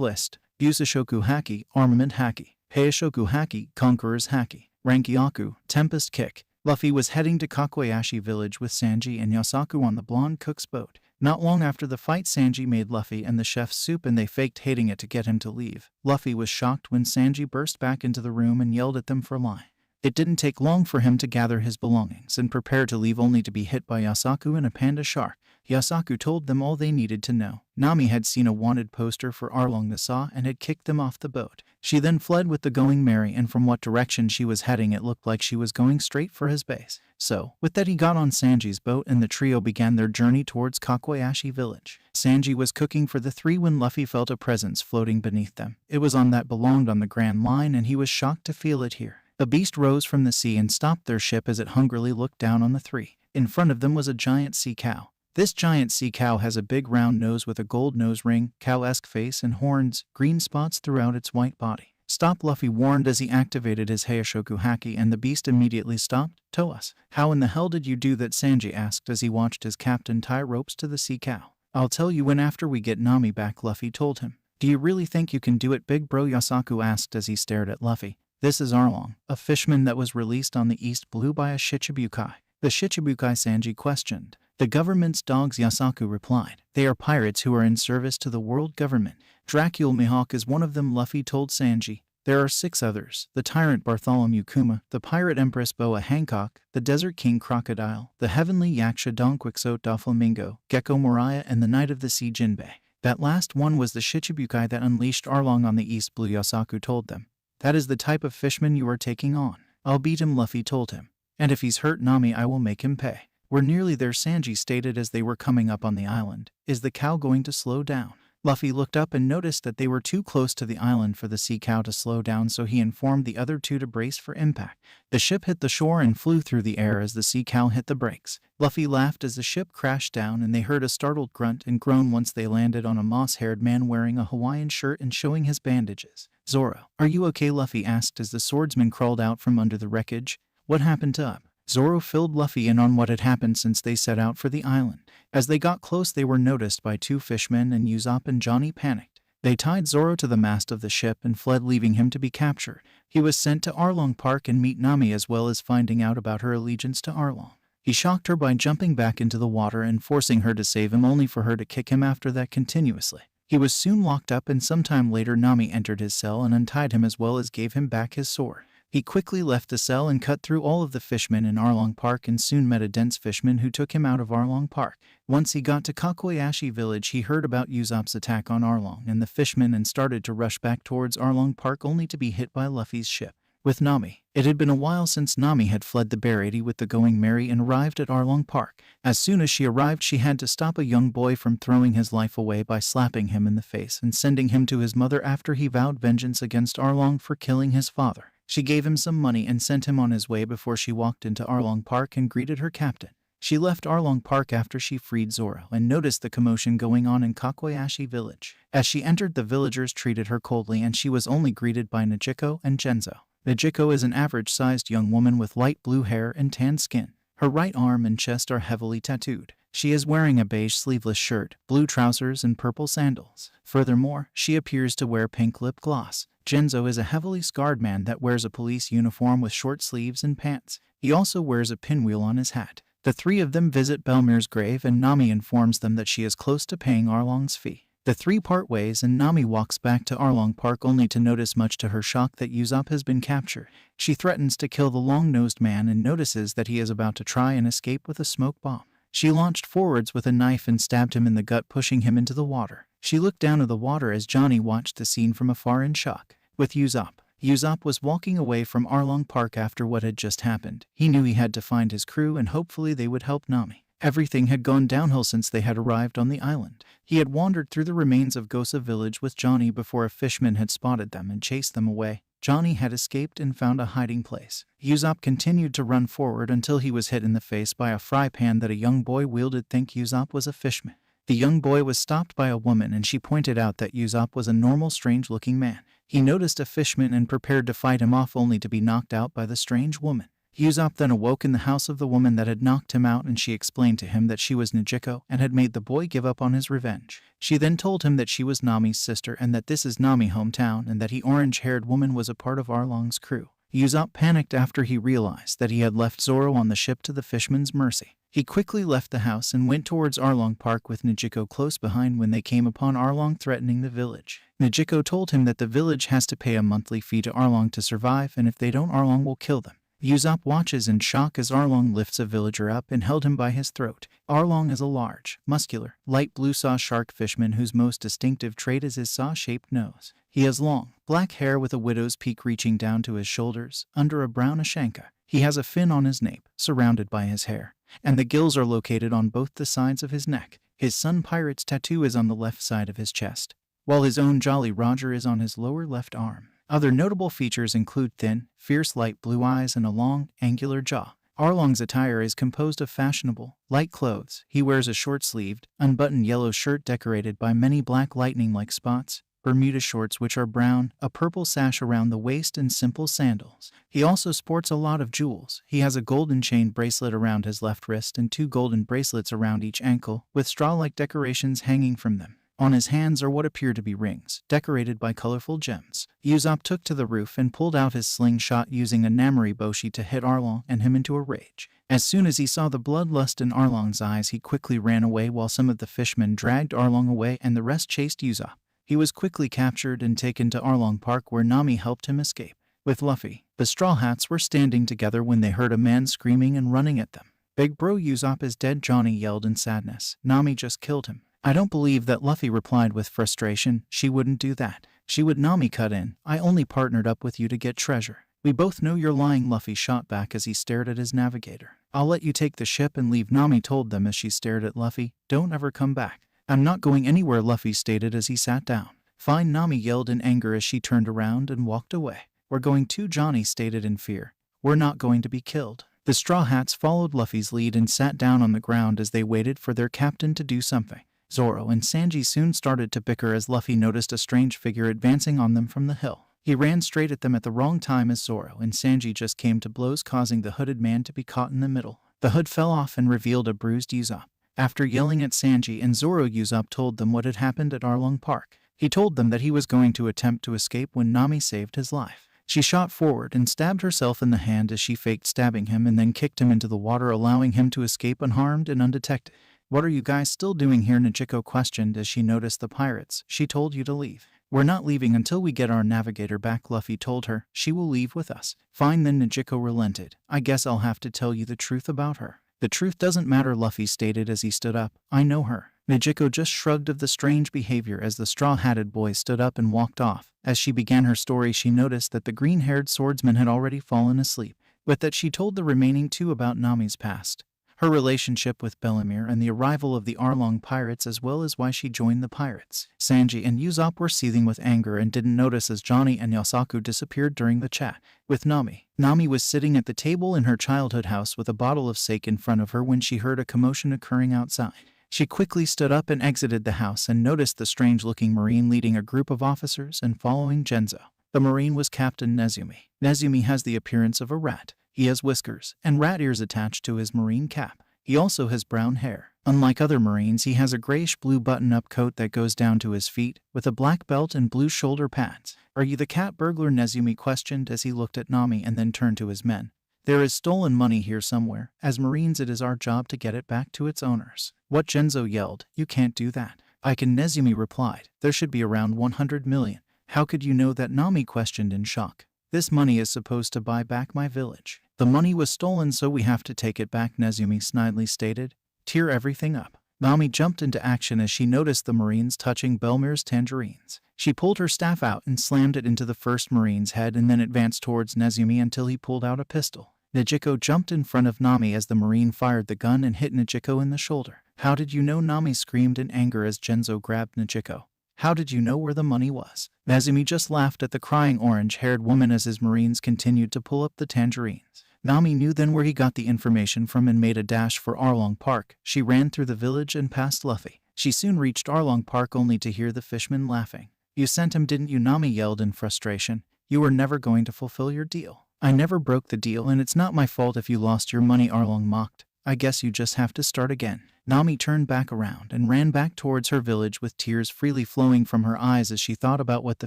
list: Busashoku Haki, Armament Haki. Heishoku Haki, Conqueror's Haki. Rankyaku, Tempest Kick. Luffy was heading to Kakuyashi village with Sanji and Yasaku on the blonde cook's boat. Not long after the fight, Sanji made Luffy and the chef soup and they faked hating it to get him to leave. Luffy was shocked when Sanji burst back into the room and yelled at them for lying. It didn't take long for him to gather his belongings and prepare to leave, only to be hit by Yasaku and a panda shark. Yasaku told them all they needed to know. Nami had seen a wanted poster for Arlong the Saw and had kicked them off the boat. She then fled with the Going Merry, and from what direction she was heading it looked like she was going straight for his base. So, with that, he got on Sanji's boat and the trio began their journey towards Kakuyashi village. Sanji was cooking for the three when Luffy felt a presence floating beneath them. It was on that belonged on the Grand Line and he was shocked to feel it here. A beast rose from the sea and stopped their ship as it hungrily looked down on the three. In front of them was a giant sea cow. This giant sea cow has a big round nose with a gold nose ring, cow-esque face and horns, green spots throughout its white body. "Stop," Luffy warned as he activated his Heishoku Haki, and the beast immediately stopped. "Tow us." "How in the hell did you do that?" Sanji asked as he watched his captain tie ropes to the sea cow. "I'll tell you when after we get Nami back," Luffy told him. "Do you really think you can do it, big bro?" Yasaku asked as he stared at Luffy. "This is Arlong, a fishman that was released on the East Blue by a Shichibukai." "The Shichibukai?" Sanji questioned. "The government's dogs," Yasaku replied. "They are pirates who are in service to the world government. Dracul Mihawk is one of them," Luffy told Sanji. "There are 6 others: the tyrant Bartholomew Kuma, the pirate Empress Boa Hancock, the Desert King Crocodile, the heavenly Yaksha Don Quixote Doflamingo, Gecko Moria, and the Knight of the Sea Jinbei. That last one was the Shichibukai that unleashed Arlong on the East Blue," Yasaku told them. "That is the type of fishman you are taking on." "I'll beat him," Luffy told him. "And if he's hurt Nami, I will make him pay." "We're nearly there," Sanji stated as they were coming up on the island. "Is the cow going to slow down?" Luffy looked up and noticed that they were too close to the island for the sea cow to slow down, so he informed the other two to brace for impact. The ship hit the shore and flew through the air as the sea cow hit the brakes. Luffy laughed as the ship crashed down and they heard a startled grunt and groan once they landed on a moss-haired man wearing a Hawaiian shirt and showing his bandages. "Zoro, are you okay?" Luffy asked as the swordsman crawled out from under the wreckage. "What happened to Up?" Zoro filled Luffy in on what had happened since they set out for the island. As they got close, they were noticed by 2 fishmen and Usopp and Johnny panicked. They tied Zoro to the mast of the ship and fled, leaving him to be captured. He was sent to Arlong Park and meet Nami, as well as finding out about her allegiance to Arlong. He shocked her by jumping back into the water and forcing her to save him, only for her to kick him after that continuously. He was soon locked up, and sometime later Nami entered his cell and untied him, as well as gave him back his sword. He quickly left the cell and cut through all of the fishmen in Arlong Park and soon met a dense fishman who took him out of Arlong Park. Once he got to Kakuyashi village, he heard about Usopp's attack on Arlong and the fishmen and started to rush back towards Arlong Park, only to be hit by Luffy's ship. With Nami, it had been a while since Nami had fled the Barady with the Going Merry and arrived at Arlong Park. As soon as she arrived, she had to stop a young boy from throwing his life away by slapping him in the face and sending him to his mother after he vowed vengeance against Arlong for killing his father. She gave him some money and sent him on his way before she walked into Arlong Park and greeted her captain. She left Arlong Park after she freed Zoro and noticed the commotion going on in Kakuyashi village. As she entered, the villagers treated her coldly and she was only greeted by Najiko and Genzo. Najiko is an average-sized young woman with light blue hair and tan skin. Her right arm and chest are heavily tattooed. She is wearing a beige sleeveless shirt, blue trousers, and purple sandals. Furthermore, she appears to wear pink lip gloss. Genzo is a heavily scarred man that wears a police uniform with short sleeves and pants. He also wears a pinwheel on his hat. The 3 of them visit Belmir's grave and Nami informs them that she is close to paying Arlong's fee. The 3 part ways and Nami walks back to Arlong Park, only to notice, much to her shock, that Usopp has been captured. She threatens to kill the long-nosed man and notices that he is about to try and escape with a smoke bomb. She launched forwards with a knife and stabbed him in the gut, pushing him into the water. She looked down at the water as Johnny watched the scene from afar in shock. With Usopp, Usopp was walking away from Arlong Park after what had just happened. He knew he had to find his crew and hopefully they would help Nami. Everything had gone downhill since they had arrived on the island. He had wandered through the remains of Gosa village with Johnny before a fishman had spotted them and chased them away. Johnny had escaped and found a hiding place. Usopp continued to run forward until he was hit in the face by a fry pan that a young boy wielded. Think Usopp was a fishman. The young boy was stopped by a woman and she pointed out that Usopp was a normal strange-looking man. He noticed a fishman and prepared to fight him off only to be knocked out by the strange woman. Usopp then awoke in the house of the woman that had knocked him out and she explained to him that she was Nijiko and had made the boy give up on his revenge. She then told him that she was Nami's sister and that this is Nami's hometown and that the orange-haired woman was a part of Arlong's crew. Usopp panicked after he realized that he had left Zoro on the ship to the fishman's mercy. He quickly left the house and went towards Arlong Park with Nijiko close behind when they came upon Arlong threatening the village. Nijiko told him that the village has to pay a monthly fee to Arlong to survive and if they don't Arlong will kill them. Usopp watches in shock as Arlong lifts a villager up and held him by his throat. Arlong is a large, muscular, light blue saw shark fishman whose most distinctive trait is his saw-shaped nose. He has long, black hair with a widow's peak reaching down to his shoulders, under a brown ashanka. He has a fin on his nape, surrounded by his hair, and the gills are located on both the sides of his neck. His Sun Pirate's tattoo is on the left side of his chest, while his own Jolly Roger is on his lower left arm. Other notable features include thin, fierce light blue eyes and a long, angular jaw. Arlong's attire is composed of fashionable, light clothes. He wears a short-sleeved, unbuttoned yellow shirt decorated by many black lightning-like spots, Bermuda shorts which are brown, a purple sash around the waist and simple sandals. He also sports a lot of jewels. He has a golden chain bracelet around his left wrist and 2 golden bracelets around each ankle, with straw-like decorations hanging from them. On his hands are what appear to be rings, decorated by colorful gems. Usopp took to the roof and pulled out his slingshot using a Namori Boshi to hit Arlong and him into a rage. As soon as he saw the bloodlust in Arlong's eyes, he quickly ran away while some of the fishmen dragged Arlong away and the rest chased Usopp. He was quickly captured and taken to Arlong Park where Nami helped him escape. With Luffy, the Straw Hats were standing together when they heard a man screaming and running at them. "Big bro, Usopp is dead," Johnny yelled in sadness. "Nami just killed him." "I don't believe that," Luffy replied with frustration. "She wouldn't do that. She would." Nami cut in. "I only partnered up with you to get treasure." "We both know you're lying," Luffy shot back as he stared at his navigator. "I'll let you take the ship and leave," Nami told them as she stared at Luffy. "Don't ever come back." "I'm not going anywhere," Luffy stated as he sat down. "Fine," Nami yelled in anger as she turned around and walked away. "We're going to," Johnny stated in fear. "We're not going to be killed." The Straw Hats followed Luffy's lead and sat down on the ground as they waited for their captain to do something. Zoro and Sanji soon started to bicker as Luffy noticed a strange figure advancing on them from the hill. He ran straight at them at the wrong time as Zoro and Sanji just came to blows, causing the hooded man to be caught in the middle. The hood fell off and revealed a bruised Usopp. After yelling at Sanji and Zoro, Usopp told them what had happened at Arlong Park. He told them that he was going to attempt to escape when Nami saved his life. She shot forward and stabbed herself in the hand as she faked stabbing him and then kicked him into the water, allowing him to escape unharmed and undetected. "What are you guys still doing here?" Nijiko questioned as she noticed the pirates. "She told you to leave." "We're not leaving until we get our navigator back," Luffy told her. "She will leave with us." "Fine then," Nijiko relented. "I guess I'll have to tell you the truth about her." "The truth doesn't matter," Luffy stated as he stood up. "I know her." Nijiko just shrugged of the strange behavior as the straw-hatted boy stood up and walked off. As she began her story, she noticed that the green-haired swordsman had already fallen asleep, but that she told the remaining 2 about Nami's past, her relationship with Bellemere and the arrival of the Arlong pirates, as well as why she joined the pirates. Sanji and Usopp were seething with anger and didn't notice as Johnny and Yasaku disappeared during the chat with Nami. Nami was sitting at the table in her childhood house with a bottle of sake in front of her when she heard a commotion occurring outside. She quickly stood up and exited the house and noticed the strange-looking Marine leading a group of officers and following Genzo. The Marine was Captain Nezumi. Nezumi has the appearance of a rat. He has whiskers and rat ears attached to his Marine cap. He also has brown hair. Unlike other Marines, he has a grayish-blue button-up coat that goes down to his feet, with a black belt and blue shoulder pads. "Are you the cat burglar?" Nezumi questioned as he looked at Nami and then turned to his men. "There is stolen money here somewhere. As Marines, it is our job to get it back to its owners." "What?" Genzo yelled. "You can't do that." "I can," Nezumi replied. "There should be around 100 million. "How could you know that?" Nami questioned in shock. "This money is supposed to buy back my village." "The money was stolen, so we have to take it back," Nezumi snidely stated. "Tear everything up." Nami jumped into action as she noticed the Marines touching Belmir's tangerines. She pulled her staff out and slammed it into the first Marine's head and then advanced towards Nezumi until he pulled out a pistol. Nijiko jumped in front of Nami as the Marine fired the gun and hit Nijiko in the shoulder. How did you know? Nami screamed in anger as Genzo grabbed Nijiko. How did you know where the money was? Nezumi just laughed at the crying orange-haired woman as his Marines continued to pull up the tangerines. Nami knew then where he got the information from and made a dash for Arlong Park. She ran through the village and past Luffy. She soon reached Arlong Park only to hear the fishmen laughing. You sent him, didn't you? Nami yelled in frustration. You were never going to fulfill your deal. I never broke the deal and it's not my fault if you lost your money, Arlong mocked. I guess you just have to start again. Nami turned back around and ran back towards her village with tears freely flowing from her eyes as she thought about what the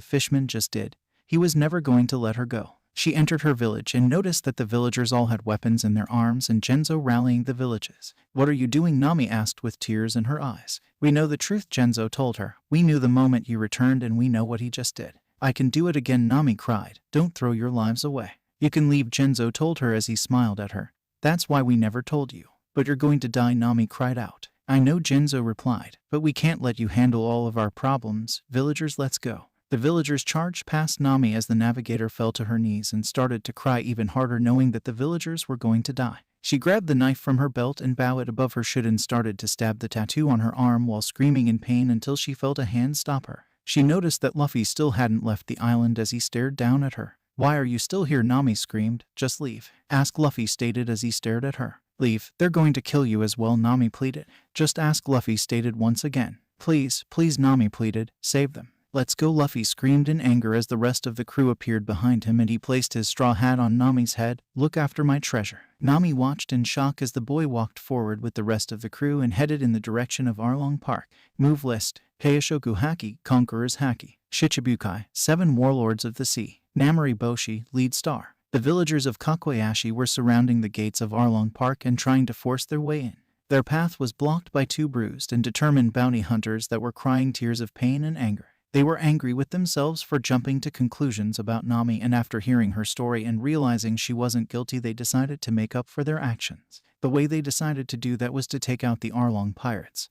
fishman just did. He was never going to let her go. She entered her village and noticed that the villagers all had weapons in their arms and Genzo rallying the villages. What are you doing? Nami asked with tears in her eyes. We know the truth, Genzo told her. We knew the moment you returned and we know what he just did. I can do it again, Nami cried. Don't throw your lives away. You can leave, Genzo told her as he smiled at her. That's why we never told you. But you're going to die, Nami cried out. I know, Genzo replied, but we can't let you handle all of our problems. Villagers, let's go. The villagers charged past Nami as the navigator fell to her knees and started to cry even harder, knowing that the villagers were going to die. She grabbed the knife from her belt and bowed it above her should and started to stab the tattoo on her arm while screaming in pain until she felt a hand stop her. She noticed that Luffy still hadn't left the island as he stared down at her. Why are you still here? Nami screamed. Just leave. Ask, Luffy stated as he stared at her. Leave. They're going to kill you as well, Nami pleaded. Just ask, Luffy stated once again. Please, please, Nami pleaded. Save them. Let's go, Luffy screamed in anger as the rest of the crew appeared behind him and he placed his straw hat on Nami's head. Look after my treasure. Nami watched in shock as the boy walked forward with the rest of the crew and headed in the direction of Arlong Park. Move list. Keishoku Haki, Conqueror's Haki. Shichibukai, 7 Warlords of the Sea. Namori Boshi, lead star. The villagers of Kakuyashi were surrounding the gates of Arlong Park and trying to force their way in. Their path was blocked by 2 bruised and determined bounty hunters that were crying tears of pain and anger. They were angry with themselves for jumping to conclusions about Nami, and after hearing her story and realizing she wasn't guilty, they decided to make up for their actions. The way they decided to do that was to take out the Arlong pirates.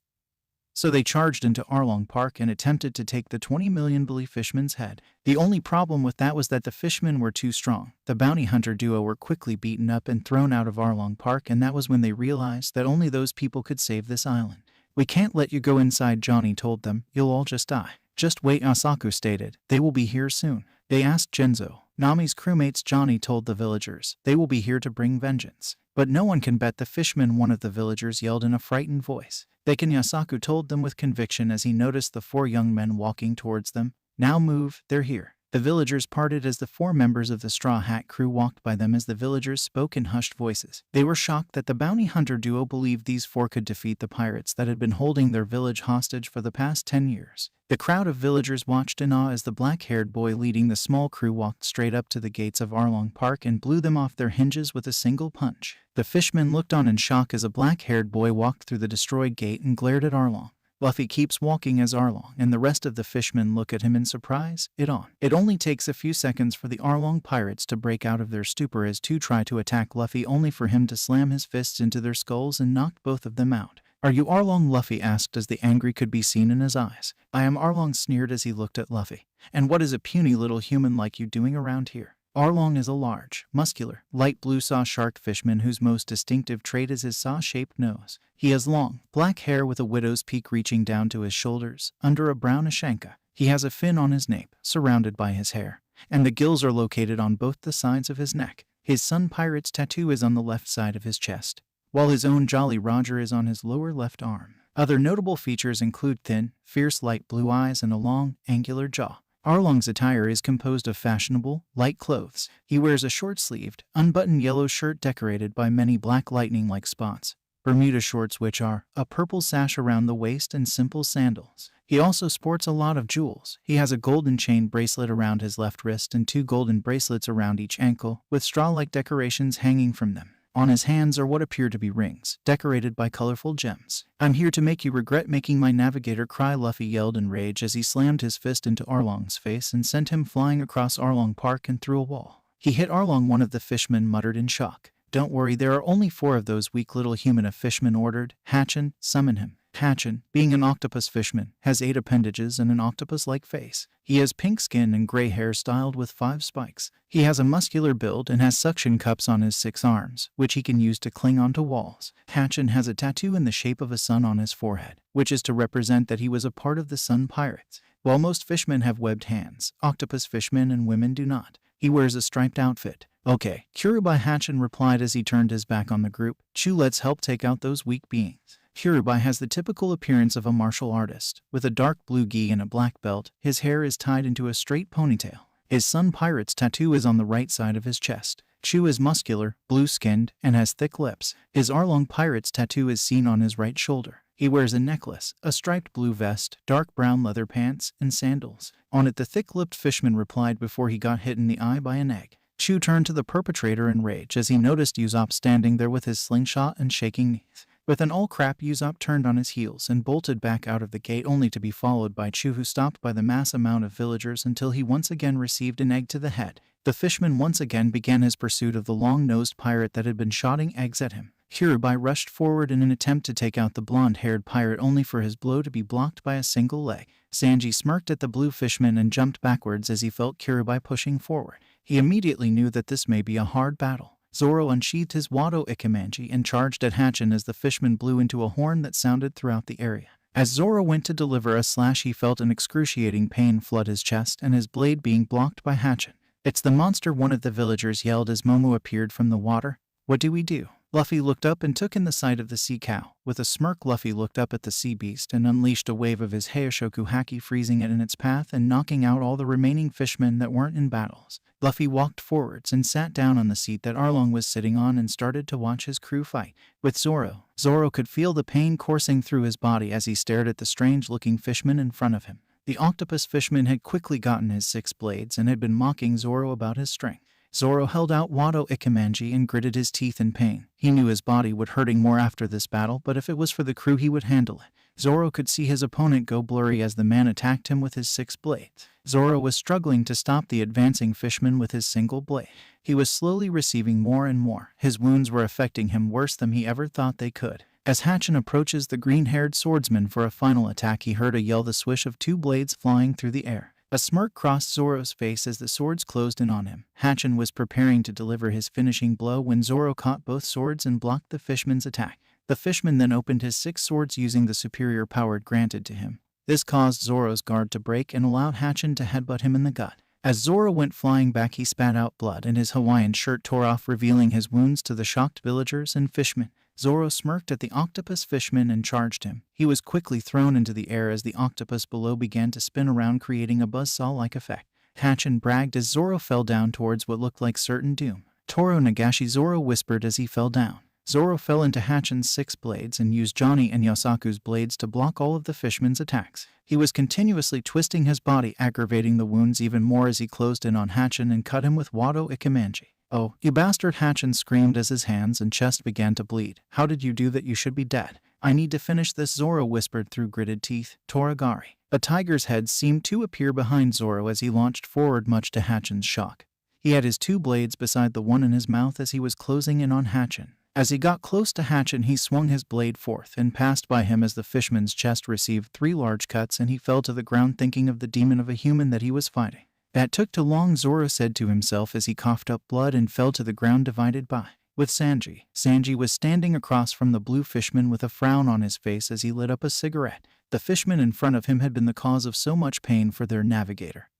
So they charged into Arlong Park and attempted to take the 20 million Billy Fishman's head. The only problem with that was that the fishmen were too strong. The bounty hunter duo were quickly beaten up and thrown out of Arlong Park, and that was when they realized that only those people could save this island. We can't let you go inside, Johnny told them. You'll all just die. Just wait, Asaku stated. They will be here soon. They asked Genzo. Nami's crewmates, Johnny told the villagers. They will be here to bring vengeance. But no one can bet the fishmen, one of the villagers yelled in a frightened voice. They can, Yasaku told them with conviction as he noticed the 4 young men walking towards them. Now move, they're here. The villagers parted as the 4 members of the Straw Hat crew walked by them as the villagers spoke in hushed voices. They were shocked that the bounty hunter duo believed these 4 could defeat the pirates that had been holding their village hostage for the past 10 years. The crowd of villagers watched in awe as the black-haired boy leading the small crew walked straight up to the gates of Arlong Park and blew them off their hinges with a single punch. The fishmen looked on in shock as a black-haired boy walked through the destroyed gate and glared at Arlong. Luffy keeps walking as Arlong, and the rest of the fishmen look at him in surprise. It only takes a few seconds for the Arlong pirates to break out of their stupor as 2 try to attack Luffy, only for him to slam his fists into their skulls and knock both of them out. Are you Arlong? Luffy asked as the anger could be seen in his eyes. I am, Arlong sneered as he looked at Luffy. And what is a puny little human like you doing around here? Arlong is a large, muscular, light blue saw-shark fishman whose most distinctive trait is his saw-shaped nose. He has long, black hair with a widow's peak reaching down to his shoulders, under a brown ashanka. He has a fin on his nape, surrounded by his hair, and the gills are located on both the sides of his neck. His Sun Pirate's tattoo is on the left side of his chest, while his own Jolly Roger is on his lower left arm. Other notable features include thin, fierce light blue eyes and a long, angular jaw. Arlong's attire is composed of fashionable, light clothes. He wears a short-sleeved, unbuttoned yellow shirt decorated by many black lightning-like spots, Bermuda shorts which are a purple sash around the waist, and simple sandals. He also sports a lot of jewels. He has a golden chain bracelet around his left wrist and 2 golden bracelets around each ankle, with straw-like decorations hanging from them. On his hands are what appear to be rings, decorated by colorful gems. I'm here to make you regret making my navigator cry, Luffy yelled in rage as he slammed his fist into Arlong's face and sent him flying across Arlong Park and through a wall. He hit Arlong, one of the fishmen muttered in shock. Don't worry, there are only 4 of those weak little human, a fishman ordered. Hatchin, summon him. Hatchin, being an octopus fishman, has 8 appendages and an octopus-like face. He has pink skin and gray hair styled with 5 spikes. He has a muscular build and has suction cups on his 6 arms, which he can use to cling onto walls. Hatchin has a tattoo in the shape of a sun on his forehead, which is to represent that he was a part of the Sun Pirates. While most fishmen have webbed hands, octopus fishmen and women do not. He wears a striped outfit. Okay, Kurubai, Hatchin replied as he turned his back on the group. Chu, let's help take out those weak beings. Kurubai has the typical appearance of a martial artist, with a dark blue gi and a black belt. His hair is tied into a straight ponytail. His Sun Pirates tattoo is on the right side of his chest. Chu is muscular, blue-skinned, and has thick lips. His Arlong Pirates tattoo is seen on his right shoulder. He wears a necklace, a striped blue vest, dark brown leather pants, and sandals. On it, the thick-lipped fishman replied before he got hit in the eye by an egg. Chu turned to the perpetrator in rage as he noticed Usopp standing there with his slingshot and shaking knees. With an "all crap," Usopp turned on his heels and bolted back out of the gate, only to be followed by Chu, who stopped by the mass amount of villagers until he once again received an egg to the head. The fishman once again began his pursuit of the long-nosed pirate that had been shotting eggs at him. Kurubai rushed forward in an attempt to take out the blonde-haired pirate, only for his blow to be blocked by a single leg. Sanji smirked at the blue fishman and jumped backwards as he felt Kurubai pushing forward. He immediately knew that this may be a hard battle. Zoro unsheathed his Wado Ikemanji and charged at Hatchin as the fishman blew into a horn that sounded throughout the area. As Zoro went to deliver a slash, he felt an excruciating pain flood his chest and his blade being blocked by Hatchin. "It's the monster," one of the villagers yelled as Momo appeared from the water. "What do we do?" Luffy looked up and took in the sight of the sea cow. With a smirk, Luffy looked up at the sea beast and unleashed a wave of his Heishoku Haki, freezing it in its path and knocking out all the remaining fishmen that weren't in battles. Luffy walked forwards and sat down on the seat that Arlong was sitting on and started to watch his crew fight. With Zoro, Zoro could feel the pain coursing through his body as he stared at the strange-looking fishman in front of him. The octopus fishman had quickly gotten his 6 blades and had been mocking Zoro about his strength. Zoro held out Wado Ikemanji and gritted his teeth in pain. He knew his body would hurting more after this battle, but if it was for the crew, he would handle it. Zoro could see his opponent go blurry as the man attacked him with his 6 blades. Zoro was struggling to stop the advancing fishman with his single blade. He was slowly receiving more and more. His wounds were affecting him worse than he ever thought they could. As Hatchin approaches the green-haired swordsman for a final attack, he heard a yell, the swish of 2 blades flying through the air. A smirk crossed Zoro's face as the swords closed in on him. Hatchin was preparing to deliver his finishing blow when Zoro caught both swords and blocked the fishman's attack. The fishman then opened his 6 swords using the superior power granted to him. This caused Zoro's guard to break and allowed Hatchin to headbutt him in the gut. As Zoro went flying back, he spat out blood and his Hawaiian shirt tore off, revealing his wounds to the shocked villagers and fishmen. Zoro smirked at the octopus fishman and charged him. He was quickly thrown into the air as the octopus below began to spin around, creating a buzzsaw-like effect. Hatchin bragged as Zoro fell down towards what looked like certain doom. "Toro Nagashi," Zoro whispered as he fell down. Zoro fell into Hatchin's 6 blades and used Johnny and Yosaku's blades to block all of the fishman's attacks. He was continuously twisting his body, aggravating the wounds even more as he closed in on Hatchin and cut him with Wado Ikemanji. "Oh, you bastard!" Hatchin screamed as his hands and chest began to bleed. "How did you do that? You should be dead." "I need to finish this," Zoro whispered through gritted teeth. "Toragari." A tiger's head seemed to appear behind Zoro as he launched forward, much to Hatchin's shock. He had his 2 blades beside the one in his mouth as he was closing in on Hatchin. As he got close to Hatchin, he swung his blade forth and passed by him as the fishman's chest received 3 large cuts and he fell to the ground, thinking of the demon of a human that he was fighting. "That took too long," Zoro said to himself as he coughed up blood and fell to the ground, divided by. With Sanji. Sanji was standing across from the blue fishman with a frown on his face as he lit up a cigarette. The fishman in front of him had been the cause of so much pain for their navigator,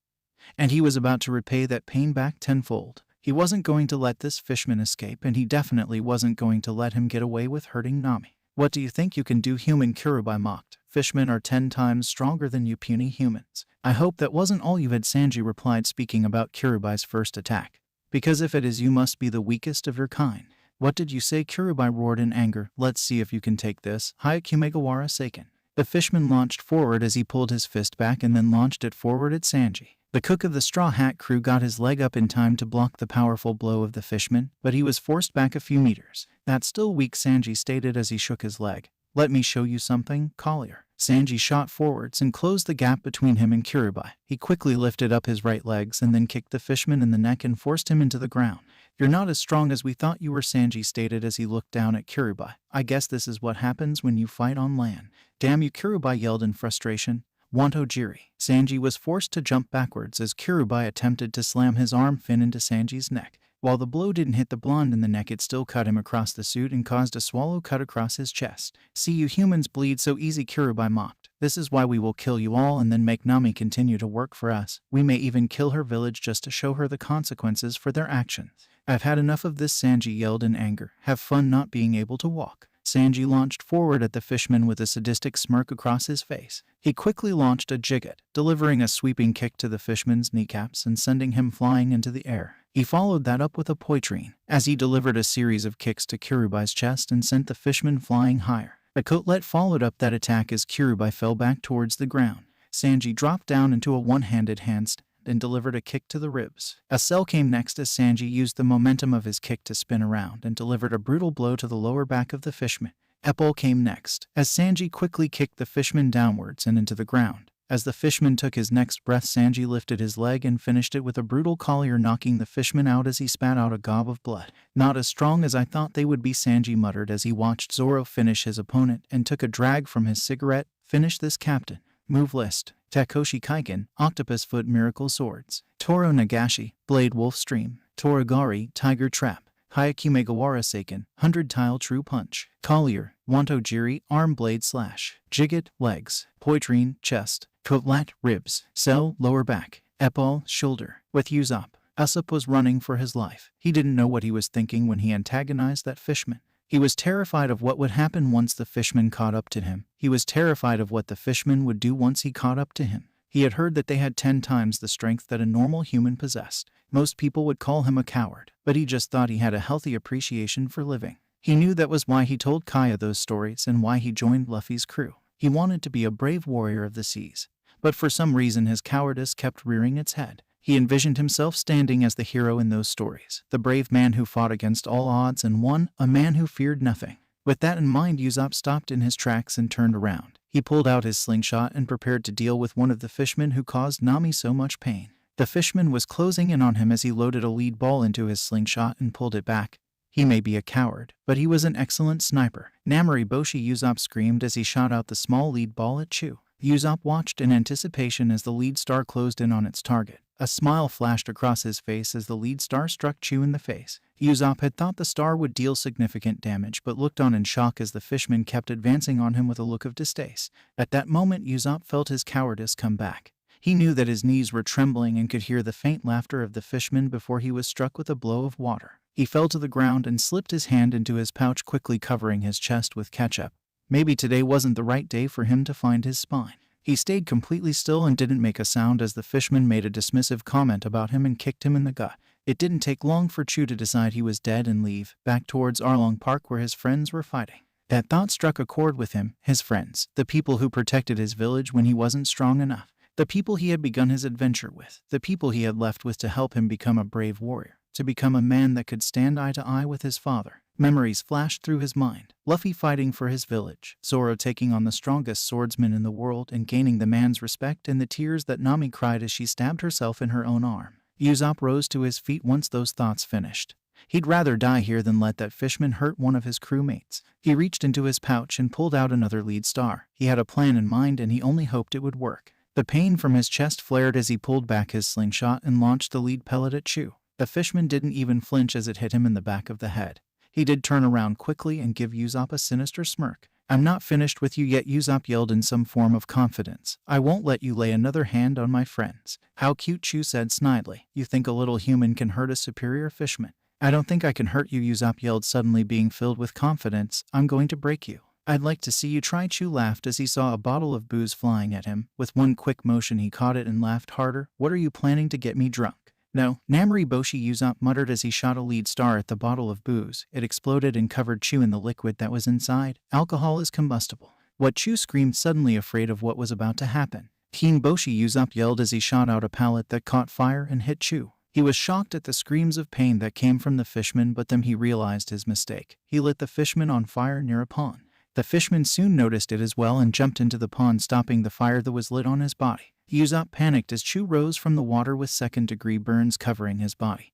and he was about to repay that pain back tenfold. He wasn't going to let this fishman escape, and he definitely wasn't going to let him get away with hurting Nami. "What do you think you can do, human?" Kurubai mocked. "Fishmen are 10 times stronger than you puny humans." "I hope that wasn't all you had," Sanji replied, speaking about Kurubai's first attack. "Because if it is, you must be the weakest of your kind." "What did you say?" Kurubai roared in anger. "Let's see if you can take this. Hyakumegawara Seiken." The fishman launched forward as he pulled his fist back and then launched it forward at Sanji. The cook of the Straw Hat crew got his leg up in time to block the powerful blow of the fishman, but he was forced back a few meters. "That's still weak," Sanji stated as he shook his leg. "Let me show you something, Collier." Sanji shot forwards and closed the gap between him and Kirubai. He quickly lifted up his right legs and then kicked the fishman in the neck and forced him into the ground. "You're not as strong as we thought you were," Sanji stated as he looked down at Kirubai. "I guess this is what happens when you fight on land." "Damn you," Kirubai yelled in frustration. "Wantojiri." Sanji was forced to jump backwards as Kirubai attempted to slam his arm fin into Sanji's neck. While the blow didn't hit the blonde in the neck, it still cut him across the suit and caused a swallow cut across his chest. "See, you humans bleed so easy," Kirubai mocked. "This is why we will kill you all and then make Nami continue to work for us. We may even kill her village just to show her the consequences for their actions." "I've had enough of this," Sanji yelled in anger. "Have fun not being able to walk." Sanji launched forward at the fishman with a sadistic smirk across his face. He quickly launched a jigot, delivering a sweeping kick to the fishman's kneecaps and sending him flying into the air. He followed that up with a poitrine, as he delivered a series of kicks to Kirubai's chest and sent the fishman flying higher. A coatlet followed up that attack as Kirubai fell back towards the ground. Sanji dropped down into a one-handed handstand and delivered a kick to the ribs. A cell came next as Sanji used the momentum of his kick to spin around and delivered a brutal blow to the lower back of the fishman. Epple came next, as Sanji quickly kicked the fishman downwards and into the ground. As the fishman took his next breath, Sanji lifted his leg and finished it with a brutal collier, knocking the fishman out as he spat out a gob of blood. "Not as strong as I thought they would be," Sanji muttered as he watched Zoro finish his opponent and took a drag from his cigarette. "Finish this, Captain." Move list: Takoshi Kaiken, Octopus Foot Miracle Swords; Toro Nagashi, Blade Wolf Stream; Toragari, Tiger Trap; Hyaku Megawara Seiken, 100 Tile True Punch; Collier, Wantojiri, Arm Blade Slash; Jigot, Legs; Poitrine, Chest; Coatlet, Ribs; Cell, Lower Back; Epaule, Shoulder. With Usopp, Usopp was running for his life. He didn't know what he was thinking when he antagonized that fishman. He was terrified of what would happen once the fishman caught up to him. He was terrified of what the fishman would do once he caught up to him. He had heard that they had 10 times the strength that a normal human possessed. Most people would call him a coward, but he just thought he had a healthy appreciation for living. He knew that was why he told Kaya those stories and why he joined Luffy's crew. He wanted to be a brave warrior of the seas. But for some reason his cowardice kept rearing its head. He envisioned himself standing as the hero in those stories, the brave man who fought against all odds and won, a man who feared nothing. With that in mind, Usopp stopped in his tracks and turned around. He pulled out his slingshot and prepared to deal with one of the fishmen who caused Nami so much pain. The fishman was closing in on him as he loaded a lead ball into his slingshot and pulled it back. He may be a coward, but he was an excellent sniper. "Namori Boshi!" Usopp screamed as he shot out the small lead ball at Chu. Usopp watched in anticipation as the lead star closed in on its target. A smile flashed across his face as the lead star struck Chu in the face. Usopp had thought the star would deal significant damage, but looked on in shock as the fishman kept advancing on him with a look of distaste. At that moment, Usopp felt his cowardice come back. He knew that his knees were trembling and could hear the faint laughter of the fishman before he was struck with a blow of water. He fell to the ground and slipped his hand into his pouch, quickly covering his chest with ketchup. Maybe today wasn't the right day for him to find his spine. He stayed completely still and didn't make a sound as the fishman made a dismissive comment about him and kicked him in the gut. It didn't take long for Chu to decide he was dead and leave, back towards Arlong Park where his friends were fighting. That thought struck a chord with him, his friends, the people who protected his village when he wasn't strong enough, the people he had begun his adventure with, the people he had left with to help him become a brave warrior, to become a man that could stand eye to eye with his father. Memories flashed through his mind. Luffy fighting for his village, Zoro taking on the strongest swordsman in the world and gaining the man's respect, and the tears that Nami cried as she stabbed herself in her own arm. Usopp rose to his feet once those thoughts finished. He'd rather die here than let that fishman hurt one of his crewmates. He reached into his pouch and pulled out another lead star. He had a plan in mind and he only hoped it would work. The pain from his chest flared as he pulled back his slingshot and launched the lead pellet at Chu. The fishman didn't even flinch as it hit him in the back of the head. He did turn around quickly and give Usopp a sinister smirk. "I'm not finished with you yet," Usopp yelled in some form of confidence. "I won't let you lay another hand on my friends." "How cute," Chu said snidely. "You think a little human can hurt a superior fishman?" "I don't think I can hurt you," Usopp yelled, suddenly being filled with confidence. "I'm going to break you." "I'd like to see you try." Chu laughed as he saw a bottle of booze flying at him. With one quick motion he caught it and laughed harder. "What are you planning to get me drunk?" "No." "Namori Boshi!" Usopp muttered as he shot a lead star at the bottle of booze. It exploded and covered Chu in the liquid that was inside. "Alcohol is combustible." What? Chu screamed, suddenly afraid of what was about to happen. "Teen Boshi!" Usopp yelled as he shot out a pallet that caught fire and hit Chu. He was shocked at the screams of pain that came from the fishman, but then he realized his mistake. He lit the fishman on fire near a pond. The fishman soon noticed it as well and jumped into the pond, stopping the fire that was lit on his body. Usopp panicked as Chu rose from the water with second-degree burns covering his body.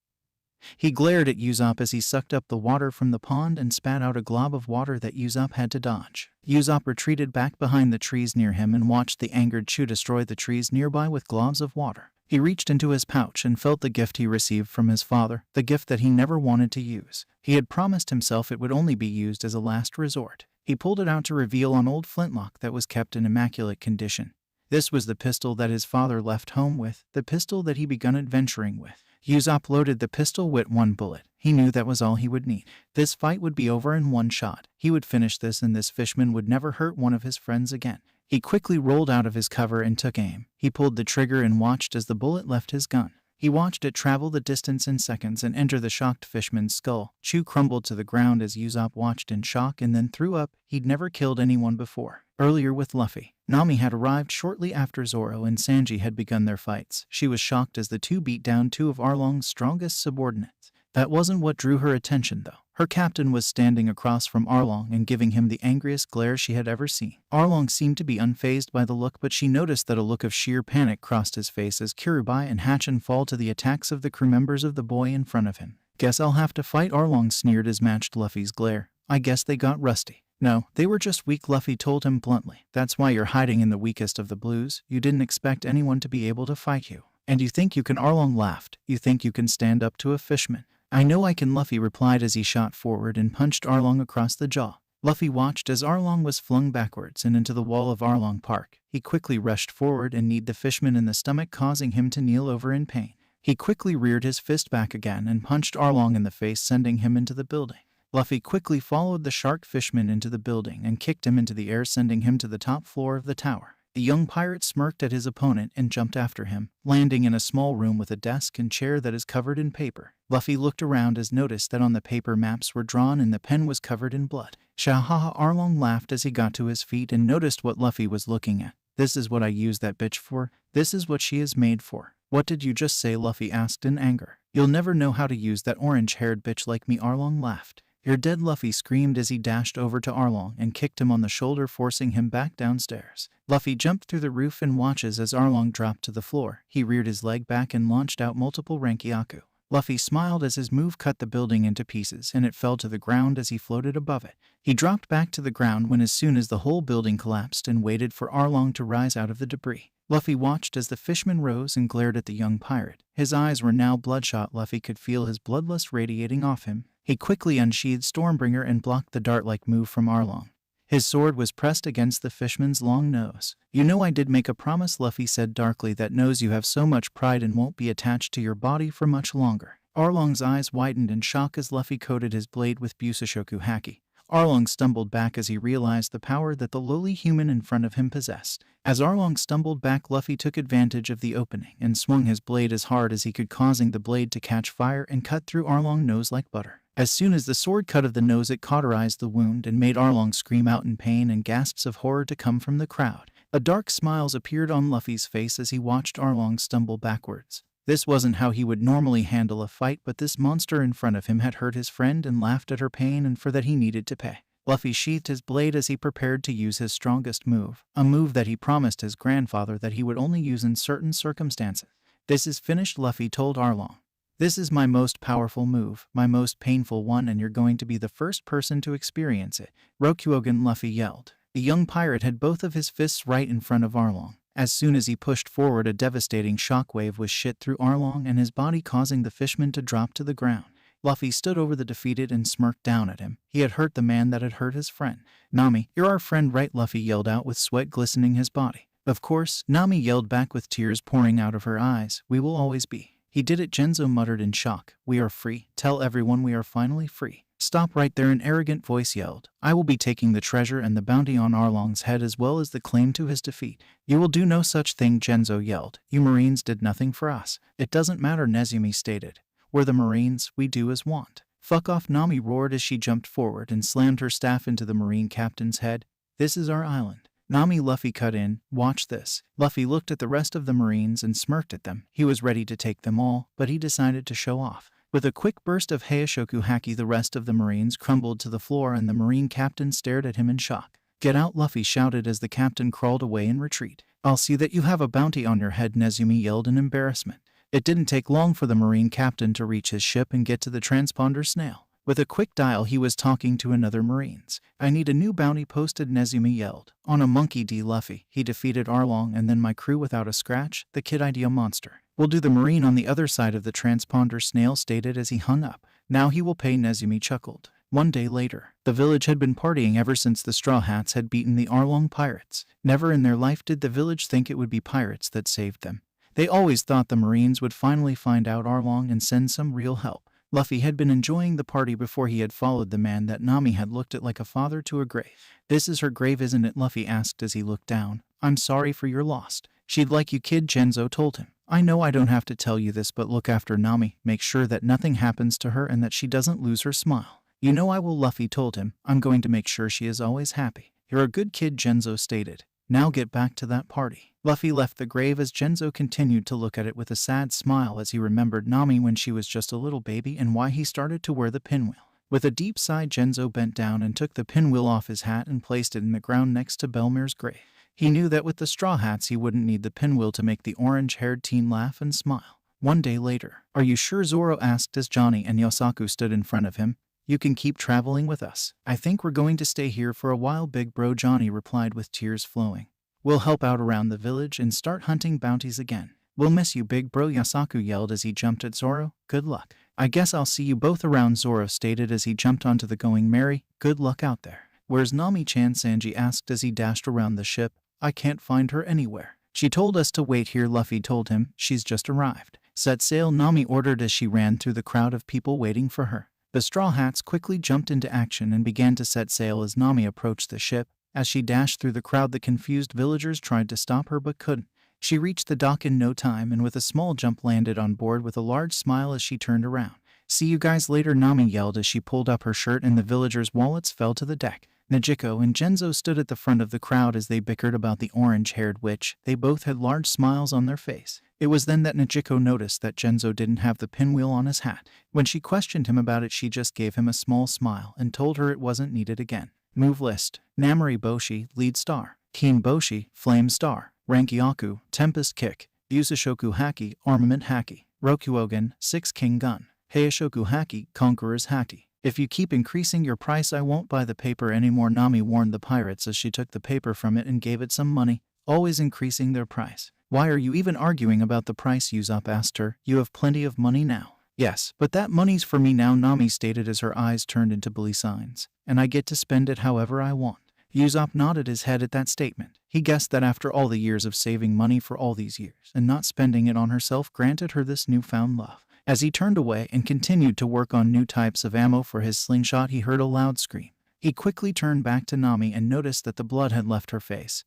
He glared at Usopp as he sucked up the water from the pond and spat out a glob of water that Usopp had to dodge. Usopp retreated back behind the trees near him and watched the angered Chu destroy the trees nearby with globs of water. He reached into his pouch and felt the gift he received from his father, the gift that he never wanted to use. He had promised himself it would only be used as a last resort. He pulled it out to reveal an old flintlock that was kept in immaculate condition. This was the pistol that his father left home with, the pistol that he begun adventuring with. Usopp loaded the pistol with one bullet. He knew that was all he would need. This fight would be over in one shot. He would finish this and this fishman would never hurt one of his friends again. He quickly rolled out of his cover and took aim. He pulled the trigger and watched as the bullet left his gun. He watched it travel the distance in seconds and enter the shocked fishman's skull. Chu crumbled to the ground as Usopp watched in shock and then threw up. He'd never killed anyone before. Earlier with Luffy, Nami had arrived shortly after Zoro and Sanji had begun their fights. She was shocked as the two beat down two of Arlong's strongest subordinates. That wasn't what drew her attention, though. Her captain was standing across from Arlong and giving him the angriest glare she had ever seen. Arlong seemed to be unfazed by the look, but she noticed that a look of sheer panic crossed his face as Kurubai and Hatchin fall to the attacks of the crew members of the boy in front of him. "Guess I'll have to fight," Arlong sneered as matched Luffy's glare. "I guess they got rusty." "No, they were just weak," Luffy told him bluntly. "That's why you're hiding in the weakest of the blues. You didn't expect anyone to be able to fight you. And you think you can?" Arlong laughed. "You think you can stand up to a fishman?" "I know I can," Luffy replied as he shot forward and punched Arlong across the jaw. Luffy watched as Arlong was flung backwards and into the wall of Arlong Park. He quickly rushed forward and kneed the fishman in the stomach, causing him to kneel over in pain. He quickly reared his fist back again and punched Arlong in the face, sending him into the building. Luffy quickly followed the shark fishman into the building and kicked him into the air, sending him to the top floor of the tower. The young pirate smirked at his opponent and jumped after him, landing in a small room with a desk and chair that is covered in paper. Luffy looked around as noticed that on the paper maps were drawn and the pen was covered in blood. Shahaha, Arlong laughed as he got to his feet and noticed what Luffy was looking at. "This is what I use that bitch for. This is what she is made for." "What did you just say?" Luffy asked in anger. "You'll never know how to use that orange-haired bitch like me," Arlong laughed. "You're dead," Luffy screamed as he dashed over to Arlong and kicked him on the shoulder, forcing him back downstairs. Luffy jumped through the roof and watches as Arlong dropped to the floor. He reared his leg back and launched out multiple Rankiaku. Luffy smiled as his move cut the building into pieces and it fell to the ground as he floated above it. He dropped back to the ground when as soon as the whole building collapsed and waited for Arlong to rise out of the debris. Luffy watched as the fishman rose and glared at the young pirate. His eyes were now bloodshot. Luffy could feel his bloodlust radiating off him. He quickly unsheathed Stormbringer and blocked the dart-like move from Arlong. His sword was pressed against the fishman's long nose. "You know I did make a promise," Luffy said darkly. "That nose you have so much pride and won't be attached to your body for much longer." Arlong's eyes widened in shock as Luffy coated his blade with Busoshoku Haki. Arlong stumbled back as he realized the power that the lowly human in front of him possessed. As Arlong stumbled back, Luffy took advantage of the opening and swung his blade as hard as he could, causing the blade to catch fire and cut through Arlong's nose like butter. As soon as the sword cut of the nose, it cauterized the wound and made Arlong scream out in pain and gasps of horror to come from the crowd. A dark smile appeared on Luffy's face as he watched Arlong stumble backwards. This wasn't how he would normally handle a fight, but this monster in front of him had hurt his friend and laughed at her pain, and for that he needed to pay. Luffy sheathed his blade as he prepared to use his strongest move, a move that he promised his grandfather that he would only use in certain circumstances. "This is finished," Luffy told Arlong. "This is my most powerful move, my most painful one, and you're going to be the first person to experience it." "Rokuogan," Luffy yelled. The young pirate had both of his fists right in front of Arlong. As soon as he pushed forward, a devastating shockwave was shot through Arlong and his body, causing the fishman to drop to the ground. Luffy stood over the defeated and smirked down at him. He had hurt the man that had hurt his friend. "Nami, you're our friend, right?" Luffy yelled out with sweat glistening his body. "Of course," Nami yelled back with tears pouring out of her eyes. "We will always be." "He did it," Genzo muttered in shock. "We are free. Tell everyone we are finally free." "Stop right there," an arrogant voice yelled. "I will be taking the treasure and the bounty on Arlong's head as well as the claim to his defeat." "You will do no such thing," Genzo yelled. "You Marines did nothing for us." "It doesn't matter," Nezumi stated. "We're the Marines, we do as want." "Fuck off," Nami roared as she jumped forward and slammed her staff into the Marine captain's head. "This is our island." "Nami," Luffy cut in. "Watch this." Luffy looked at the rest of the Marines and smirked at them. He was ready to take them all, but he decided to show off. With a quick burst of Hayashoku Haki, the rest of the Marines crumbled to the floor and the Marine captain stared at him in shock. "Get out," Luffy shouted as the captain crawled away in retreat. "I'll see that you have a bounty on your head," Nezumi yelled in embarrassment. It didn't take long for the Marine captain to reach his ship and get to the transponder snail. With a quick dial, he was talking to another Marines. "I need a new bounty posted," Nezumi yelled. "On a Monkey D. Luffy. He defeated Arlong and then my crew without a scratch, the Kid Idea monster." "Will do," the Marine on the other side of the transponder snail stated as he hung up. "Now he will pay," Nezumi chuckled. One day later, the village had been partying ever since the Straw Hats had beaten the Arlong pirates. Never in their life did the village think it would be pirates that saved them. They always thought the Marines would finally find out Arlong and send some real help. Luffy had been enjoying the party before he had followed the man that Nami had looked at like a father to a grave. "This is her grave, isn't it?" Luffy asked as he looked down. "I'm sorry for your loss. She'd like you, kid," Genzo told him. "I know I don't have to tell you this, but look after Nami. Make sure that nothing happens to her and that she doesn't lose her smile." "You know I will," Luffy told him. "I'm going to make sure she is always happy." "You're a good kid," Genzo stated. "Now get back to that party." Luffy left the grave as Genzo continued to look at it with a sad smile as he remembered Nami when she was just a little baby and why he started to wear the pinwheel. With a deep sigh, Genzo bent down and took the pinwheel off his hat and placed it in the ground next to Belmir's grave. He knew that with the Straw Hats he wouldn't need the pinwheel to make the orange-haired teen laugh and smile. One day later, "Are you sure?" Zoro asked as Johnny and Yosaku stood in front of him. "You can keep traveling with us. I think we're going to stay here for a while, big bro," Johnny replied with tears flowing. "We'll help out around the village and start hunting bounties again." "We'll miss you, big bro," Yosaku yelled as he jumped at Zoro. "Good luck." "I guess I'll see you both around," Zoro stated as he jumped onto the Going Merry. "Good luck out there." "Where's Nami-chan?" Sanji asked as he dashed around the ship. "I can't find her anywhere." "She told us to wait here," Luffy told him. "She's just arrived." "Set sail," Nami ordered as she ran through the crowd of people waiting for her. The Straw Hats quickly jumped into action and began to set sail as Nami approached the ship. As she dashed through the crowd, the confused villagers tried to stop her but couldn't. She reached the dock in no time and with a small jump landed on board with a large smile as she turned around. "See you guys later," Nami yelled as she pulled up her shirt and the villagers' wallets fell to the deck. Nejiko and Genzo stood at the front of the crowd as they bickered about the orange-haired witch. They both had large smiles on their face. It was then that Nejiko noticed that Genzo didn't have the pinwheel on his hat. When she questioned him about it, she just gave him a small smile and told her it wasn't needed again. Move list: Namori Boshi, lead star; Keen Boshi, flame star; Rankyaku, tempest kick; Yusashoku Haki, armament haki; Rokuogen, 6 king gun; Hayashoku Haki, conqueror's haki. "If you keep increasing your price, I won't buy the paper anymore," Nami warned the pirates as she took the paper from it and gave it some money. "Always increasing their price." "Why are you even arguing about the price?" Usopp asked her. "You have plenty of money now." "Yes, but that money's for me now," Nami stated as her eyes turned into bully signs. "And I get to spend it however I want." Usopp nodded his head at that statement. He guessed that after all the years of saving money for all these years and not spending it on herself granted her this newfound love. As he turned away and continued to work on new types of ammo for his slingshot, he heard a loud scream. He quickly turned back to Nami and noticed that the blood had left her face.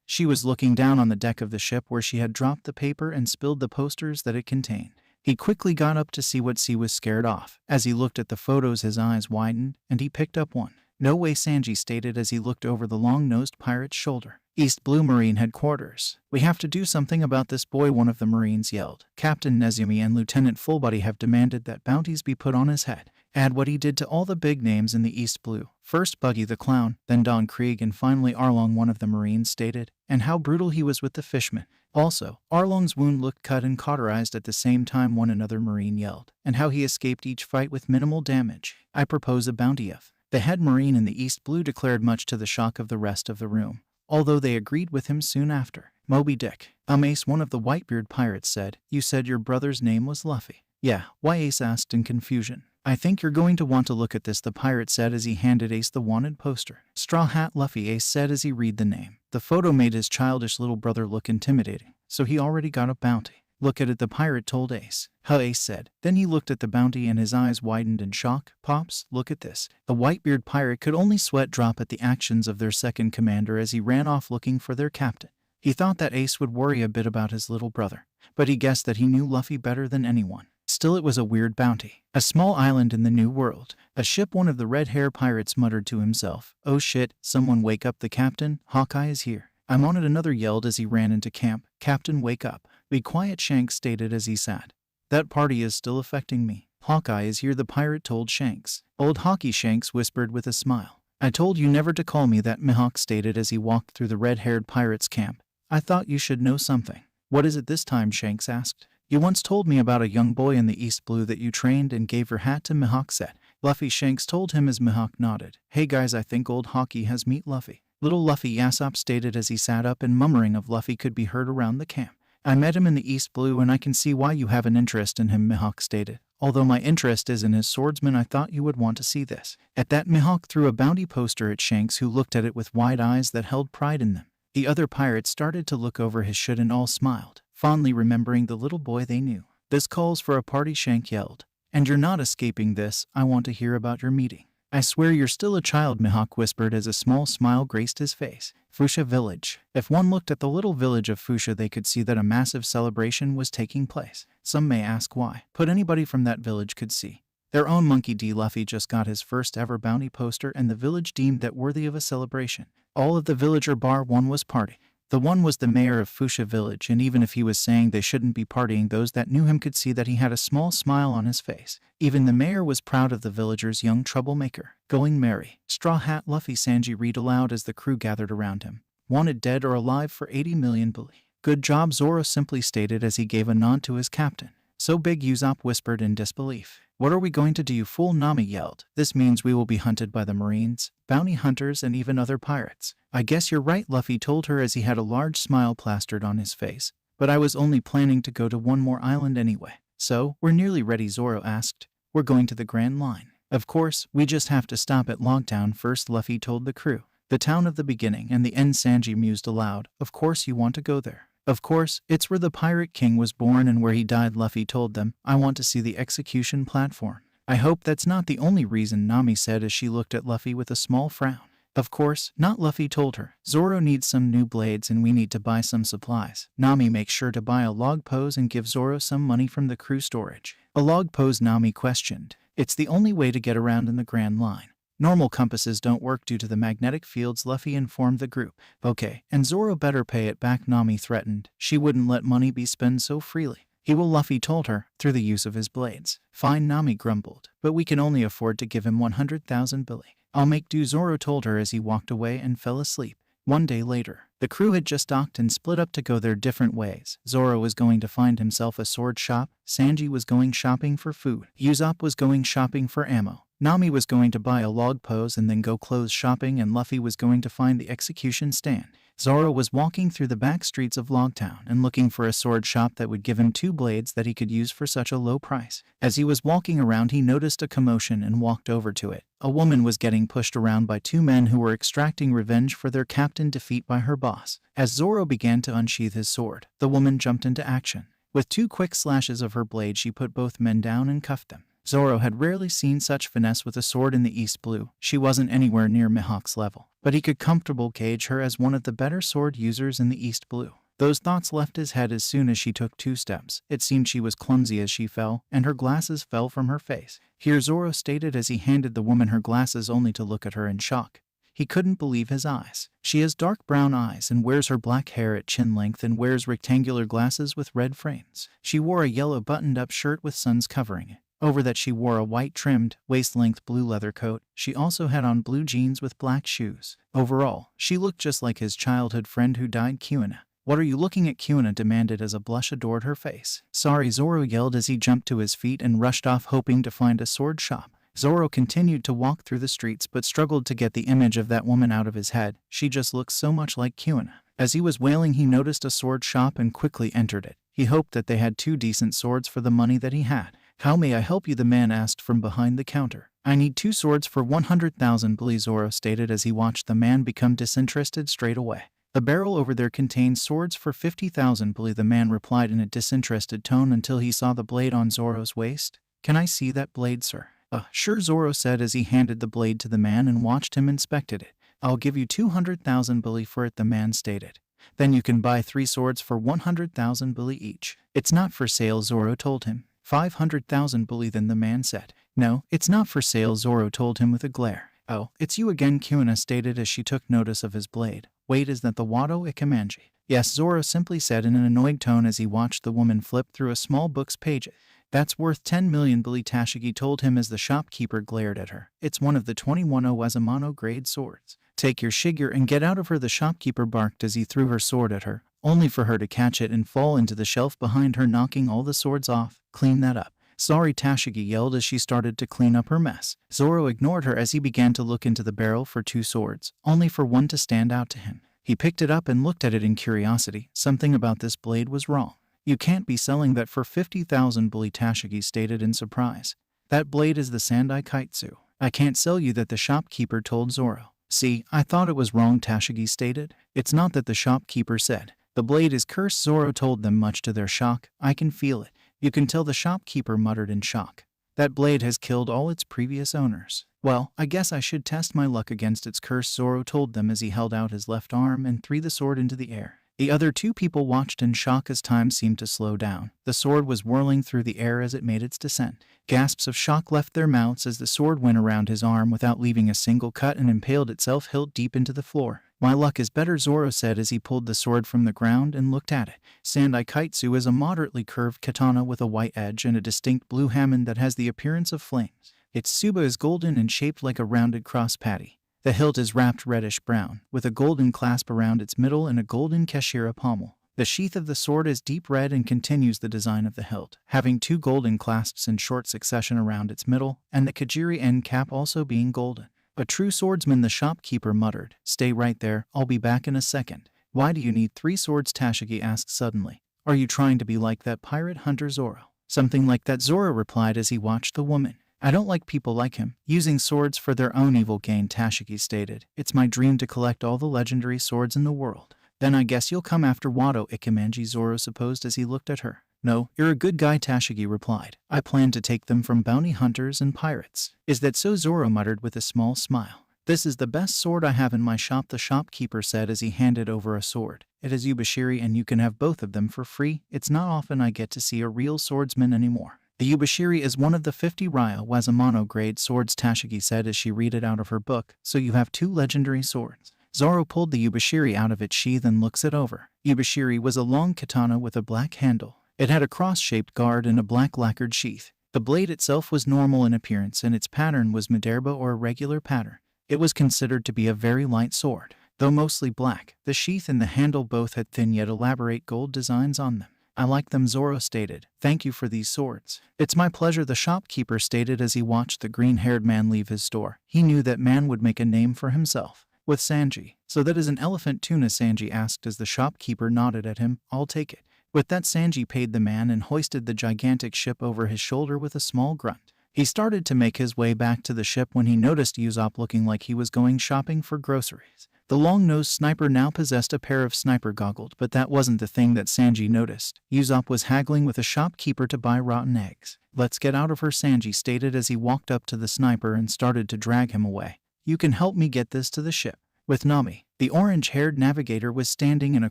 She was looking down on the deck of the ship where she had dropped the paper and spilled the posters that it contained. He quickly got up to see what she was scared off. As he looked at the photos, his eyes widened, and he picked up one. "No way," Sanji stated as he looked over the long-nosed pirate's shoulder. "East Blue Marine Headquarters. We have to do something about this boy," one of the Marines yelled. "Captain Nezumi and Lieutenant Fullbody have demanded that bounties be put on his head. Add what he did to all the big names in the East Blue. First Buggy the Clown, then Don Krieg, and finally Arlong," one of the Marines stated. "And how brutal he was with the fishmen. Also, Arlong's wound looked cut and cauterized at the same time," one another Marine yelled. "And how he escaped each fight with minimal damage. I propose a bounty of..." The head Marine in the East Blue declared, much to the shock of the rest of the room, although they agreed with him soon after. "Moby Dick." Ace, one of the Whitebeard pirates said. "You said your brother's name was Luffy." "Yeah, why?" Ace asked in confusion. "I think you're going to want to look at this," the pirate said as he handed Ace the wanted poster. "Straw Hat Luffy," Ace said as he read the name. The photo made his childish little brother look intimidating, so he already got a bounty. "Look at it," the pirate told Ace. "Huh," Ace said. Then he looked at the bounty and his eyes widened in shock. "Pops, look at this." The Whitebeard pirate could only sweat drop at the actions of their second commander as he ran off looking for their captain. He thought that Ace would worry a bit about his little brother, but he guessed that he knew Luffy better than anyone. Still, it was a weird bounty. A small island in the New World. A ship, one of the red-hair pirates muttered to himself. "Oh shit, someone wake up the captain, Hawkeye is here." "I'm on it," another yelled as he ran into camp. "Captain, wake up." "Be quiet," Shanks stated as he sat. "That party is still affecting me." Hawkeye is here, the pirate told Shanks. Old Haki, Shanks whispered with a smile. I told you never to call me that, Mihawk stated as he walked through the red-haired pirate's camp. I thought you should know something. What is it this time? Shanks asked. You once told me about a young boy in the East Blue that you trained and gave your hat to, Mihawk said. Luffy, Shanks told him as Mihawk nodded. Hey guys, I think old Haki has meet Luffy. Little Luffy, Yasopp stated as he sat up, and murmuring of Luffy could be heard around the camp. I met him in the East Blue and I can see why you have an interest in him, Mihawk stated. Although my interest is in his swordsman, I thought you would want to see this. At that, Mihawk threw a bounty poster at Shanks, who looked at it with wide eyes that held pride in them. The other pirates started to look over his should and all smiled, fondly remembering the little boy they knew. This calls for a party, Shank yelled. And you're not escaping this. I want to hear about your meeting. I swear you're still a child, Mihawk whispered as a small smile graced his face. Fushia Village. If one looked at the little village of Fushia, they could see that a massive celebration was taking place. Some may ask why, but anybody from that village could see. Their own Monkey D. Luffy just got his first ever bounty poster, and the village deemed that worthy of a celebration. All of the villager bar one was party. The one was the mayor of Fushia Village, and even if he was saying they shouldn't be partying, those that knew him could see that he had a small smile on his face. Even the mayor was proud of the villager's young troublemaker. Going merry. Straw Hat Luffy, Sanji read aloud as the crew gathered around him. Wanted dead or alive for 80 million bully. Good job, Zoro simply stated as he gave a nod to his captain. So big, Usopp whispered in disbelief. What are we going to do, you fool? Nami yelled. This means we will be hunted by the Marines, bounty hunters, and even other pirates. I guess you're right, Luffy told her as he had a large smile plastered on his face. But I was only planning to go to one more island anyway. So, we're nearly ready, Zoro asked. We're going to the Grand Line. Of course, we just have to stop at Logtown first, Luffy told the crew. The town of the beginning and the end, Sanji mused aloud. Of course you want to go there. Of course, it's where the Pirate King was born and where he died, Luffy told them. I want to see the execution platform. I hope that's not the only reason, Nami said as she looked at Luffy with a small frown. Of course, not, Luffy told her. Zoro needs some new blades and we need to buy some supplies. Nami, make sure to buy a log pose and give Zoro some money from the crew storage. A log pose, Nami questioned. It's the only way to get around in the Grand Line. Normal compasses don't work due to the magnetic fields, Luffy informed the group. Okay, and Zoro better pay it back, Nami threatened. She wouldn't let money be spent so freely. He will, Luffy told her, through the use of his blades. Fine, Nami grumbled, but we can only afford to give him 100,000 billy. I'll make do, Zoro told her as he walked away and fell asleep. One day later, the crew had just docked and split up to go their different ways. Zoro was going to find himself a sword shop, Sanji was going shopping for food, Usopp was going shopping for ammo, Nami was going to buy a log pose and then go clothes shopping, and Luffy was going to find the execution stand. Zoro was walking through the back streets of Logtown and looking for a sword shop that would give him 2 blades that he could use for such a low price. As he was walking around, he noticed a commotion and walked over to it. A woman was getting pushed around by 2 men who were extracting revenge for their captain defeat by her boss. As Zoro began to unsheath his sword, the woman jumped into action. With 2 quick slashes of her blade, she put both men down and cuffed them. Zoro had rarely seen such finesse with a sword in the East Blue. She wasn't anywhere near Mihawk's level, but he could comfortably gauge her as one of the better sword users in the East Blue. Those thoughts left his head as soon as she took 2 steps. It seemed she was clumsy as she fell, and her glasses fell from her face. Here, Zoro stated as he handed the woman her glasses, only to look at her in shock. He couldn't believe his eyes. She has dark brown eyes and wears her black hair at chin length and wears rectangular glasses with red frames. She wore a yellow buttoned-up shirt with suns covering it. Over that she wore a white-trimmed, waist-length blue leather coat. She also had on blue jeans with black shoes. Overall, she looked just like his childhood friend who died, Kuina. What are you looking at? Kuina demanded as a blush adored her face. Sorry, Zoro yelled as he jumped to his feet and rushed off, hoping to find a sword shop. Zoro continued to walk through the streets but struggled to get the image of that woman out of his head. She just looked so much like Kuina. As he was wailing, he noticed a sword shop and quickly entered it. He hoped that they had 2 decent swords for the money that he had. How may I help you? The man asked from behind the counter. I need 2 swords for 100,000 bully, Zoro stated as he watched the man become disinterested straight away. The barrel over there contains swords for 50,000 bully, the man replied in a disinterested tone until he saw the blade on Zoro's waist. Can I see that blade, sir? Sure, Zoro said as he handed the blade to the man and watched him inspected it. I'll give you 200,000 bully for it, the man stated. Then you can buy 3 swords for 100,000 bully each. It's not for sale, Zoro told him. 500,000 bully, then the man said. No, it's not for sale, Zoro told him with a glare. Oh, it's you again, Kuina stated as she took notice of his blade. Wait, is that the Wado Ikemanji? Yes, Zoro simply said in an annoyed tone as he watched the woman flip through a small book's pages. That's worth 10 million, Billy Tashigi told him as the shopkeeper glared at her. It's one of the 21 Owazamano grade swords. Take your Shiger and get out of her, the shopkeeper barked as he threw her sword at her, only for her to catch it and fall into the shelf behind her, knocking all the swords off. Clean that up. Sorry, Tashigi yelled as she started to clean up her mess. Zoro ignored her as he began to look into the barrel for 2 swords, only for one to stand out to him. He picked it up and looked at it in curiosity. Something about this blade was wrong. You can't be selling that for 50,000, Bully Tashigi stated in surprise. That blade is the Sandai Kaitsu. I can't sell you that, the shopkeeper told Zoro. See, I thought it was wrong, Tashigi stated. It's not that, the shopkeeper said. The blade is cursed, Zoro told them, much to their shock. I can feel it. You can tell, the shopkeeper muttered in shock. That blade has killed all its previous owners. Well, I guess I should test my luck against its curse, Zoro told them as he held out his left arm and threw the sword into the air. The other 2 people watched in shock as time seemed to slow down. The sword was whirling through the air as it made its descent. Gasps of shock left their mouths as the sword went around his arm without leaving a single cut and impaled itself hilt deep into the floor. My luck is better, Zoro said as he pulled the sword from the ground and looked at it. Sandai Kaitsu is a moderately curved katana with a white edge and a distinct blue hamon that has the appearance of flames. Its tsuba is golden and shaped like a rounded cross patty. The hilt is wrapped reddish-brown, with a golden clasp around its middle and a golden keshira pommel. The sheath of the sword is deep red and continues the design of the hilt, having 2 golden clasps in short succession around its middle, and the kajiri end cap also being golden. A true swordsman, the shopkeeper muttered. Stay right there, I'll be back in a second. Why do you need 3 swords, Tashigi asked suddenly. Are you trying to be like that pirate hunter Zoro? Something like that, Zoro replied as he watched the woman. I don't like people like him, using swords for their own evil gain, Tashigi stated. It's my dream to collect all the legendary swords in the world. Then I guess you'll come after Wado Ikemanji, Zoro supposed as he looked at her. No, you're a good guy, Tashigi replied. I plan to take them from bounty hunters and pirates. Is that so, Zoro muttered with a small smile. This is the best sword I have in my shop, the shopkeeper said as he handed over a sword. It is Yubashiri and you can have both of them for free. It's not often I get to see a real swordsman anymore. The Yubashiri is one of the 50 Ryo Wazamano grade swords, Tashigi said as she read it out of her book. So you have 2 legendary swords. Zoro pulled the Yubashiri out of its sheath and looks it over. Yubashiri was a long katana with a black handle. It had a cross-shaped guard and a black lacquered sheath. The blade itself was normal in appearance and its pattern was Maderba or a regular pattern. It was considered to be a very light sword. Though mostly black, the sheath and the handle both had thin yet elaborate gold designs on them. I like them, Zoro stated. Thank you for these swords. It's my pleasure, the shopkeeper stated as he watched the green-haired man leave his store. He knew that man would make a name for himself. With Sanji. So that is an elephant tuna, Sanji asked as the shopkeeper nodded at him. I'll take it. With that, Sanji paid the man and hoisted the gigantic ship over his shoulder with a small grunt. He started to make his way back to the ship when he noticed Usopp looking like he was going shopping for groceries. The long-nosed sniper now possessed a pair of sniper goggles, but that wasn't the thing that Sanji noticed. Usopp was haggling with a shopkeeper to buy rotten eggs. Let's get out of her, Sanji stated as he walked up to the sniper and started to drag him away. You can help me get this to the ship. With Nami, the orange-haired navigator was standing in a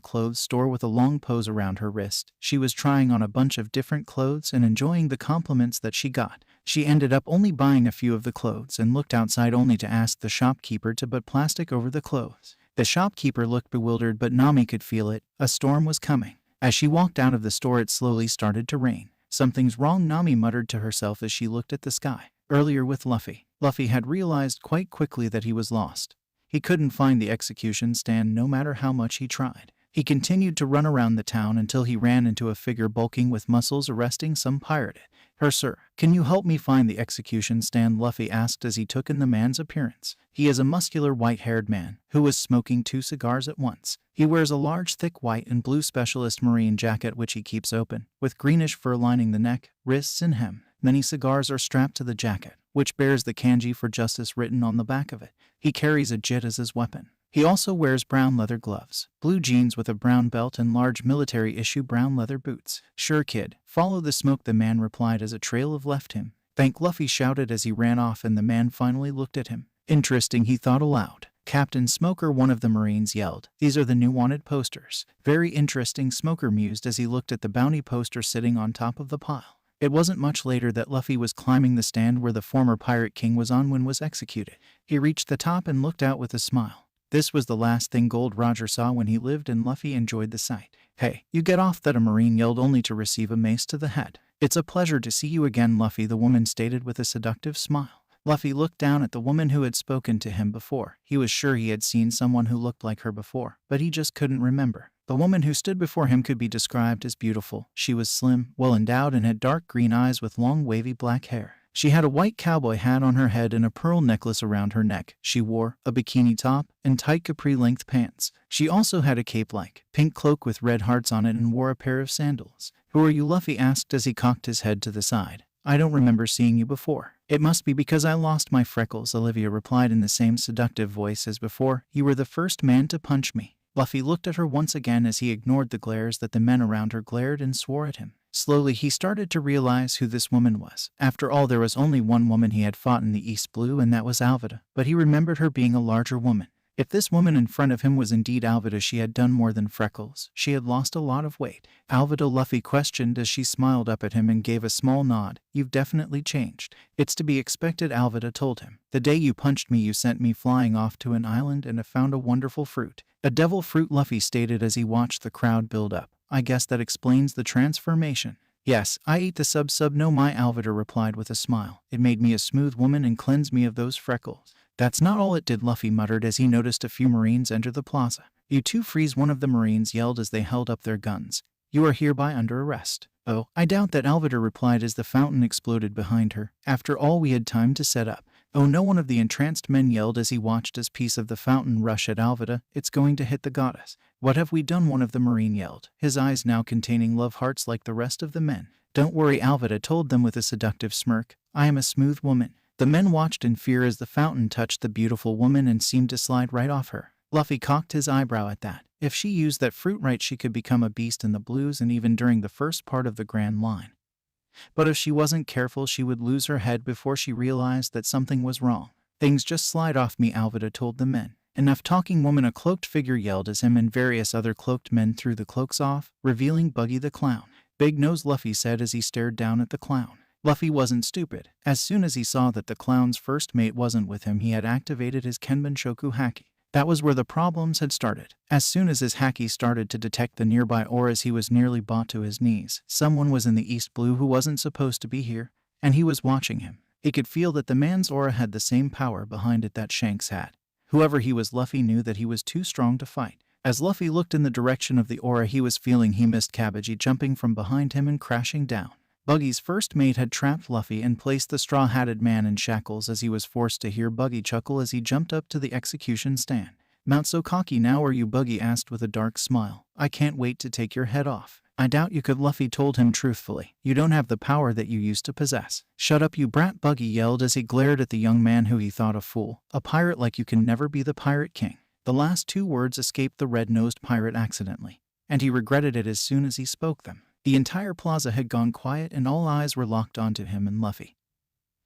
clothes store with a long pose around her wrist. She was trying on a bunch of different clothes and enjoying the compliments that she got. She ended up only buying a few of the clothes and looked outside only to ask the shopkeeper to put plastic over the clothes. The shopkeeper looked bewildered, but Nami could feel it. A storm was coming. As she walked out of the store, it slowly started to rain. Something's wrong, Nami muttered to herself as she looked at the sky. Earlier with Luffy, Luffy had realized quite quickly that he was lost. He couldn't find the execution stand no matter how much he tried. He continued to run around the town until he ran into a figure bulking with muscles arresting some pirate. Her, sir, can you help me find the execution stand? Luffy asked as he took in the man's appearance. He is a muscular white-haired man who was smoking 2 cigars at once. He wears a large thick white and blue specialist marine jacket which he keeps open, with greenish fur lining the neck, wrists and hem. Many cigars are strapped to the jacket, which bears the kanji for justice written on the back of it. He carries a jit as his weapon. He also wears brown leather gloves, blue jeans with a brown belt and large military-issue brown leather boots. Sure, kid. Follow the smoke, the man replied as a trail of left him. Thank, Luffy shouted as he ran off and the man finally looked at him. Interesting, he thought aloud. Captain Smoker, one of the Marines yelled. These are the new wanted posters. Very interesting, Smoker mused as he looked at the bounty poster sitting on top of the pile. It wasn't much later that Luffy was climbing the stand where the former Pirate King was on when was executed. He reached the top and looked out with a smile. This was the last thing Gold Roger saw when he lived, and Luffy enjoyed the sight. Hey, you get off that, a Marine yelled only to receive a mace to the head. "It's a pleasure to see you again, Luffy," the woman stated with a seductive smile. Luffy looked down at the woman who had spoken to him before. He was sure he had seen someone who looked like her before, but he just couldn't remember. The woman who stood before him could be described as beautiful. She was slim, well-endowed, and had dark green eyes with long wavy black hair. She had a white cowboy hat on her head and a pearl necklace around her neck. She wore a bikini top and tight capri-length pants. She also had a cape-like pink cloak with red hearts on it and wore a pair of sandals. "Who are you?" Luffy asked as he cocked his head to the side. "I don't remember seeing you before." "It must be because I lost my freckles," Olivia replied in the same seductive voice as before. "You were the first man to punch me." Luffy looked at her once again as he ignored the glares that the men around her glared and swore at him. Slowly, he started to realize who this woman was. After all, there was only one woman he had fought in the East Blue, and that was Alvida. But he remembered her being a larger woman. If this woman in front of him was indeed Alvida, she had done more than freckles. She had lost a lot of weight. "Alvida?" Luffy questioned as she smiled up at him and gave a small nod. "You've definitely changed." "It's to be expected," Alvida told him. "The day you punched me, you sent me flying off to an island and found a wonderful fruit." "A devil fruit," Luffy stated as he watched the crowd build up. "I guess that explains the transformation." "Yes, I ate the sub no my," Alvida replied with a smile. "It made me a smooth woman and cleansed me of those freckles." "That's not all it did," Luffy muttered as he noticed a few Marines enter the plaza. "You two freeze," one of the Marines yelled as they held up their guns. "You are hereby under arrest." "Oh, I doubt that," Alvida replied as the fountain exploded behind her. "After all we had time to set up." "Oh no," one of the entranced men yelled as he watched a piece of the fountain rush at Alvida. "It's going to hit the goddess." "What have we done?" one of the Marine yelled, his eyes now containing love hearts like the rest of the men. "Don't worry," Alvida told them with a seductive smirk. "I am a smooth woman." The men watched in fear as the fountain touched the beautiful woman and seemed to slide right off her. Luffy cocked his eyebrow at that. If she used that fruit right, she could become a beast in the blues and even during the first part of the Grand Line. But if she wasn't careful, she would lose her head before she realized that something was wrong. "Things just slide off me," Alvida told the men. "Enough talking, woman," a cloaked figure yelled as him and various other cloaked men threw the cloaks off, revealing Buggy the Clown. "Big nose," Luffy said as he stared down at the clown. Luffy wasn't stupid. As soon as he saw that the clown's first mate wasn't with him, he had activated his Kenbenshoku Haki. That was where the problems had started. As soon as his Haki started to detect the nearby auras, he was nearly brought to his knees. Someone was in the East Blue who wasn't supposed to be here, and he was watching him. He could feel that the man's aura had the same power behind it that Shanks had. Whoever he was, Luffy knew that he was too strong to fight. As Luffy looked in the direction of the aura he was feeling, he missed Cabbagey jumping from behind him and crashing down. Buggy's first mate had trapped Luffy and placed the straw-hatted man in shackles as he was forced to hear Buggy chuckle as he jumped up to the execution stand. "Mount so cocky now, are you?" Buggy asked with a dark smile. "I can't wait to take your head off." "I doubt you could," Luffy told him truthfully. "You don't have the power that you used to possess." "Shut up, you brat," Buggy yelled as he glared at the young man who he thought a fool. "A pirate like you can never be the Pirate King." The last two words escaped the red-nosed pirate accidentally, and he regretted it as soon as he spoke them. The entire plaza had gone quiet and all eyes were locked onto him and Luffy.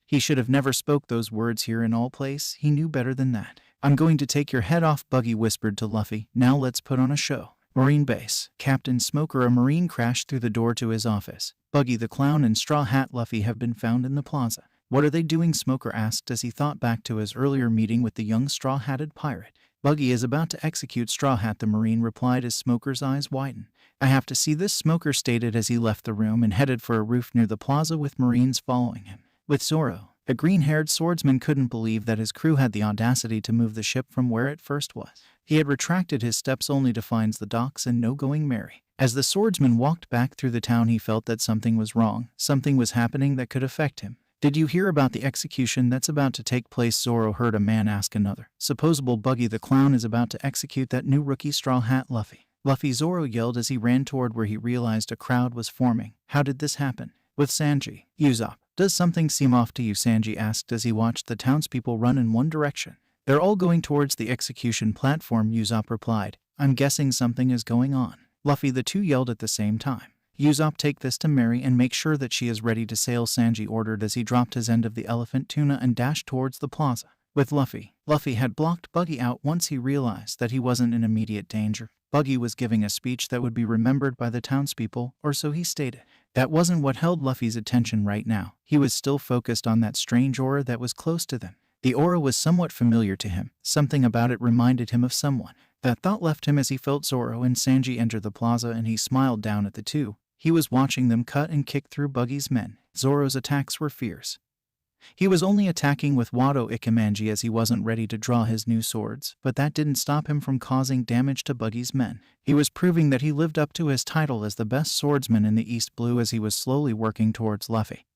He should have never spoke those words here in all place. He knew better than that. "I'm going to take your head off," Buggy whispered to Luffy. "Now let's put on a show." Marine Base. Captain Smoker, a Marine, crashed through the door to his office. Buggy the Clown and Straw Hat Luffy have been found in the plaza. "What are they doing?" Smoker asked as he thought back to his earlier meeting with the young straw-hatted pirate. "Buggy is about to execute Straw Hat," the Marine replied as Smoker's eyes widened. "I have to see this," Smoker stated as he left the room and headed for a roof near the plaza with Marines following him. With Zoro, a green-haired swordsman, couldn't believe that his crew had the audacity to move the ship from where it first was. He had retracted his steps only to find the docks and no going merry. As the swordsman walked back through the town, he felt that something was wrong. Something was happening that could affect him. "Did you hear about the execution that's about to take place?" Zoro heard a man ask another. "Supposable Buggy the Clown is about to execute that new rookie Straw Hat Luffy." "Luffy!" Zoro yelled as he ran toward where he realized a crowd was forming. "How did this happen?" "With Sanji." "Usopp, does something seem off to you?" Sanji asked as he watched the townspeople run in one direction. "They're all going towards the execution platform," Usopp replied. "I'm guessing something is going on." "Luffy!" the two yelled at the same time. "Usopp, take this to Mary and make sure that she is ready to sail," Sanji ordered as he dropped his end of the elephant tuna and dashed towards the plaza. With Luffy had blocked Buggy out once he realized that he wasn't in immediate danger. Buggy was giving a speech that would be remembered by the townspeople, or so he stated. That wasn't what held Luffy's attention right now. He was still focused on that strange aura that was close to them. The aura was somewhat familiar to him. Something about it reminded him of someone. That thought left him as he felt Zoro and Sanji enter the plaza, and he smiled down at the two. He was watching them cut and kick through Buggy's men. Zoro's attacks were fierce. He was only attacking with Wado Ikemanji as he wasn't ready to draw his new swords, but that didn't stop him from causing damage to Buggy's men. He was proving that he lived up to his title as the best swordsman in the East Blue as he was slowly working towards Luffy.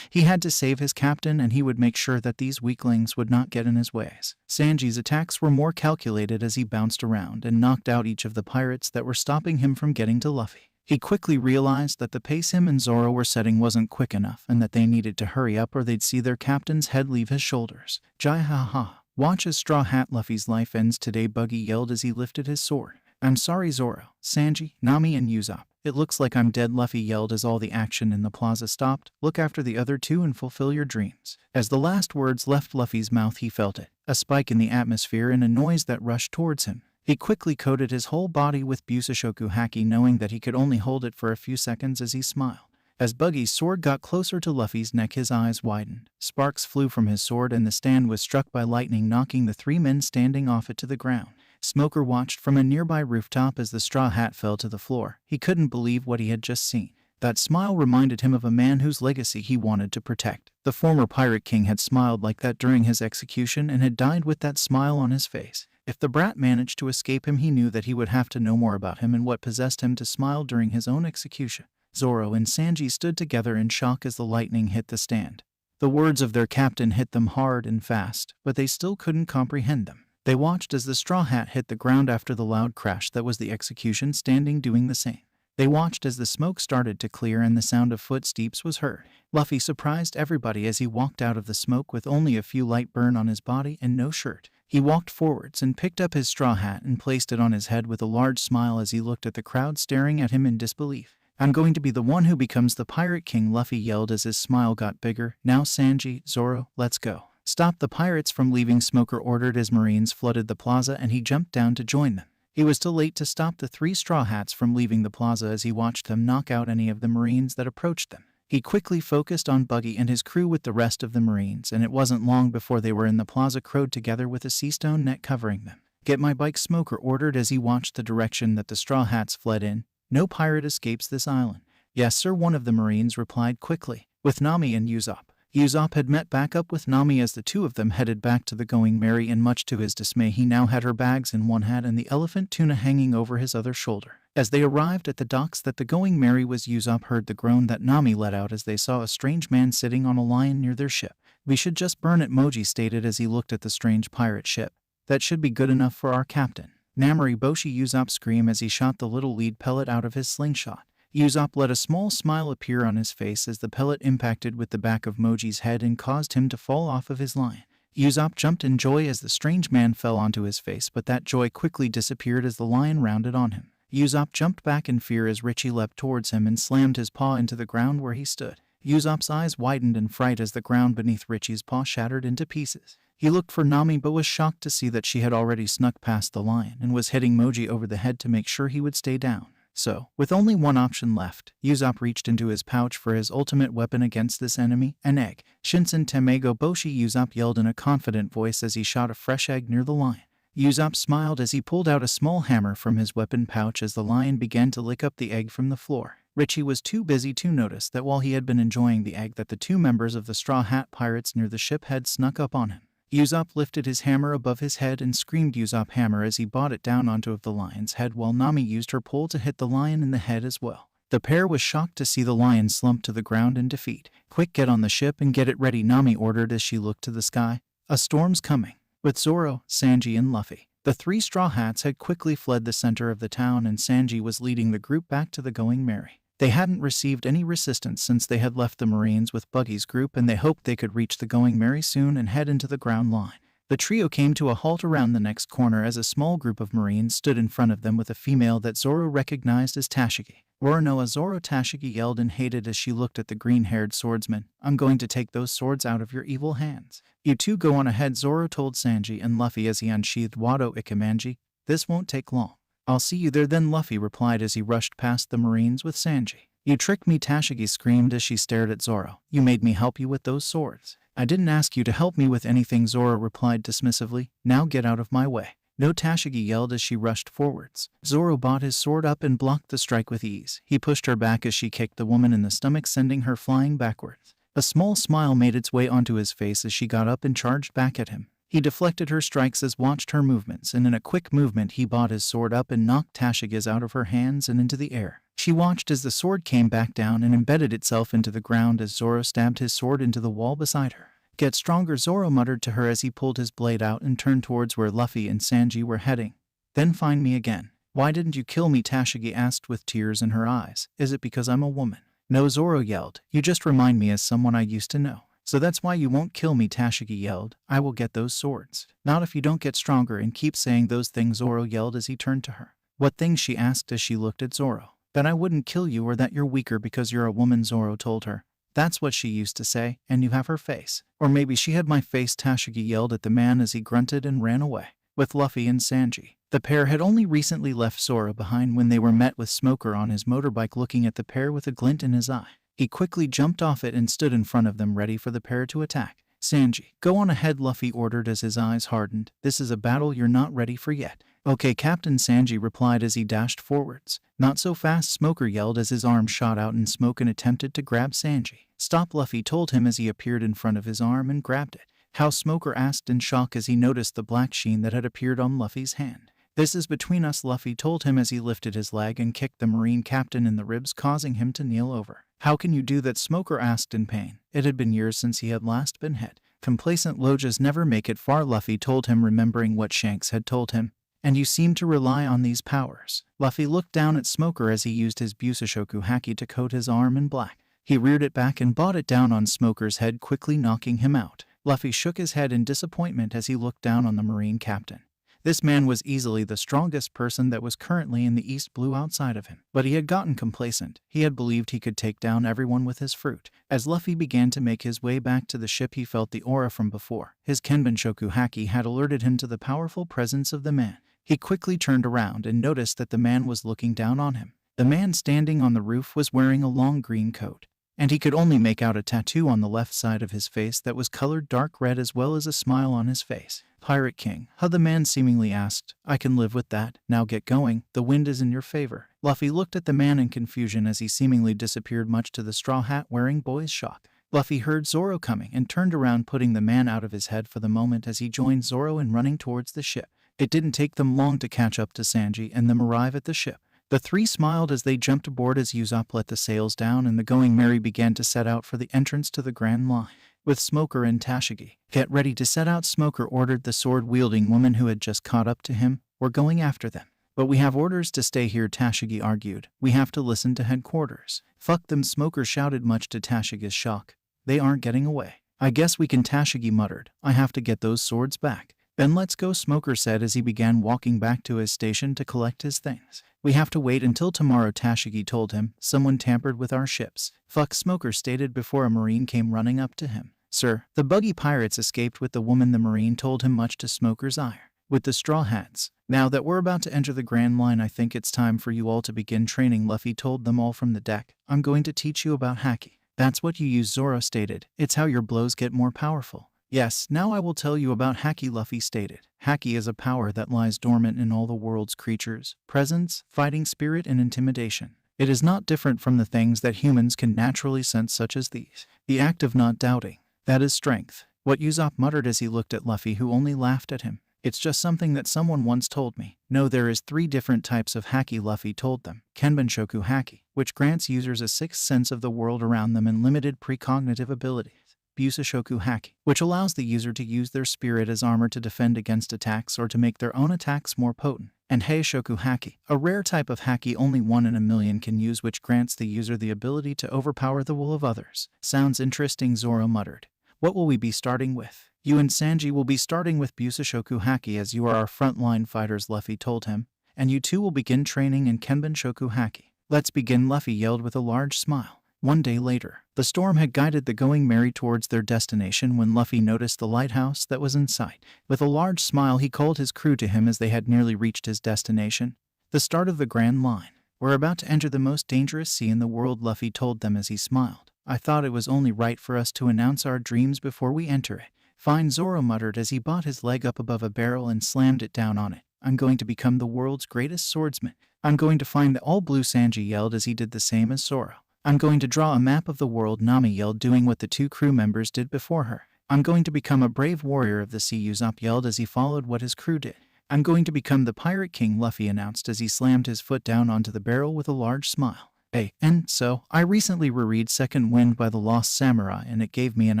He had to save his captain, and he would make sure that these weaklings would not get in his ways. Sanji's attacks were more calculated as he bounced around and knocked out each of the pirates that were stopping him from getting to Luffy. He quickly realized that the pace him and Zoro were setting wasn't quick enough and that they needed to hurry up or they'd see their captain's head leave his shoulders. Jai ha ha. Watch as Straw Hat Luffy's life ends today, Buggy yelled as he lifted his sword. I'm sorry Zoro, Sanji, Nami and Usopp. It looks like I'm dead, Luffy yelled as all the action in the plaza stopped. Look after the other two and fulfill your dreams. As the last words left Luffy's mouth he felt it, a spike in the atmosphere and a noise that rushed towards him. He quickly coated his whole body with Busoshoku Haki, knowing that he could only hold it for a few seconds as he smiled. As Buggy's sword got closer to Luffy's neck his eyes widened. Sparks flew from his sword and the stand was struck by lightning, knocking the three men standing off it to the ground. Smoker watched from a nearby rooftop as the straw hat fell to the floor. He couldn't believe what he had just seen. That smile reminded him of a man whose legacy he wanted to protect. The former Pirate King had smiled like that during his execution and had died with that smile on his face. If the brat managed to escape him, he knew that he would have to know more about him and what possessed him to smile during his own execution. Zoro and Sanji stood together in shock as the lightning hit the stand. The words of their captain hit them hard and fast, but they still couldn't comprehend them. They watched as the straw hat hit the ground after the loud crash that was the execution, standing doing the same. They watched as the smoke started to clear and the sound of footsteps was heard. Luffy surprised everybody as he walked out of the smoke with only a few light burn on his body and no shirt. He walked forwards and picked up his straw hat and placed it on his head with a large smile as he looked at the crowd staring at him in disbelief. I'm going to be the one who becomes the Pirate King, Luffy yelled as his smile got bigger. Now Sanji, Zoro, let's go. Stop the pirates from leaving, Smoker ordered as Marines flooded the plaza and he jumped down to join them. He was too late to stop the three straw hats from leaving the plaza as he watched them knock out any of the Marines that approached them. He quickly focused on Buggy and his crew with the rest of the Marines, and it wasn't long before they were in the plaza crowed together with a sea stone net covering them. Get my bike, Smoker ordered as he watched the direction that the straw hats fled in. No pirate escapes this island. Yes sir, one of the Marines replied quickly. With Nami and Usopp. Usopp had met back up with Nami as the two of them headed back to the Going Merry, and much to his dismay he now had her bags in one hand and the elephant tuna hanging over his other shoulder. As they arrived at the docks that the Going Merry was, Usopp heard the groan that Nami let out as they saw a strange man sitting on a lion near their ship. We should just burn it, Moji stated as he looked at the strange pirate ship. That should be good enough for our captain. Namori Boshi, Usopp screamed as he shot the little lead pellet out of his slingshot. Usopp let a small smile appear on his face as the pellet impacted with the back of Moji's head and caused him to fall off of his lion. Usopp jumped in joy as the strange man fell onto his face, but that joy quickly disappeared as the lion rounded on him. Usopp jumped back in fear as Richie leapt towards him and slammed his paw into the ground where he stood. Usopp's eyes widened in fright as the ground beneath Richie's paw shattered into pieces. He looked for Nami but was shocked to see that she had already snuck past the lion and was hitting Moji over the head to make sure he would stay down. So, with only one option left, Usopp reached into his pouch for his ultimate weapon against this enemy, an egg. Shinsen Temego Boshi, Usopp yelled in a confident voice as he shot a fresh egg near the lion. Usopp smiled as he pulled out a small hammer from his weapon pouch as the lion began to lick up the egg from the floor. Richie was too busy to notice that while he had been enjoying the egg that the two members of the Straw Hat Pirates near the ship had snuck up on him. Usopp lifted his hammer above his head and screamed Usopp hammer as he brought it down onto the lion's head while Nami used her pole to hit the lion in the head as well. The pair was shocked to see the lion slump to the ground in defeat. Quick, get on the ship and get it ready, Nami ordered as she looked to the sky. A storm's coming. With Zoro, Sanji and Luffy. The three Straw Hats had quickly fled the center of the town and Sanji was leading the group back to the Going Merry. They hadn't received any resistance since they had left the Marines with Buggy's group, and they hoped they could reach the Going Merry soon and head into the ground line. The trio came to a halt around the next corner as a small group of Marines stood in front of them with a female that Zoro recognized as Tashigi. Roronoa Zoro, Tashigi yelled and hated as she looked at the green-haired swordsman. I'm going to take those swords out of your evil hands. You two go on ahead, Zoro told Sanji and Luffy as he unsheathed Wado Ikemanji. This won't take long. I'll see you there then, Luffy replied as he rushed past the Marines with Sanji. You tricked me, Tashigi screamed as she stared at Zoro. You made me help you with those swords. I didn't ask you to help me with anything, Zoro replied dismissively. Now get out of my way. No, Tashigi yelled as she rushed forwards. Zoro brought his sword up and blocked the strike with ease. He pushed her back as she kicked the woman in the stomach, sending her flying backwards. A small smile made its way onto his face as she got up and charged back at him. He deflected her strikes as watched her movements, and in a quick movement he brought his sword up and knocked Tashiga's out of her hands and into the air. She watched as the sword came back down and embedded itself into the ground as Zoro stabbed his sword into the wall beside her. Get stronger, Zoro muttered to her as he pulled his blade out and turned towards where Luffy and Sanji were heading. Then find me again. Why didn't you kill me? Tashigi asked with tears in her eyes. Is it because I'm a woman? No, Zoro yelled. You just remind me as someone I used to know. So that's why you won't kill me, Tashigi yelled. I will get those swords. Not if you don't get stronger and keep saying those things, Zoro yelled as he turned to her. What things? She asked as she looked at Zoro. That I wouldn't kill you or that you're weaker because you're a woman, Zoro told her. That's what she used to say, and you have her face. Or maybe she had my face, Tashigi yelled at the man as he grunted and ran away. With Luffy and Sanji. The pair had only recently left Zoro behind when they were met with Smoker on his motorbike looking at the pair with a glint in his eye. He quickly jumped off it and stood in front of them ready for the pair to attack. Sanji, go on ahead, Luffy ordered as his eyes hardened. This is a battle you're not ready for yet. Okay, Captain, Sanji replied as he dashed forwards. Not so fast, Smoker yelled as his arm shot out in smoke and attempted to grab Sanji. Stop, Luffy told him as he appeared in front of his arm and grabbed it. How? Smoker asked in shock as he noticed the black sheen that had appeared on Luffy's hand. This is between us, Luffy told him as he lifted his leg and kicked the Marine captain in the ribs, causing him to kneel over. How can you do that? Smoker asked in pain. It had been years since he had last been hit. Complacent Logias never make it far, Luffy told him, remembering what Shanks had told him. And you seem to rely on these powers. Luffy looked down at Smoker as he used his Busashoku Haki to coat his arm in black. He reared it back and brought it down on Smoker's head, quickly knocking him out. Luffy shook his head in disappointment as he looked down on the Marine captain. This man was easily the strongest person that was currently in the East Blue outside of him. But he had gotten complacent. He had believed he could take down everyone with his fruit. As Luffy began to make his way back to the ship, he felt the aura from before. His Kenbenshoku Haki had alerted him to the powerful presence of the man. He quickly turned around and noticed that the man was looking down on him. The man standing on the roof was wearing a long green coat, and he could only make out a tattoo on the left side of his face that was colored dark red, as well as a smile on his face. Pirate King, how? The man seemingly asked. I can live with that. Now get going. The wind is in your favor. Luffy looked at the man in confusion as he seemingly disappeared, much to the straw hat wearing boy's shock. Luffy heard Zoro coming and turned around, putting the man out of his head for the moment as he joined Zoro in running towards the ship. It didn't take them long to catch up to Sanji and them arrive at the ship. The three smiled as they jumped aboard as Usopp let the sails down and the Going Merry began to set out for the entrance to the Grand Line. With Smoker and Tashigi. Get ready to set out, Smoker ordered the sword-wielding woman who had just caught up to him. We're going after them. But we have orders to stay here, Tashigi argued. We have to listen to headquarters. Fuck them, Smoker shouted, much to Tashigi's shock. They aren't getting away. I guess we can, Tashigi muttered. I have to get those swords back. Then let's go, Smoker said as he began walking back to his station to collect his things. We have to wait until tomorrow, Tashigi told him. Someone tampered with our ships. Fuck, Smoker stated before a Marine came running up to him. Sir, the buggy pirates escaped with the woman, the Marine told him, much to Smoker's ire. With the straw hats. Now that we're about to enter the Grand Line, I think it's time for you all to begin training, Luffy told them all from the deck. I'm going to teach you about Haki. That's what you use, Zoro stated. It's how your blows get more powerful. Yes, now I will tell you about Haki, Luffy stated. Haki is a power that lies dormant in all the world's creatures, presence, fighting spirit, and intimidation. It is not different from the things that humans can naturally sense, such as these. The act of not doubting. That is strength. What Usopp muttered as he looked at Luffy, who only laughed at him. It's just something that someone once told me. No, there is 3 different types of Haki, Luffy told them. Kenbenshoku Haki, which grants users a sixth sense of the world around them and limited precognitive abilities. Busashoku Haki, which allows the user to use their spirit as armor to defend against attacks or to make their own attacks more potent. And Heishoku Haki, a rare type of Haki only 1 in a million can use, which grants the user the ability to overpower the will of others. Sounds interesting, Zoro muttered. What will we be starting with? You and Sanji will be starting with Busashoku Haki as you are our frontline fighters, Luffy told him. And you two will begin training in Kenbenshoku Haki. Let's begin, Luffy yelled with a large smile. One day later, the storm had guided the Going Merry towards their destination when Luffy noticed the lighthouse that was in sight. With a large smile, he called his crew to him as they had nearly reached his destination. The start of the Grand Line. We're about to enter the most dangerous sea in the world, Luffy told them as he smiled. I thought it was only right for us to announce our dreams before we enter it. Fine, Zoro muttered as he brought his leg up above a barrel and slammed it down on it. I'm going to become the world's greatest swordsman. I'm going to find the all-blue, Sanji yelled as he did the same as Zoro. I'm going to draw a map of the world, Nami yelled, doing what the two crew members did before her. I'm going to become a brave warrior of the sea, Usopp yelled as he followed what his crew did. I'm going to become the Pirate King, Luffy announced as he slammed his foot down onto the barrel with a large smile. Hey, and so, I recently reread Second Wind by the Lost Samurai, and it gave me an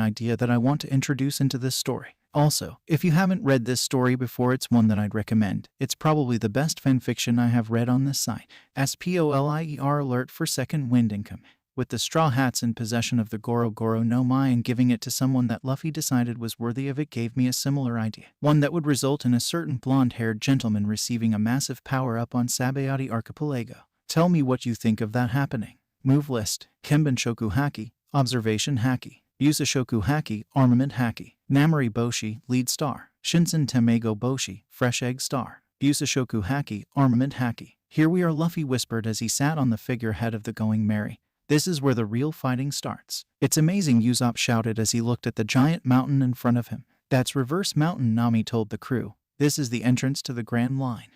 idea that I want to introduce into this story. Also, if you haven't read this story before, it's one that I'd recommend. It's probably the best fanfiction I have read on this site. SPOILER alert for Second Wind income. With the Straw Hats in possession of the Goro Goro no Mai and giving it to someone that Luffy decided was worthy of it gave me a similar idea. One that would result in a certain blonde-haired gentleman receiving a massive power-up on Sabayati Archipelago. Tell me what you think of that happening. Move list: Kenban Shoku Haki, Observation Haki, Yusashoku Haki, Armament Haki, Namori Boshi, Lead Star, Shinsen Temego Boshi, Fresh Egg Star, Yusashoku Haki, Armament Haki. Here we are, Luffy whispered as he sat on the figurehead of the Going Merry. This is where the real fighting starts. It's amazing, Usopp shouted as he looked at the giant mountain in front of him. That's Reverse Mountain, Nami told the crew. This is the entrance to the Grand Line.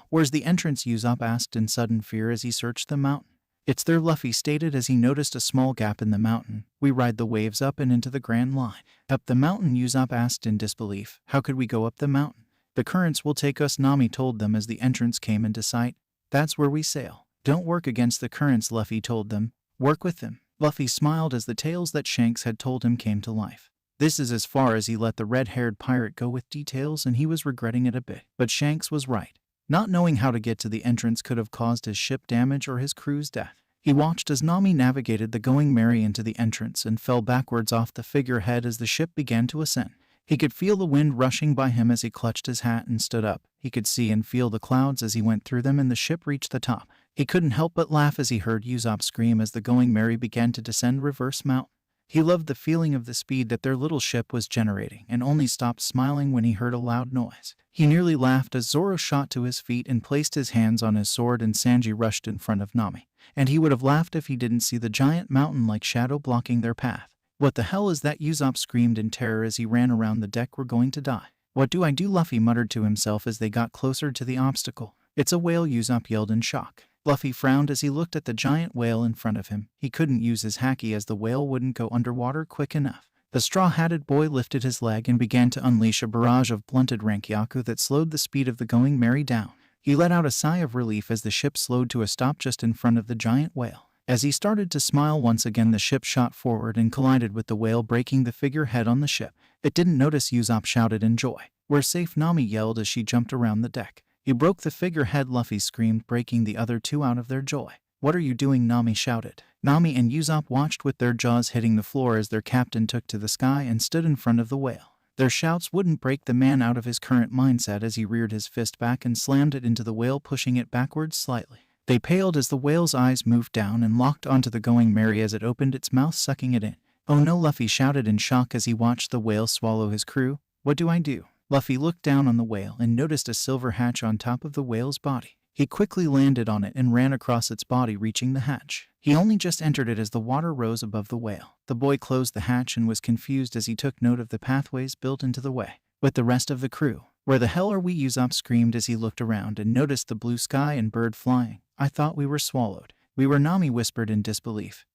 Where's the entrance? Usopp asked in sudden fear as he searched the mountain. It's there, Luffy stated as he noticed a small gap in the mountain. We ride the waves up and into the Grand Line. Up the mountain? Usopp asked in disbelief. How could we go up the mountain? The currents will take us, Nami told them as the entrance came into sight. That's where we sail. Don't work against the currents, Luffy told them. Work with them. Luffy smiled as the tales that Shanks had told him came to life. This is as far as he let the red-haired pirate go with details, and he was regretting it a bit. But Shanks was right. Not knowing how to get to the entrance could have caused his ship damage or his crew's death. He watched as Nami navigated the Going Merry into the entrance and fell backwards off the figurehead as the ship began to ascend. He could feel the wind rushing by him as he clutched his hat and stood up. He could see and feel the clouds as he went through them, and the ship reached the top. He couldn't help but laugh as he heard Usopp scream as the Going Merry began to descend Reverse Mountain. He loved the feeling of the speed that their little ship was generating and only stopped smiling when he heard a loud noise. He nearly laughed as Zoro shot to his feet and placed his hands on his sword, and Sanji rushed in front of Nami. And he would have laughed if he didn't see the giant mountain-like shadow blocking their path. What the hell is that? Usopp screamed in terror as he ran around the deck. We're going to die. What do I do? Luffy muttered to himself as they got closer to the obstacle. It's a whale, Usopp yelled in shock. Luffy frowned as he looked at the giant whale in front of him. He couldn't use his haki as the whale wouldn't go underwater quick enough. The straw-hatted boy lifted his leg and began to unleash a barrage of blunted Rankyaku that slowed the speed of the Going Merry down. He let out a sigh of relief as the ship slowed to a stop just in front of the giant whale. As he started to smile once again, the ship shot forward and collided with the whale, breaking the figurehead on the ship. It didn't notice, Usopp shouted in joy. We're safe, Nami yelled as she jumped around the deck. You broke the figurehead, Luffy screamed, breaking the other two out of their joy. What are you doing? Nami shouted. Nami and Usopp watched with their jaws hitting the floor as their captain took to the sky and stood in front of the whale. Their shouts wouldn't break the man out of his current mindset as he reared his fist back and slammed it into the whale, pushing it backwards slightly. They paled as the whale's eyes moved down and locked onto the Going Merry as it opened its mouth, sucking it in. Oh no, Luffy shouted in shock as he watched the whale swallow his crew. What do I do? Luffy looked down on the whale and noticed a silver hatch on top of the whale's body. He quickly landed on it and ran across its body, reaching the hatch. He only just entered it as the water rose above the whale. The boy closed the hatch and was confused as he took note of the pathways built into the way. With the rest of the crew. Where the hell are we? Usopp screamed as he looked around and noticed the blue sky and bird flying. I thought we were swallowed. We were, Nami whispered in disbelief.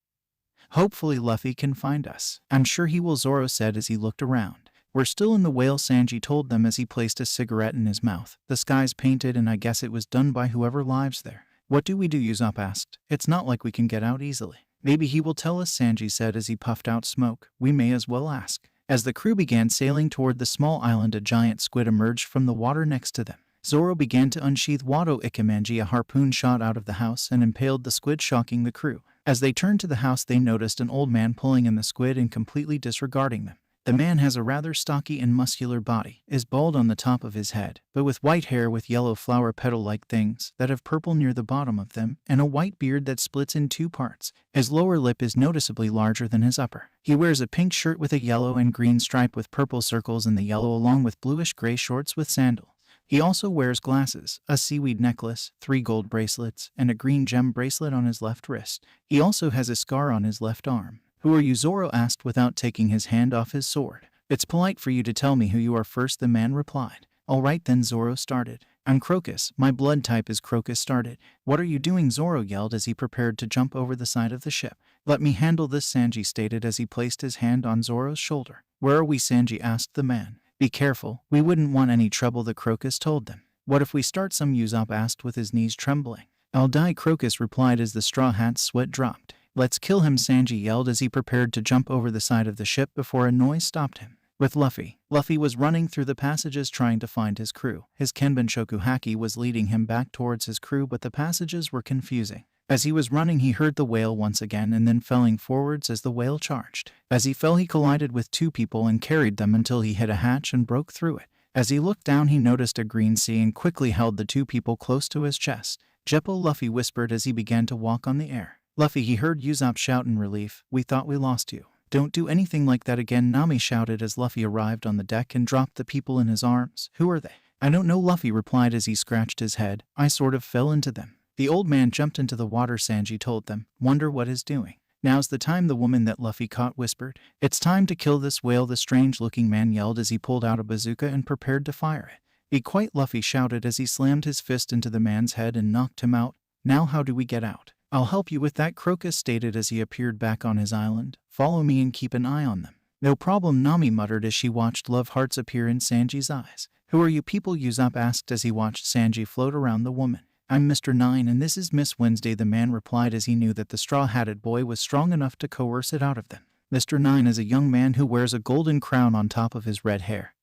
Hopefully Luffy can find us. I'm sure he will, Zoro said as he looked around. We're still in the whale, Sanji told them as he placed a cigarette in his mouth. The sky's painted and I guess it was done by whoever lives there. What do we do? Usopp asked. It's not like we can get out easily. Maybe he will tell us, Sanji said as he puffed out smoke. We may as well ask. As the crew began sailing toward the small island, a giant squid emerged from the water next to them. Zoro began to unsheath Wado Ikemanji, a harpoon shot out of the house, and impaled the squid, shocking the crew. As they turned to the house, they noticed an old man pulling in the squid and completely disregarding them. The man has a rather stocky and muscular body, is bald on the top of his head, but with white hair with yellow flower petal-like things that have purple near the bottom of them, and a white beard that splits in two parts. His lower lip is noticeably larger than his upper. He wears a pink shirt with a yellow and green stripe with purple circles in the yellow, along with bluish-gray shorts with sandals. He also wears glasses, a seaweed necklace, 3 gold bracelets, and a green gem bracelet on his left wrist. He also has a scar on his left arm. Who are you? Zoro asked without taking his hand off his sword. It's polite for you to tell me who you are first, the man replied. All right then, Zoro started. I'm Crocus. My blood type is Crocus started. What are you doing? Zoro yelled as he prepared to jump over the side of the ship. Let me handle this, Sanji stated as he placed his hand on Zoro's shoulder. Where are we? Sanji asked the man. Be careful. We wouldn't want any trouble, the Crocus told them. What if we start some? Usopp asked with his knees trembling. I'll die, Crocus replied as the Straw Hat's sweat dropped. Let's kill him, Sanji yelled as he prepared to jump over the side of the ship before a noise stopped him. With Luffy. Luffy was running through the passages trying to find his crew. His Kenbenshoku Haki was leading him back towards his crew, but the passages were confusing. As he was running, he heard the whale once again and then felling forwards as the whale charged. As he fell, he collided with two people and carried them until he hit a hatch and broke through it. As he looked down, he noticed a green sea and quickly held the two people close to his chest. Jeppo, Luffy whispered as he began to walk on the air. Luffy, he heard Usopp shout in relief. We thought we lost you. Don't do anything like that again, Nami shouted as Luffy arrived on the deck and dropped the people in his arms. Who are they? I don't know, Luffy replied as he scratched his head. I sort of fell into them. The old man jumped into the water, Sanji told them. Wonder what he's doing. Now's the time, the woman that Luffy caught whispered. It's time to kill this whale, the strange-looking man yelled as he pulled out a bazooka and prepared to fire it. Be quiet, Luffy shouted as he slammed his fist into the man's head and knocked him out. Now how do we get out? I'll help you with that, Crocus stated as he appeared back on his island. Follow me and keep an eye on them. No problem, Nami muttered as she watched love hearts appear in Sanji's eyes. Who are you people? Usopp asked as he watched Sanji float around the woman. I'm Mr. Nine and this is Miss Wednesday, the man replied as he knew that the straw-hatted boy was strong enough to coerce it out of them. Mr. Nine is a young man who wears a golden crown on top of his red hair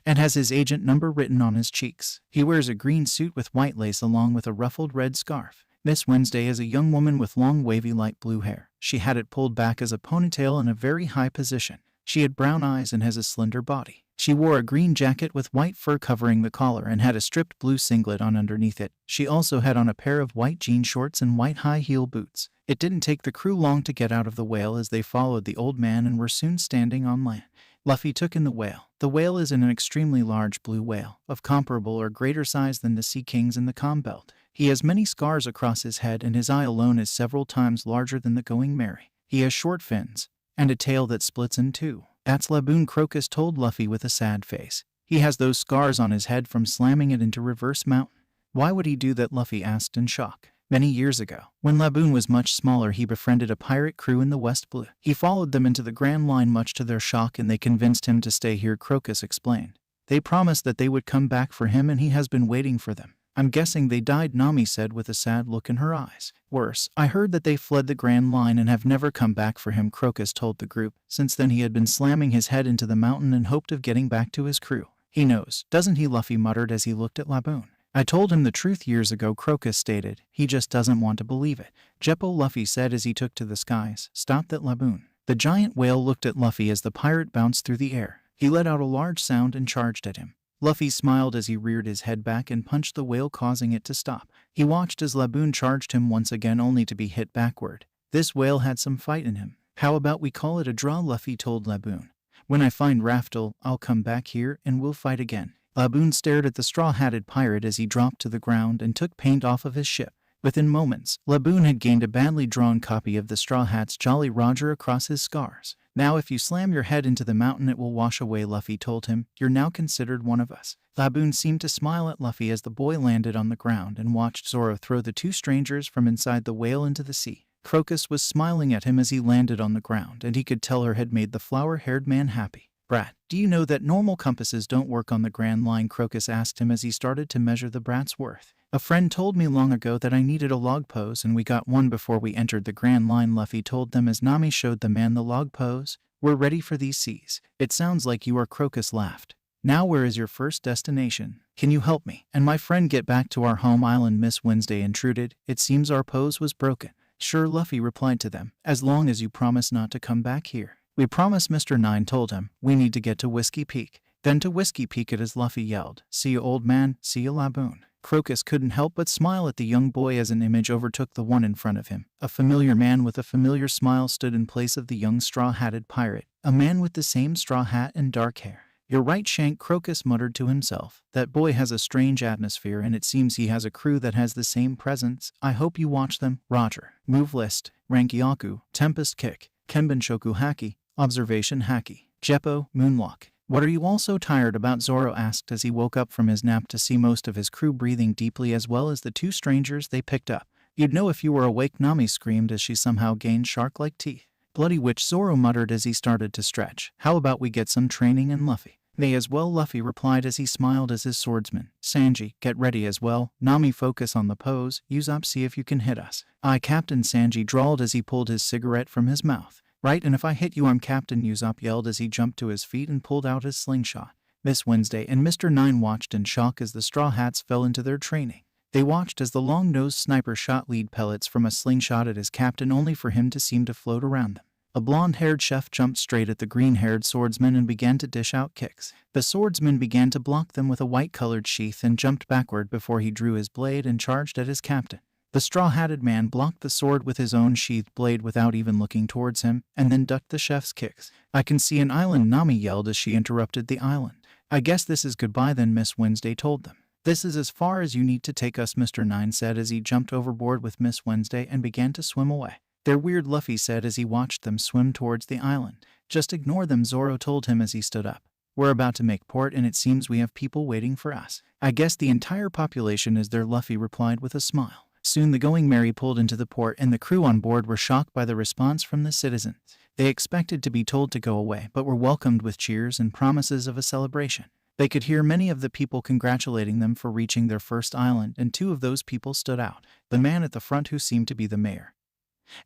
and has his agent number written on his cheeks. He wears a green suit with white lace along with a ruffled red scarf. Miss Wednesday is a young woman with long wavy light blue hair. She had it pulled back as a ponytail in a very high position. She had brown eyes and has a slender body. She wore a green jacket with white fur covering the collar and had a stripped blue singlet on underneath it. She also had on a pair of white jean shorts and white high-heel boots. It didn't take the crew long to get out of the whale as they followed the old man and were soon standing on land. Luffy took in the whale. The whale is an extremely large blue whale, of comparable or greater size than the Sea Kings in the Calm Belt. He has many scars across his head and his eye alone is several times larger than the Going Merry. He has short fins and a tail that splits in two. That's Laboon, Crocus told Luffy with a sad face. He has those scars on his head from slamming it into Reverse Mountain. Why would he do that? Luffy asked in shock. Many years ago, when Laboon was much smaller, he befriended a pirate crew in the West Blue. He followed them into the Grand Line much to their shock and they convinced him to stay here, Crocus explained. They promised that they would come back for him and he has been waiting for them. I'm guessing they died, Nami said with a sad look in her eyes. Worse, I heard that they fled the Grand Line and have never come back for him, Crocus told the group. Since then he had been slamming his head into the mountain in hope of getting back to his crew. He knows, doesn't he? Luffy muttered as he looked at Laboon. I told him the truth years ago, Crocus stated. He just doesn't want to believe it. Jeppo, Luffy said as he took to the skies. Stop that, Laboon. The giant whale looked at Luffy as the pirate bounced through the air. He let out a large sound and charged at him. Luffy smiled as he reared his head back and punched the whale, causing it to stop. He watched as Laboon charged him once again only to be hit backward. This whale had some fight in him. How about we call it a draw, Luffy told Laboon. When I find Raftel, I'll come back here and we'll fight again. Laboon stared at the straw-hatted pirate as he dropped to the ground and took paint off of his ship. Within moments, Laboon had gained a badly drawn copy of the Straw Hat's Jolly Roger across his scars. Now if you slam your head into the mountain it will wash away, Luffy told him. You're now considered one of us. Laboon seemed to smile at Luffy as the boy landed on the ground and watched Zoro throw the two strangers from inside the whale into the sea. Crocus was smiling at him as he landed on the ground and he could tell her had made the flower-haired man happy. Brat, do you know that normal compasses don't work on the Grand Line? Crocus asked him as he started to measure the brat's worth. A friend told me long ago that I needed a log pose and we got one before we entered the Grand Line, Luffy told them as Nami showed the man the log pose. We're ready for these seas. It sounds like you are, Crocus laughed. Now where is your first destination? Can you help me and my friend get back to our home island? Miss Wednesday intruded. It seems our pose was broken. Sure, Luffy replied to them, as long as you promise not to come back here. We promise, Mr. Nine told him. We need to get to Whiskey Peak. Then to Whiskey Peak it is, Luffy yelled. See you, old man. See you, Laboon. Crocus couldn't help but smile at the young boy as an image overtook the one in front of him. A familiar man with a familiar smile stood in place of the young straw-hatted pirate, a man with the same straw hat and dark hair. You're right, Shank, Crocus muttered to himself. That boy has a strange atmosphere and it seems he has a crew that has the same presence. I hope you watch them. Roger. Move list. Rankyaku, Tempest Kick, Kenbenshoku Haki, Observation Haki, Jeppo, Moonwalk. "What are you all so tired about?" Zoro asked as he woke up from his nap to see most of his crew breathing deeply as well as the two strangers they picked up. "You'd know if you were awake," Nami screamed as she somehow gained shark-like teeth. "Bloody witch," Zoro muttered as he started to stretch. "How about we get some training in Luffy?" "May as well," Luffy replied as he smiled as his swordsman. "Sanji, get ready as well." "Nami, focus on the pose. Use up, see if you can hit us." "Aye, Captain," Sanji drawled as he pulled his cigarette from his mouth. "Right, and if I hit you, I'm Captain," Usopp yelled as he jumped to his feet and pulled out his slingshot. Miss Wednesday and Mr. Nine watched in shock as the Straw Hats fell into their training. They watched as the long-nosed sniper shot lead pellets from a slingshot at his captain only for him to seem to float around them. A blonde-haired chef jumped straight at the green-haired swordsman and began to dish out kicks. The swordsman began to block them with a white-colored sheath and jumped backward before he drew his blade and charged at his captain. The straw-hatted man blocked the sword with his own sheathed blade without even looking towards him, and then ducked the chef's kicks. "I can see an island," Nami yelled as she interrupted the island. "I guess this is goodbye then," Miss Wednesday told them. "This is as far as you need to take us," Mr. Nine said as he jumped overboard with Miss Wednesday and began to swim away. "They're weird," Luffy said as he watched them swim towards the island. "Just ignore them," Zoro told him as he stood up. "We're about to make port and it seems we have people waiting for us." "I guess the entire population is there," Luffy replied with a smile. Soon the Going Merry pulled into the port and the crew on board were shocked by the response from the citizens. They expected to be told to go away but were welcomed with cheers and promises of a celebration. They could hear many of the people congratulating them for reaching their first island, and two of those people stood out: the man at the front who seemed to be the mayor,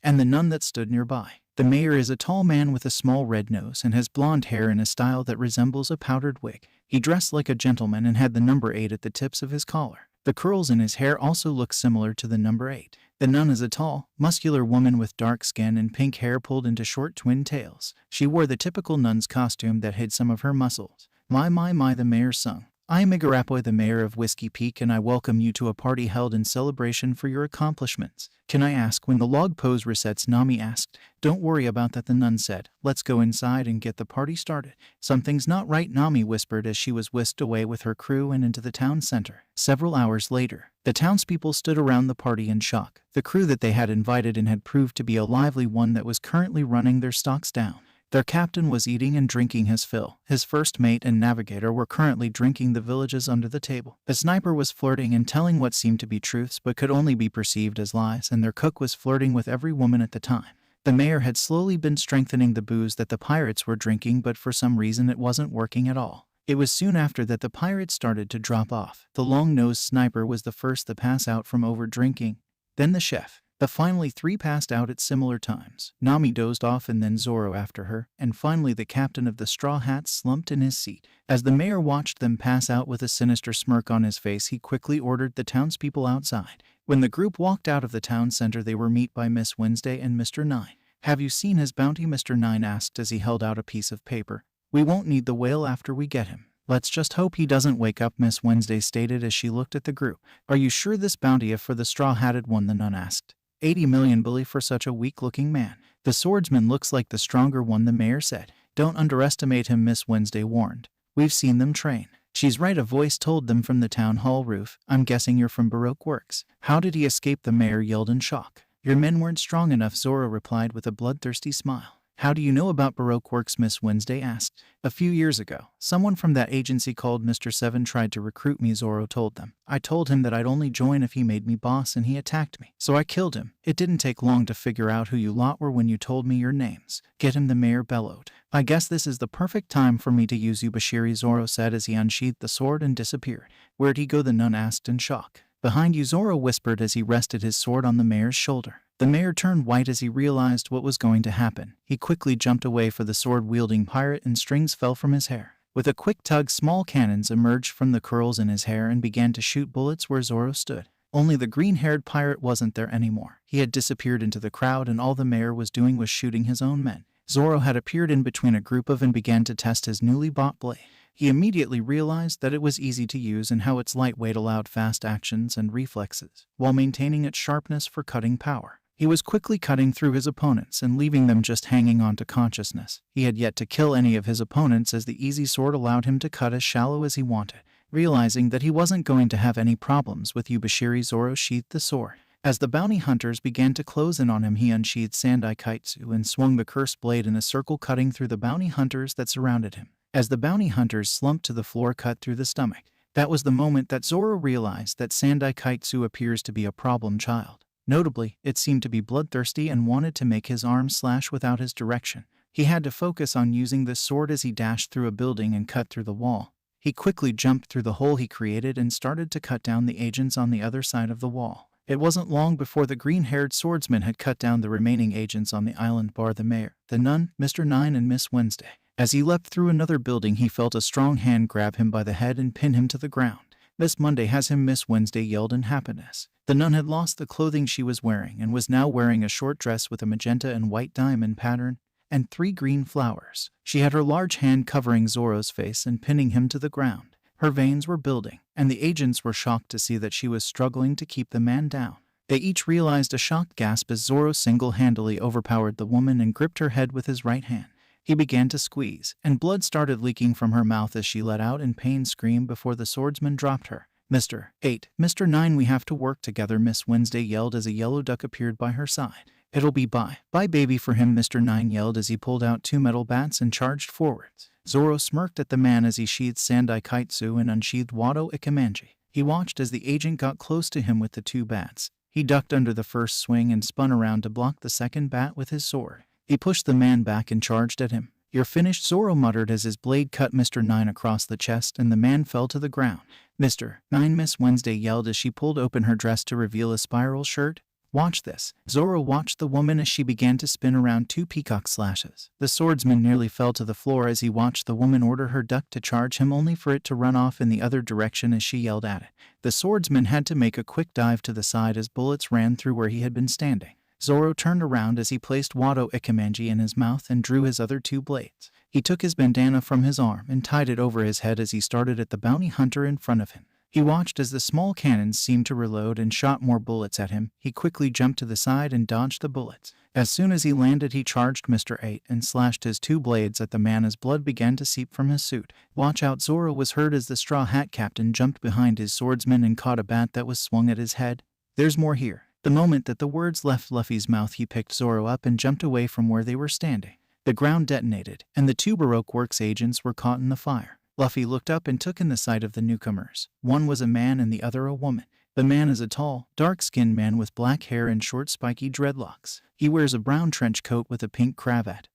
and the nun that stood nearby. The mayor is a tall man with a small red nose and has blonde hair in a style that resembles a powdered wig. He dressed like a gentleman and had the number 8 at the tips of his collar. The curls in his hair also look similar to the number 8. The nun is a tall, muscular woman with dark skin and pink hair pulled into short twin tails. She wore the typical nun's costume that hid some of her muscles. My, the mayor sung. "I am Igarapoy, the mayor of Whiskey Peak, and I welcome you to a party held in celebration for your accomplishments. Can I ask when the log pose resets?" Nami asked. "Don't worry about that," the nun said. "Let's go inside and get the party started." "Something's not right," Nami whispered as she was whisked away with her crew and into the town center. Several hours later, the townspeople stood around the party in shock. The crew that they had invited in had proved to be a lively one that was currently running their stocks down. Their captain was eating and drinking his fill. His first mate and navigator were currently drinking the villages under the table. The sniper was flirting and telling what seemed to be truths but could only be perceived as lies, and their cook was flirting with every woman at the time. The mayor had slowly been strengthening the booze that the pirates were drinking, but for some reason it wasn't working at all. It was soon after that the pirates started to drop off. The long-nosed sniper was the first to pass out from over-drinking, then the chef. The finally 3 passed out at similar times. Nami dozed off and then Zoro after her, and finally the captain of the Straw Hats slumped in his seat. As the mayor watched them pass out with a sinister smirk on his face, he quickly ordered the townspeople outside. When the group walked out of the town center, they were met by Miss Wednesday and Mr. Nine. "Have you seen his bounty?" Mr. Nine asked as he held out a piece of paper. "We won't need the whale after we get him. Let's just hope he doesn't wake up," Miss Wednesday stated as she looked at the group. "Are you sure this bounty is for the straw-hatted one?" the nun asked. 80 million bully for such a weak-looking man. "The swordsman looks like the stronger one," the mayor said. "Don't underestimate him," Miss Wednesday warned. "We've seen them train." "She's right," a voice told them from the town hall roof. "I'm guessing you're from Baroque Works." "How did he escape?" the mayor yelled in shock. "Your men weren't strong enough," Zoro replied with a bloodthirsty smile. "How do you know about Baroque Works?" Miss Wednesday asked. "A few years ago, someone from that agency called Mr. Seven tried to recruit me," Zoro told them. "I told him that I'd only join if he made me boss, and he attacked me. So I killed him. It didn't take long to figure out who you lot were when you told me your names." "Get him," the mayor bellowed. "I guess this is the perfect time for me to use you, Bashiri," Zoro said as he unsheathed the sword and disappeared. "Where'd he go?" the nun asked in shock. "Behind you," Zoro whispered as he rested his sword on the mayor's shoulder. The mayor turned white as he realized what was going to happen. He quickly jumped away for the sword-wielding pirate and strings fell from his hair. With a quick tug, small cannons emerged from the curls in his hair and began to shoot bullets where Zoro stood. Only the green-haired pirate wasn't there anymore. He had disappeared into the crowd and all the mayor was doing was shooting his own men. Zoro had appeared in between a group of and began to test his newly bought blade. He immediately realized that it was easy to use and how its lightweight allowed fast actions and reflexes, while maintaining its sharpness for cutting power. He was quickly cutting through his opponents and leaving them just hanging on to consciousness. He had yet to kill any of his opponents as the easy sword allowed him to cut as shallow as he wanted. Realizing that he wasn't going to have any problems with Yubashiri, Zoro sheathed the sword. As the bounty hunters began to close in on him, he unsheathed Sandai Kaitsu and swung the cursed blade in a circle, cutting through the bounty hunters that surrounded him. As the bounty hunters slumped to the floor, cut through the stomach. That was the moment that Zoro realized that Sandai Kaitsu appears to be a problem child. Notably, it seemed to be bloodthirsty and wanted to make his arms slash without his direction. He had to focus on using this sword as he dashed through a building and cut through the wall. He quickly jumped through the hole he created and started to cut down the agents on the other side of the wall. It wasn't long before the green-haired swordsman had cut down the remaining agents on the island, bar the mayor, the nun, Mr. Nine, and Miss Wednesday. As he leapt through another building, he felt a strong hand grab him by the head and pin him to the ground. "Miss Monday has him," Miss Wednesday yelled in happiness. The nun had lost the clothing she was wearing and was now wearing a short dress with a magenta and white diamond pattern and 3 green flowers. She had her large hand covering Zoro's face and pinning him to the ground. Her veins were building, and the agents were shocked to see that she was struggling to keep the man down. They each realized a shocked gasp as Zoro single-handedly overpowered the woman and gripped her head with his right hand. He began to squeeze, and blood started leaking from her mouth as she let out in pain scream before the swordsman dropped her. "Mr. 8, Mr. 9, we have to work together," Miss Wednesday yelled as a yellow duck appeared by her side. "It'll be bye baby for him," Mr. 9 yelled as he pulled out 2 metal bats and charged forwards. Zoro smirked at the man as he sheathed Sandai Kaitsu and unsheathed Wado Ikemanji. He watched as the agent got close to him with the 2 bats. He ducked under the first swing and spun around to block the second bat with his sword. He pushed the man back and charged at him. "You're finished," Zoro muttered as his blade cut Mr. 9 across the chest and the man fell to the ground. "Mr. 9, Miss Wednesday yelled as she pulled open her dress to reveal a spiral shirt. "Watch this." Zoro watched the woman as she began to spin around 2 peacock slashes. The swordsman nearly fell to the floor as he watched the woman order her duck to charge him, only for it to run off in the other direction as she yelled at it. The swordsman had to make a quick dive to the side as bullets ran through where he had been standing. Zoro turned around as he placed Wado Ikemanji in his mouth and drew his other 2 blades. He took his bandana from his arm and tied it over his head as he started at the bounty hunter in front of him. He watched as the small cannons seemed to reload and shot more bullets at him. He quickly jumped to the side and dodged the bullets. As soon as he landed, he charged Mr. 8 and slashed his 2 blades at the man as blood began to seep from his suit. "Watch out," Zoro was heard as the Straw Hat Captain jumped behind his swordsman and caught a bat that was swung at his head. "There's more here." The moment that the words left Luffy's mouth, he picked Zoro up and jumped away from where they were standing. The ground detonated, and the 2 Baroque Works agents were caught in the fire. Luffy looked up and took in the sight of the newcomers. One was a man and the other a woman. The man is a tall, dark-skinned man with black hair and short spiky dreadlocks. He wears a brown trench coat with a pink cravat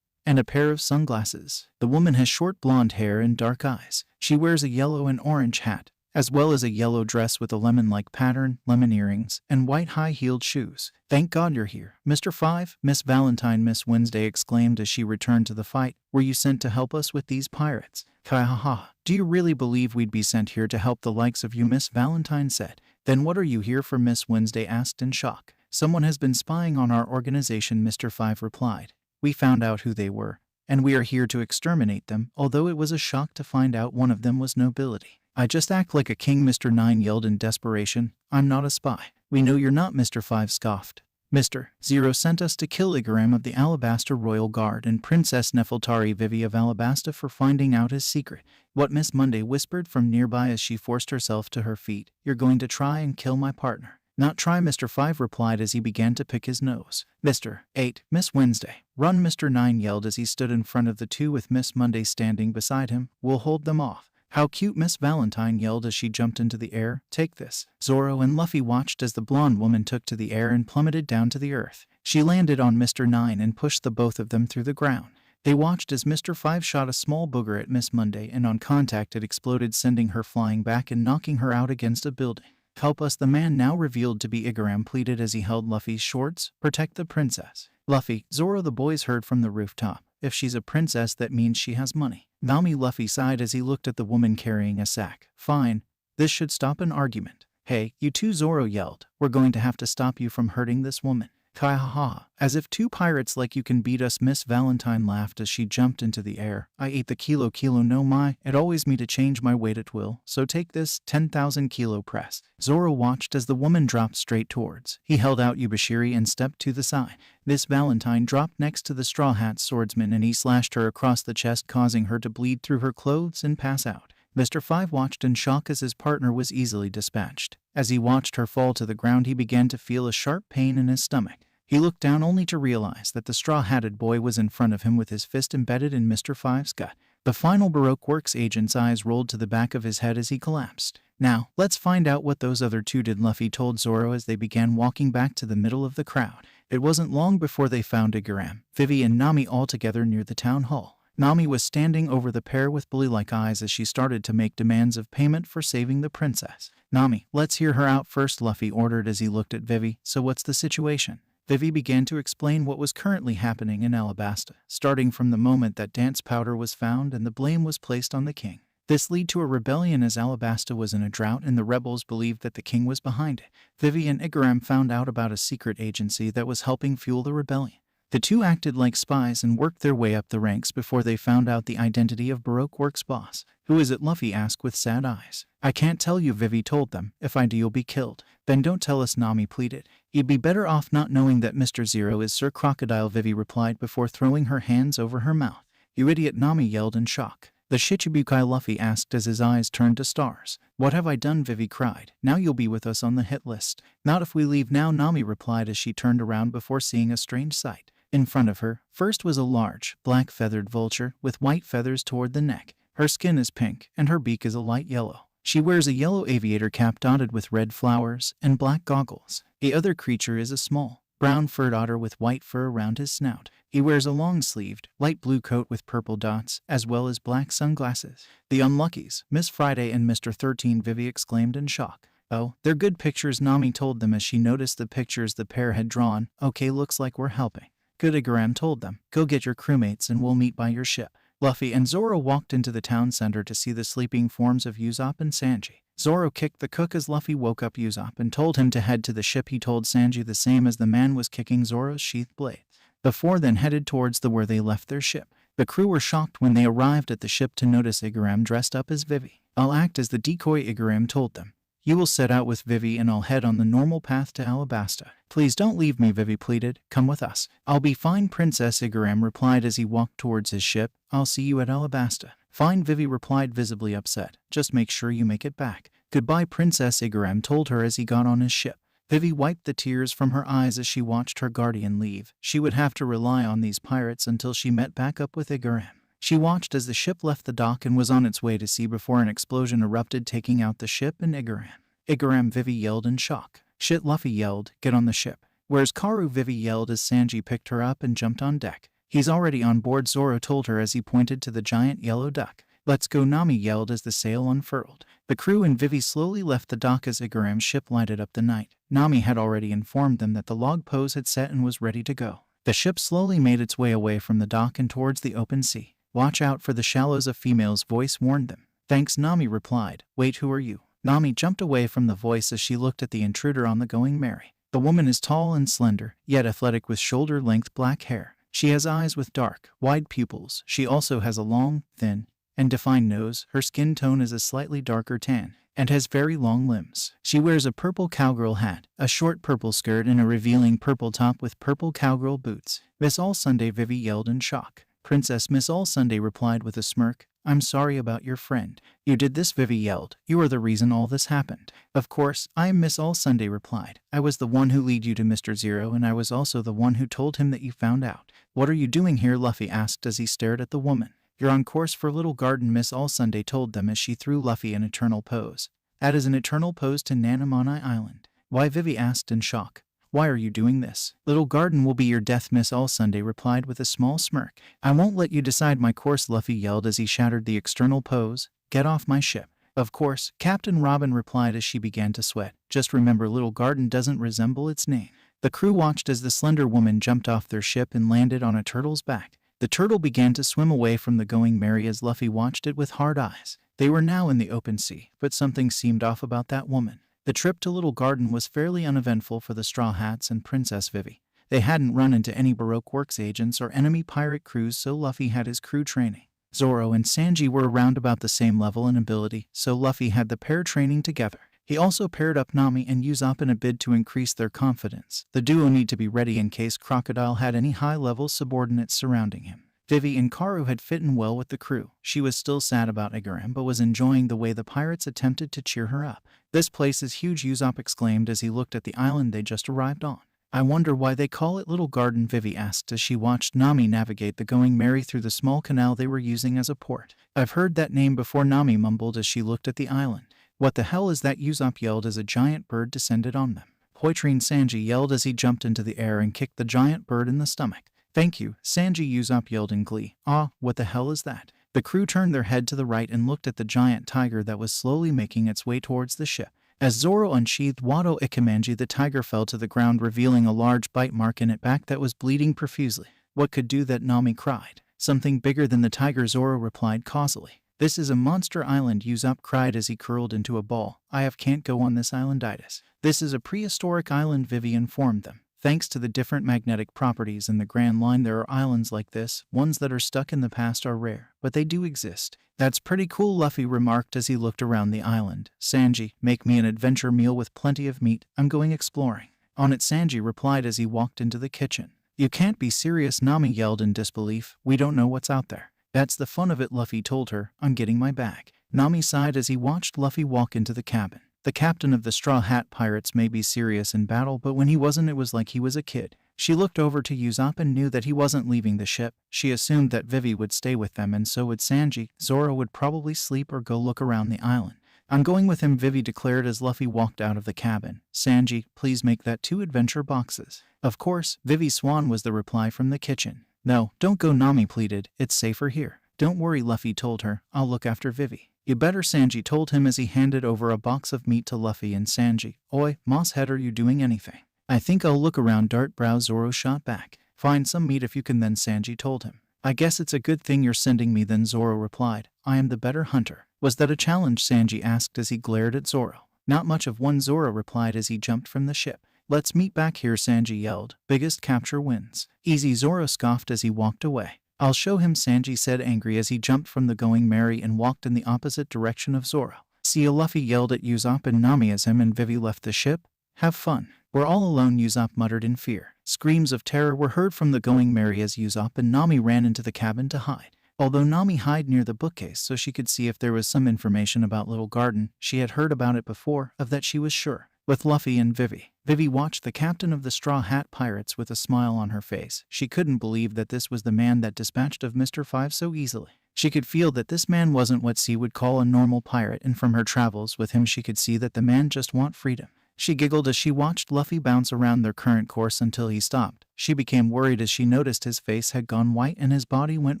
and a pair of sunglasses. The woman has short blonde hair and dark eyes. She wears a yellow and orange hat, as well as a yellow dress with a lemon-like pattern, lemon earrings, and white high-heeled shoes. "Thank God you're here, Mr. 5, Miss Valentine," Miss Wednesday exclaimed as she returned to the fight. "Were you sent to help us with these pirates?" "Kai-ha-ha. Do you really believe we'd be sent here to help the likes of you?" Miss Valentine said. "Then what are you here for?" Miss Wednesday asked in shock. "Someone has been spying on our organization," Mr. 5 replied. "We found out who they were, and we are here to exterminate them," although it was a shock to find out one of them was nobility. "I just act like a king," Mr. 9 yelled in desperation. "I'm not a spy." "We know you're not," Mr. 5 scoffed. "Mr. 0 sent us to kill Igaram of the Alabasta Royal Guard and Princess Nefeltari Vivi of Alabasta for finding out his secret." "What?" Miss Monday whispered from nearby as she forced herself to her feet. "You're going to try and kill my partner." "Not try," Mr. 5 replied as he began to pick his nose. "Mr. 8, Miss Wednesday, run," Mr. 9 yelled as he stood in front of the 2 with Miss Monday standing beside him. "We'll hold them off." "How cute," Miss Valentine yelled as she jumped into the air. "Take this." Zoro and Luffy watched as the blonde woman took to the air and plummeted down to the earth. She landed on Mr. 9 and pushed the both of them through the ground. They watched as Mr. 5 shot a small booger at Miss Monday, and on contact it exploded, sending her flying back and knocking her out against a building. "Help us," the man, now revealed to be Igaram, pleaded as he held Luffy's shorts. "Protect the princess." "Luffy, Zoro," the boys heard from the rooftop. "If she's a princess, that means she has money." Nami, Luffy sighed as he looked at the woman carrying a sack. "Fine. This should stop an argument." "Hey, you two," Zoro yelled. "We're going to have to stop you from hurting this woman." "Kai-ha-ha. As if 2 pirates like you can beat us," Miss Valentine laughed as she jumped into the air. "I ate the kilo no mai. It always me to change my weight at will. So take this 10,000 kilo press." Zoro watched as the woman dropped straight towards. He held out Yubashiri and stepped to the side. Miss Valentine dropped next to the Straw Hat swordsman and he slashed her across the chest, causing her to bleed through her clothes and pass out. Mr. Five watched in shock as his partner was easily dispatched. As he watched her fall to the ground, he began to feel a sharp pain in his stomach. He looked down only to realize that the straw-hatted boy was in front of him with his fist embedded in Mr. Five's gut. The final Baroque Works agent's eyes rolled to the back of his head as he collapsed. Now, let's find out what those other two did, Luffy told Zoro as they began walking back to the middle of the crowd. It wasn't long before they found Igaram, Vivi and Nami all together near the town hall. Nami was standing over the pair with bully-like eyes as she started to make demands of payment for saving the princess. Nami, let's hear her out first, Luffy ordered as he looked at Vivi. So what's the situation? Vivi began to explain what was currently happening in Alabasta, starting from the moment that dance powder was found and the blame was placed on the king. This led to a rebellion as Alabasta was in a drought and the rebels believed that the king was behind it. Vivi and Igaram found out about a secret agency that was helping fuel the rebellion. The two acted like spies and worked their way up the ranks before they found out the identity of Baroque Works' boss. Who is it? Luffy asked with sad eyes. I can't tell you, Vivi told them. If I do, you'll be killed. Then don't tell us, Nami pleaded. You'd be better off not knowing that Mr. Zero is Sir Crocodile, Vivi replied before throwing her hands over her mouth. You idiot, Nami yelled in shock. The Shichibukai, Luffy asked as his eyes turned to stars. What have I done? Vivi cried. Now you'll be with us on the hit list. Not if we leave now, Nami replied as she turned around before seeing a strange sight. In front of her, first was a large, black-feathered vulture with white feathers toward the neck. Her skin is pink, and her beak is a light yellow. She wears a yellow aviator cap dotted with red flowers and black goggles. The other creature is a small, brown-furred otter with white fur around his snout. He wears a long-sleeved, light blue coat with purple dots, as well as black sunglasses. The unluckies, Miss Friday and Mr. 13, Vivi exclaimed in shock. Oh, they're good pictures, Nami told them as she noticed the pictures the pair had drawn. Okay, looks like we're helping. Good, Igaram told them. Go get your crewmates and we'll meet by your ship. Luffy and Zoro walked into the town center to see the sleeping forms of Usopp and Sanji. Zoro kicked the cook as Luffy woke up Usopp and told him to head to the ship. He told Sanji the same as the man was kicking Zoro's sheathed blade. The four then headed towards where they left their ship. The crew were shocked when they arrived at the ship to notice Igaram dressed up as Vivi. I'll act as the decoy, Igaram told them. You will set out with Vivi and I'll head on the normal path to Alabasta. Please don't leave me, Vivi pleaded. Come with us. I'll be fine, Princess, Igaram replied as he walked towards his ship. I'll see you at Alabasta. Fine, Vivi replied, visibly upset. Just make sure you make it back. Goodbye, Princess, Igaram told her as he got on his ship. Vivi wiped the tears from her eyes as she watched her guardian leave. She would have to rely on these pirates until she met back up with Igaram. She watched as the ship left the dock and was on its way to sea before an explosion erupted, taking out the ship and Igaram. Igaram, Vivi yelled in shock. Shit, Luffy yelled. Get on the ship. Where's Karu? Vivi yelled as Sanji picked her up and jumped on deck. He's already on board, Zoro told her as he pointed to the giant yellow duck. Let's go, Nami yelled as the sail unfurled. The crew and Vivi slowly left the dock as Igaram's ship lighted up the night. Nami had already informed them that the log pose had set and was ready to go. The ship slowly made its way away from the dock and towards the open sea. Watch out for the shallows, a female's voice warned them. Thanks, Nami replied. Wait, who are you? Nami jumped away from the voice as she looked at the intruder on the Going Merry. The woman is tall and slender, yet athletic with shoulder-length black hair. She has eyes with dark, wide pupils. She also has a long, thin, and defined nose. Her skin tone is a slightly darker tan, and has very long limbs. She wears a purple cowgirl hat, a short purple skirt, and a revealing purple top with purple cowgirl boots. Miss All Sunday, Vivi yelled in shock. Princess, Miss All Sunday replied with a smirk. I'm sorry about your friend. You did this, Vivi yelled. You are the reason all this happened. Of course, I am, Miss All Sunday replied. I was the one who led you to Mr. Zero, and I was also the one who told him that you found out. What are you doing here? Luffy asked as he stared at the woman. You're on course for Little Garden, Miss All Sunday told them as she threw Luffy an eternal pose. That is an eternal pose to Nanamani Island. Why? Vivi asked in shock. Why are you doing this? Little Garden will be your death, Miss All Sunday replied with a small smirk. I won't let you decide my course, Luffy yelled as he shattered the external pose. Get off my ship. Of course, Captain Robin replied as she began to sweat. Just remember, Little Garden doesn't resemble its name. The crew watched as the slender woman jumped off their ship and landed on a turtle's back. The turtle began to swim away from the Going Merry as Luffy watched it with hard eyes. They were now in the open sea, but something seemed off about that woman. The trip to Little Garden was fairly uneventful for the Straw Hats and Princess Vivi. They hadn't run into any Baroque Works agents or enemy pirate crews, so Luffy had his crew training. Zoro and Sanji were around about the same level and ability, so Luffy had the pair training together. He also paired up Nami and Usopp in a bid to increase their confidence. The duo need to be ready in case Crocodile had any high-level subordinates surrounding him. Vivi and Karu had fit in well with the crew. She was still sad about Igaram but was enjoying the way the pirates attempted to cheer her up. "This place is huge," Usopp exclaimed as he looked at the island they just arrived on. "I wonder why they call it Little Garden," Vivi asked as she watched Nami navigate the Going Merry through the small canal they were using as a port. "I've heard that name before," Nami mumbled as she looked at the island. "What the hell is that?" Usopp yelled as a giant bird descended on them. Poitrine, Sanji yelled as he jumped into the air and kicked the giant bird in the stomach. "Thank you, Sanji," Usopp yelled in glee. "Ah, what the hell is that?" The crew turned their head to the right and looked at the giant tiger that was slowly making its way towards the ship. As Zoro unsheathed Wado Ikemanji, the tiger fell to the ground, revealing a large bite mark in its back that was bleeding profusely. "What could do that?" Nami cried. "Something bigger than the tiger," Zoro replied causally. "This is a monster island," Usopp cried as he curled into a ball. Can't go on this islanditis." "This is a prehistoric island," Vivi informed them. "Thanks to the different magnetic properties in the Grand Line, there are islands like this. Ones that are stuck in the past are rare, but they do exist." "That's pretty cool," Luffy remarked as he looked around the island. "Sanji, make me an adventure meal with plenty of meat. I'm going exploring." "On it," Sanji replied as he walked into the kitchen. "You can't be serious," Nami yelled in disbelief. "We don't know what's out there." "That's the fun of it," Luffy told her. "I'm getting my bag." Nami sighed as he watched Luffy walk into the cabin. The captain of the Straw Hat Pirates may be serious in battle, but when he wasn't, it was like he was a kid. She looked over to Usopp and knew that he wasn't leaving the ship. She assumed that Vivi would stay with them, and so would Sanji. Zoro would probably sleep or go look around the island. "I'm going with him," Vivi declared as Luffy walked out of the cabin. "Sanji, please make that 2 adventure boxes." "Of course," Vivi Swan was the reply from the kitchen. "No, don't go," Nami pleaded. "It's safer here." "Don't worry," Luffy told her. "I'll look after Vivi." "You better," Sanji told him as he handed over a box of meat to Luffy and Sanji. "Oi, Mosshead, are you doing anything?" "I think I'll look around," Dart Brow Zoro shot back. "Find some meat if you can then," Sanji told him. "I guess it's a good thing you're sending me then," Zoro replied. "I am the better hunter." "Was that a challenge?" Sanji asked as he glared at Zoro. "Not much of one," Zoro replied as he jumped from the ship. "Let's meet back here," Sanji yelled. "Biggest capture wins." "Easy," Zoro scoffed as he walked away. "I'll show him," Sanji said angry as he jumped from the Going Merry and walked in the opposite direction of Zoro. "See ya," Luffy yelled at Usopp and Nami as him and Vivi left the ship. "Have fun." "We're all alone," Usopp muttered in fear. Screams of terror were heard from the Going Merry as Usopp and Nami ran into the cabin to hide. Although Nami hid near the bookcase so she could see if there was some information about Little Garden, she had heard about it before, of that she was sure. With Luffy and Vivi, Vivi watched the captain of the Straw Hat Pirates with a smile on her face. She couldn't believe that this was the man that dispatched of Mr. Five so easily. She could feel that this man wasn't what she would call a normal pirate, and from her travels with him she could see that the man just want freedom. She giggled as she watched Luffy bounce around their current course until he stopped. She became worried as she noticed his face had gone white and his body went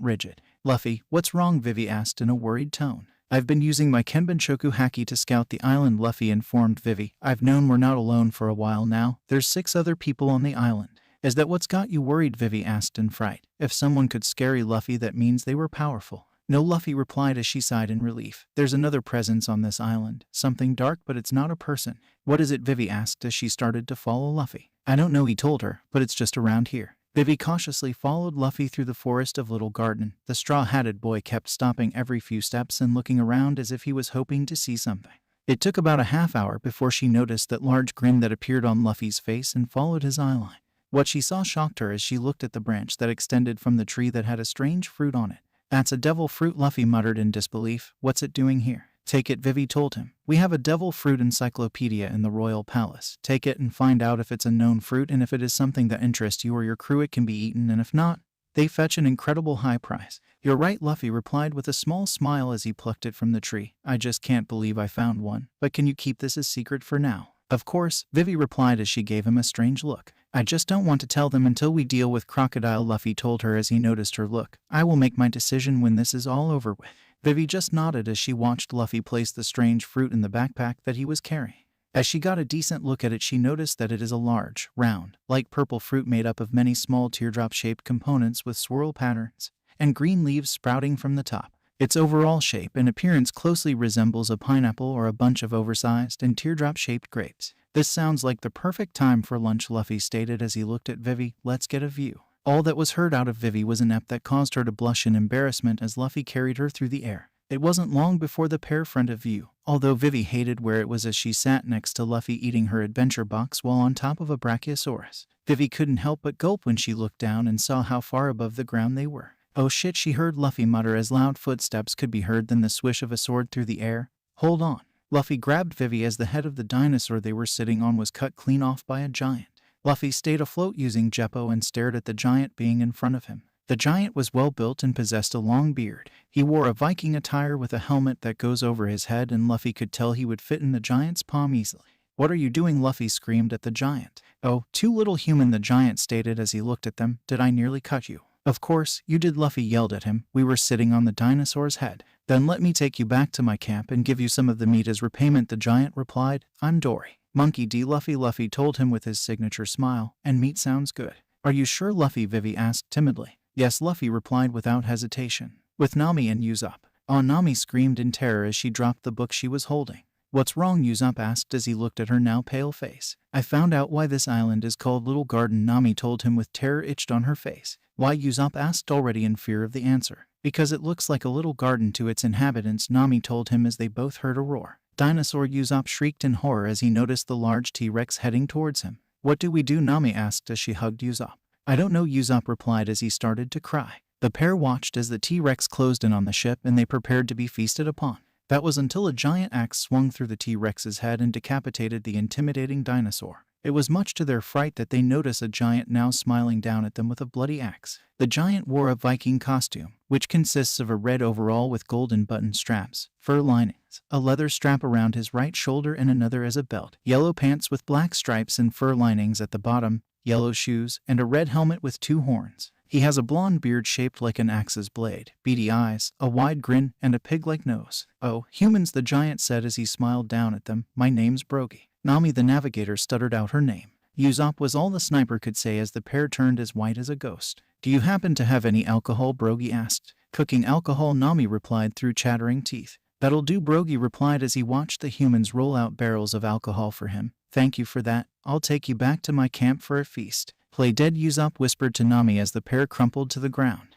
rigid. "Luffy, what's wrong?" Vivi asked in a worried tone. "I've been using my Kenbunchoku Haki to scout the island," Luffy informed Vivi. "I've known we're not alone for a while now. There's 6 other people on the island." "Is that what's got you worried?" Vivi asked in fright. If someone could scare Luffy, that means they were powerful. "No," Luffy replied as she sighed in relief. "There's another presence on this island. Something dark, but it's not a person." "What is it?" Vivi asked as she started to follow Luffy. "I don't know," he told her, "but it's just around here." Vivi cautiously followed Luffy through the forest of Little Garden. The straw-hatted boy kept stopping every few steps and looking around as if he was hoping to see something. It took about a half hour before she noticed that large grin that appeared on Luffy's face and followed his eyeline. What she saw shocked her as she looked at the branch that extended from the tree that had a strange fruit on it. "That's a devil fruit," Luffy muttered in disbelief. "What's it doing here?" "Take it," Vivi told him. "We have a devil fruit encyclopedia in the royal palace. Take it and find out if it's a known fruit, and if it is something that interests you or your crew it can be eaten, and if not, they fetch an incredible high price." "You're right," Luffy replied with a small smile as he plucked it from the tree. "I just can't believe I found one. But can you keep this a secret for now?" "Of course," Vivi replied as she gave him a strange look. "I just don't want to tell them until we deal with Crocodile," Luffy told her as he noticed her look. "I will make my decision when this is all over with." Vivi just nodded as she watched Luffy place the strange fruit in the backpack that he was carrying. As she got a decent look at it, she noticed that it is a large, round, light purple fruit made up of many small teardrop-shaped components with swirl patterns and green leaves sprouting from the top. Its overall shape and appearance closely resembles a pineapple or a bunch of oversized and teardrop-shaped grapes. "This sounds like the perfect time for lunch," Luffy stated as he looked at Vivi. "Let's get a view." All that was heard out of Vivi was an ep that caused her to blush in embarrassment as Luffy carried her through the air. It wasn't long before the pair fronted view. Although Vivi hated where it was as she sat next to Luffy eating her adventure box while on top of a Brachiosaurus, Vivi couldn't help but gulp when she looked down and saw how far above the ground they were. Oh shit, she heard Luffy mutter as loud footsteps could be heard than the swish of a sword through the air. Hold on. Luffy grabbed Vivi as the head of the dinosaur they were sitting on was cut clean off by a giant. Luffy stayed afloat using Jeppo and stared at the giant being in front of him. The giant was well built and possessed a long beard. He wore a Viking attire with a helmet that goes over his head, and Luffy could tell he would fit in the giant's palm easily. What are you doing? Luffy screamed at the giant. Oh, too little human, the giant stated as he looked at them. Did I nearly cut you? Of course, you did, Luffy yelled at him. We were sitting on the dinosaur's head. Then let me take you back to my camp and give you some of the meat as repayment, the giant replied. I'm Dory. Monkey D. Luffy told him with his signature smile, and meat sounds good. Are you sure, Luffy? Vivi asked timidly. Yes, Luffy replied without hesitation. With Nami and Usopp. Oh, Nami screamed in terror as she dropped the book she was holding. What's wrong? Usopp asked as he looked at her now pale face. I found out why this island is called Little Garden, Nami told him with terror etched on her face. Why? Usopp asked, already in fear of the answer. Because it looks like a little garden to its inhabitants, Nami told him as they both heard a roar. Dinosaur, Usopp shrieked in horror as he noticed the large T-Rex heading towards him. What do we do? Nami asked as she hugged Usopp. I don't know, Usopp replied as he started to cry. The pair watched as the T-Rex closed in on the ship and they prepared to be feasted upon. That was until a giant axe swung through the T-Rex's head and decapitated the intimidating dinosaur. It was much to their fright that they noticed a giant now smiling down at them with a bloody axe. The giant wore a Viking costume, which consists of a red overall with golden button straps, fur linings, a leather strap around his right shoulder and another as a belt, yellow pants with black stripes and fur linings at the bottom, yellow shoes, and a red helmet with 2 horns. He has a blonde beard shaped like an axe's blade, beady eyes, a wide grin, and a pig-like nose. Oh, humans, the giant said as he smiled down at them. My name's Brogy. Nami the navigator stuttered out her name. Usopp was all the sniper could say as the pair turned as white as a ghost. Do you happen to have any alcohol? Brogy asked. Cooking alcohol, Nami replied through chattering teeth. That'll do, Brogy replied as he watched the humans roll out barrels of alcohol for him. Thank you for that. I'll take you back to my camp for a feast. Play dead, Usopp whispered to Nami as the pair crumpled to the ground.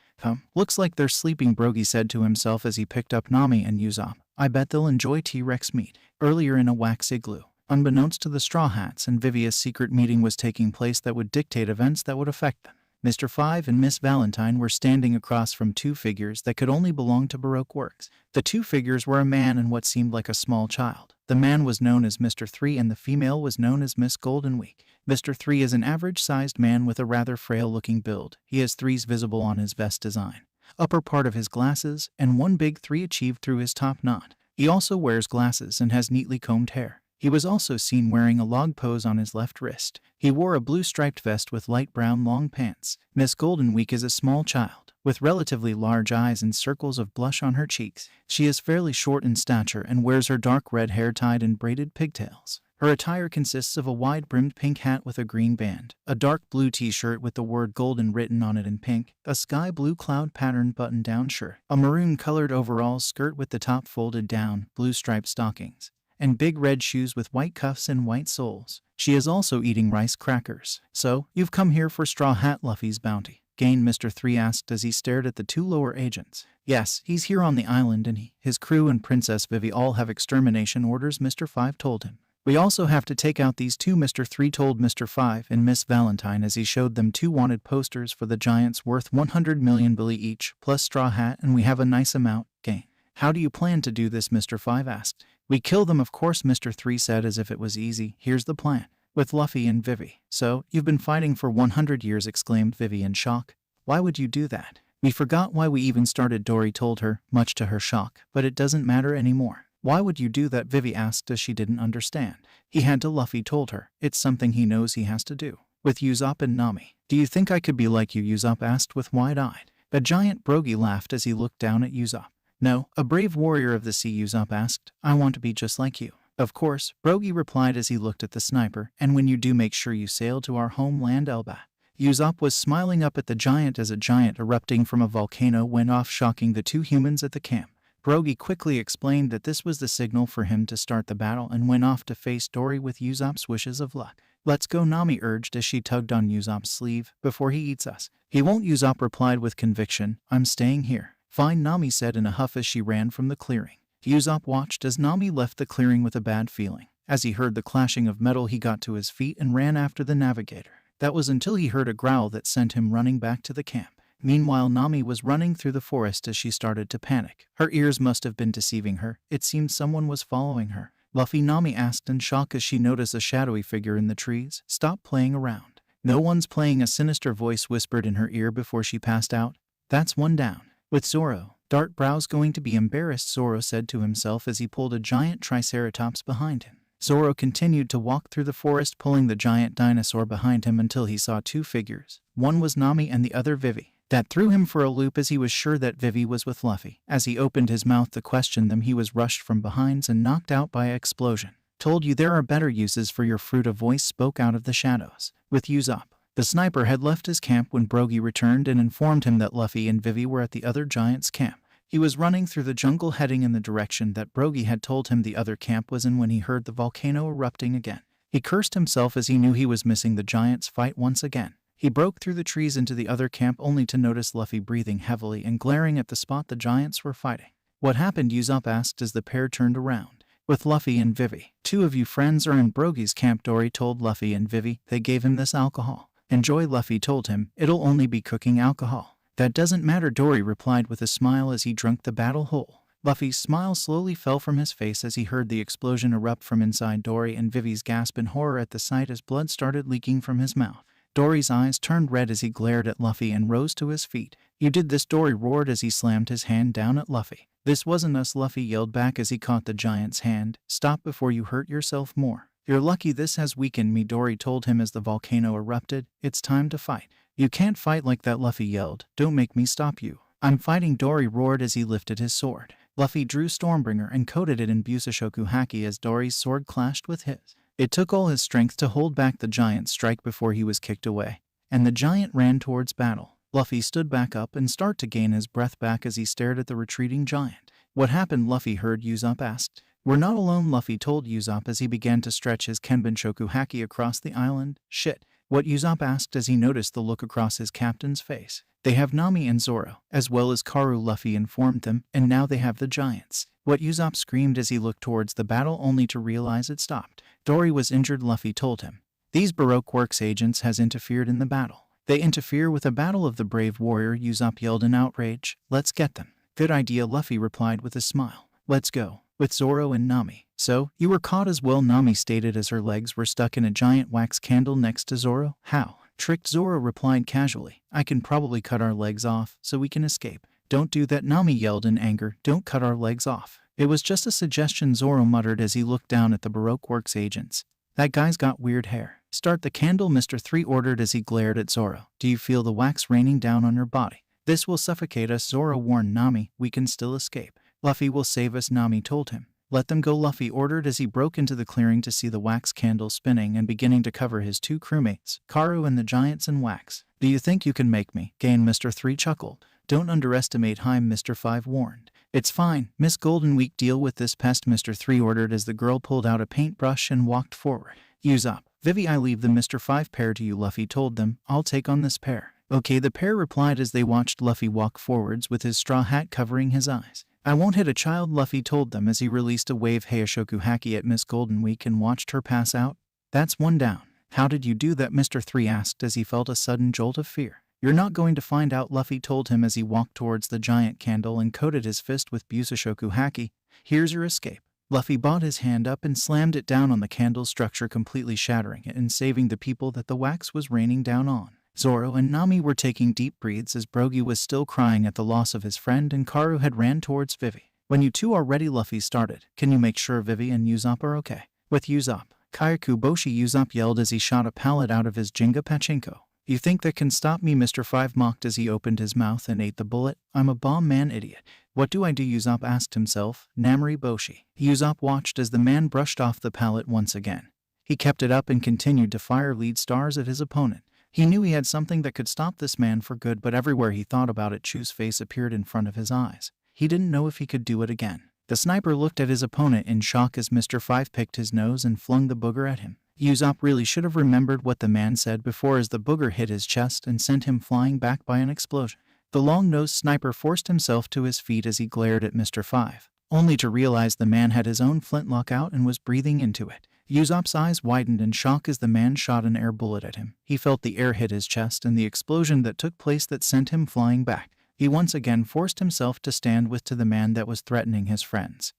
Looks like they're sleeping, Brogy said to himself as he picked up Nami and Usopp. I bet they'll enjoy T-Rex meat. Earlier in a wax igloo, unbeknownst to the Straw Hats and Vivi, a secret meeting was taking place that would dictate events that would affect them. Mr. Five and Miss Valentine were standing across from 2 figures that could only belong to Baroque works. The 2 figures were a man and what seemed like a small child. The man was known as Mr. 3 and the female was known as Miss Golden Week. Mr. 3 is an average-sized man with a rather frail-looking build. He has 3s visible on his vest design, upper part of his glasses, and 1 big 3 achieved through his top knot. He also wears glasses and has neatly combed hair. He was also seen wearing a log pose on his left wrist. He wore a blue striped vest with light brown long pants. Miss Golden Week is a small child, with relatively large eyes and circles of blush on her cheeks. She is fairly short in stature and wears her dark red hair tied in braided pigtails. Her attire consists of a wide-brimmed pink hat with a green band, a dark blue t-shirt with the word golden written on it in pink, a sky blue cloud-patterned button-down shirt, a maroon-colored overall skirt with the top folded down, blue striped stockings, and big red shoes with white cuffs and white soles. She is also eating rice crackers. So, you've come here for Straw Hat Luffy's bounty? Gain, Mr. 3 asked as he stared at the 2 lower agents. Yes, he's here on the island and his crew and Princess Vivi all have extermination orders, Mr. 5 told him. We also have to take out these 2, Mr. 3 told Mr. 5 and Miss Valentine as he showed them 2 wanted posters for the giants worth 100 million billy each, plus Straw Hat, and we have a nice amount. Gain. How do you plan to do this, Mr. 5 asked. We kill them, of course, Mr. 3 said as if it was easy. Here's the plan. With Luffy and Vivi. So, you've been fighting for 100 years, exclaimed Vivi in shock. Why would you do that? We forgot why we even started, Dory told her, much to her shock, but it doesn't matter anymore. Why would you do that? Vivi asked as she didn't understand. He had to, Luffy told her. It's something he knows he has to do. With Usopp and Nami. Do you think I could be like you? Usopp asked with wide-eyed. A giant Brogy laughed as he looked down at Usopp. No, a brave warrior of the sea, Usopp asked. I want to be just like you. Of course, Brogy replied as he looked at the sniper, and when you do, make sure you sail to our homeland Elba. Usopp was smiling up at the giant as a giant erupting from a volcano went off, shocking the 2 humans at the camp. Brogy quickly explained that this was the signal for him to start the battle and went off to face Dory with Usopp's wishes of luck. Let's go, Nami urged as she tugged on Usopp's sleeve. Before he eats us. He won't, Usopp replied with conviction. I'm staying here. Fine, Nami said in a huff as she ran from the clearing. Usopp watched as Nami left the clearing with a bad feeling. As he heard the clashing of metal, he got to his feet and ran after the navigator. That was until he heard a growl that sent him running back to the camp. Meanwhile, Nami was running through the forest as she started to panic. Her ears must have been deceiving her. It seemed someone was following her. Luffy, Nami asked in shock as she noticed a shadowy figure in the trees. Stop playing around. No one's playing, a sinister voice whispered in her ear before she passed out. That's one down. With Zoro, dark brows going to be embarrassed, Zoro said to himself as he pulled a giant triceratops behind him. Zoro continued to walk through the forest, pulling the giant dinosaur behind him until he saw two figures. One was Nami and the other Vivi. That threw him for a loop as he was sure that Vivi was with Luffy. As he opened his mouth to question them, he was rushed from behind and knocked out by an explosion. Told you there are better uses for your fruit, a voice spoke out of the shadows. With Usopp. The sniper had left his camp when Brogy returned and informed him that Luffy and Vivi were at the other giant's camp. He was running through the jungle heading in the direction that Brogy had told him the other camp was in when he heard the volcano erupting again. He cursed himself as he knew he was missing the giant's fight once again. He broke through the trees into the other camp only to notice Luffy breathing heavily and glaring at the spot the giants were fighting. What happened? Usopp asked as the pair turned around. With Luffy and Vivi. Two of you friends are in Brogy's camp, Dory told Luffy and Vivi. They gave him this alcohol. Enjoy, Luffy told him. It'll only be cooking alcohol. That doesn't matter, Dory replied with a smile as he drank the battle whole. Luffy's smile slowly fell from his face as he heard the explosion erupt from inside Dory and Vivi's gasp in horror at the sight as blood started leaking from his mouth. Dory's eyes turned red as he glared at Luffy and rose to his feet. You did this, Dory roared as he slammed his hand down at Luffy. This wasn't us, Luffy yelled back as he caught the giant's hand. Stop before you hurt yourself more. You're lucky this has weakened me, Dory told him as the volcano erupted. It's time to fight. You can't fight like that, Luffy yelled. Don't make me stop you. I'm fighting, Dory roared as he lifted his sword. Luffy drew Stormbringer and coated it in Busoshoku Haki as Dory's sword clashed with his. It took all his strength to hold back the giant's strike before he was kicked away, and the giant ran towards battle. Luffy stood back up and started to gain his breath back as he stared at the retreating giant. What happened? Luffy heard Usopp asked. We're not alone, Luffy told Usopp as he began to stretch his Kenbenshoku Haki across the island. Shit. What? Usopp asked as he noticed the look across his captain's face. They have Nami and Zoro, as well as Karu, Luffy informed them, and now they have the giants. What? Usopp screamed as he looked towards the battle only to realize it stopped. Dory was injured, Luffy told him. These Baroque Works agents has interfered in the battle. They interfere with a battle of the brave warrior, Usopp yelled in outrage. Let's get them. Good idea, Luffy replied with a smile. Let's go. With Zoro and Nami. So, you were caught as well, Nami stated as her legs were stuck in a giant wax candle next to Zoro. How? Tricked, Zoro replied casually. I can probably cut our legs off so we can escape. Don't do that, Nami yelled in anger. Don't cut our legs off. It was just a suggestion, Zoro muttered as he looked down at the Baroque Works agents. That guy's got weird hair. Start the candle, Mr. 3 ordered as he glared at Zoro. Do you feel the wax raining down on your body? This will suffocate us, Zoro warned Nami. We can still escape. Luffy will save us, Nami told him. Let them go, Luffy ordered as he broke into the clearing to see the wax candle spinning and beginning to cover his two crewmates, Karu and the giants in wax. Do you think you can make me gain? Mr. 3 chuckled. Don't underestimate him, Mr. 5 warned. It's fine, Miss Golden Week, deal with this pest, Mr. 3 ordered as the girl pulled out a paintbrush and walked forward. Usopp. Vivi, I leave the Mr. 5 pair to you, Luffy told them. I'll take on this pair. Okay, the pair replied as they watched Luffy walk forwards with his straw hat covering his eyes. I won't hit a child, Luffy told them as he released a wave Hayashoku Haki at Miss Golden Week and watched her pass out. That's one down. How did you do that? Mr. 3 asked as he felt a sudden jolt of fear. You're not going to find out, Luffy told him as he walked towards the giant candle and coated his fist with Busoshoku Haki. Here's your escape. Luffy brought his hand up and slammed it down on the candle's structure, completely shattering it and saving the people that the wax was raining down on. Zoro and Nami were taking deep breaths as Brogy was still crying at the loss of his friend and Karu had ran towards Vivi. When you two are ready, Luffy started. Can you make sure Vivi and Usopp are okay? With Usopp. Kyaku Boshi, Usopp yelled as he shot a pallet out of his Jenga pachinko. You think that can stop me? Mr. 5 mocked as he opened his mouth and ate the bullet. I'm a bomb man, idiot. What do I do? Usopp asked himself. Namori Boshi. Usopp watched as the man brushed off the pallet once again. He kept it up and continued to fire lead stars at his opponent. He knew he had something that could stop this man for good, but everywhere he thought about it, Chu's face appeared in front of his eyes. He didn't know if he could do it again. The sniper looked at his opponent in shock as Mr. 5 picked his nose and flung the booger at him. Usopp really should have remembered what the man said before as the booger hit his chest and sent him flying back by an explosion. The long-nosed sniper forced himself to his feet as he glared at Mr. 5, only to realize the man had his own flintlock out and was breathing into it. Usopp's eyes widened in shock as the man shot an air bullet at him. He felt the air hit his chest and the explosion that took place that sent him flying back. He once again forced himself to stand with to the man that was threatening his friends.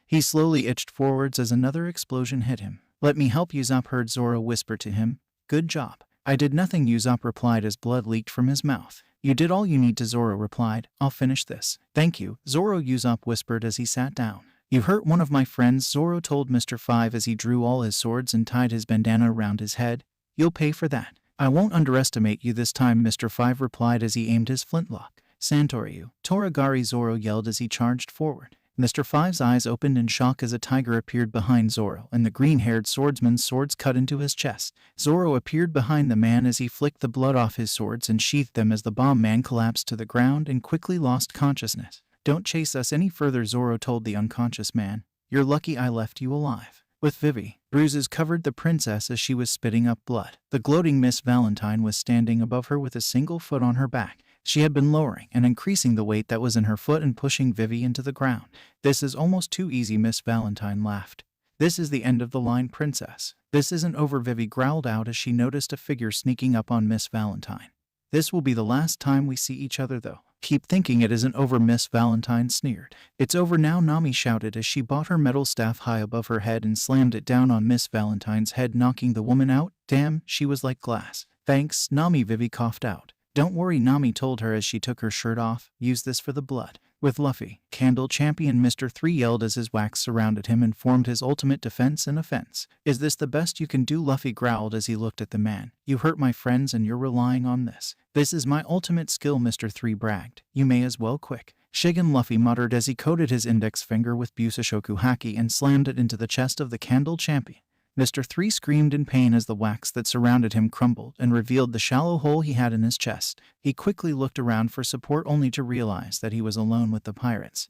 He slowly inched forwards as another explosion hit him. "Let me help," Usopp heard Zoro whisper to him. "Good job." "I did nothing," Usopp replied as blood leaked from his mouth. "You did all you need to," Zoro replied. "I'll finish this." "Thank you, Zoro," Usopp whispered as he sat down. "You hurt one of my friends," Zoro told Mr. 5 as he drew all his swords and tied his bandana around his head. "You'll pay for that." "I won't underestimate you this time," Mr. 5 replied as he aimed his flintlock. "Santoryu, Toragari," Zoro yelled as he charged forward. Mr. 5's eyes opened in shock as a tiger appeared behind Zoro, and the green-haired swordsman's swords cut into his chest. Zoro appeared behind the man as he flicked the blood off his swords and sheathed them as the bomb man collapsed to the ground and quickly lost consciousness. "Don't chase us any further," Zoro told the unconscious man. "You're lucky I left you alive." With Vivi, bruises covered the princess as she was spitting up blood. The gloating Miss Valentine was standing above her with a single foot on her back. She had been lowering and increasing the weight that was in her foot and pushing Vivi into the ground. "This is almost too easy," Miss Valentine laughed. "This is the end of the line, princess." "This isn't over," Vivi growled out as she noticed a figure sneaking up on Miss Valentine. "This will be the last time we see each other, though." "Keep thinking it isn't over," Miss Valentine sneered. "It's over now," Nami shouted as she brought her metal staff high above her head and slammed it down on Miss Valentine's head, knocking the woman out. "Damn, she was like glass." "Thanks, Nami," Vivi coughed out. "Don't worry," Nami told her as she took her shirt off. "Use this for the blood." With Luffy, Candle Champion Mr. 3 yelled as his wax surrounded him and formed his ultimate defense and offense. "Is this the best you can do?" Luffy growled as he looked at the man. "You hurt my friends and you're relying on this." "This is my ultimate skill," Mr. 3 bragged. "You may as well quick." Shigen, Luffy muttered as he coated his index finger with Busashoku Haki and slammed it into the chest of the Candle Champion. Mr. 3 screamed in pain as the wax that surrounded him crumbled and revealed the shallow hole he had in his chest. He quickly looked around for support only to realize that he was alone with the pirates.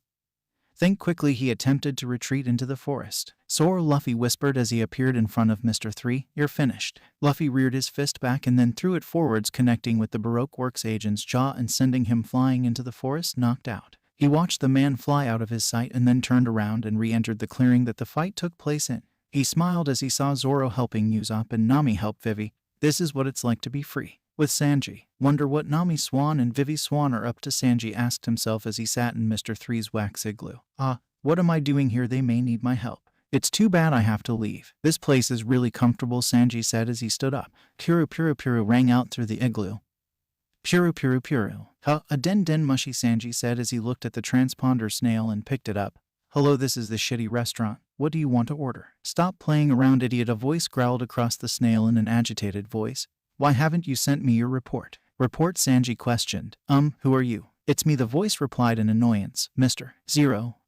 Think quickly, he attempted to retreat into the forest. "Soar," Luffy whispered as he appeared in front of Mr. 3. "You're finished." Luffy reared his fist back and then threw it forwards, connecting with the Baroque Works agent's jaw and sending him flying into the forest, knocked out. He watched the man fly out of his sight and then turned around and re-entered the clearing that the fight took place in. He smiled as he saw Zoro helping Usopp and Nami help Vivi. This is what it's like to be free. With Sanji. Wonder what Nami Swan and Vivi Swan are up to, Sanji asked himself as he sat in Mr. 3's wax igloo. What am I doing here? They may need my help. It's too bad I have to leave. This place is really comfortable, Sanji said as he stood up. Puru Puru Puru rang out through the igloo. Puru Puru Puru. A den den mushy, Sanji said as he looked at the transponder snail and picked it up. "Hello, this is the shitty restaurant. What do you want to order?" "Stop playing around, idiot," a voice growled across the snail in an agitated voice. "Why haven't you sent me your report?" "Report?" Sanji questioned. Who are you?" "It's me," the voice replied in annoyance. Mr. Zero.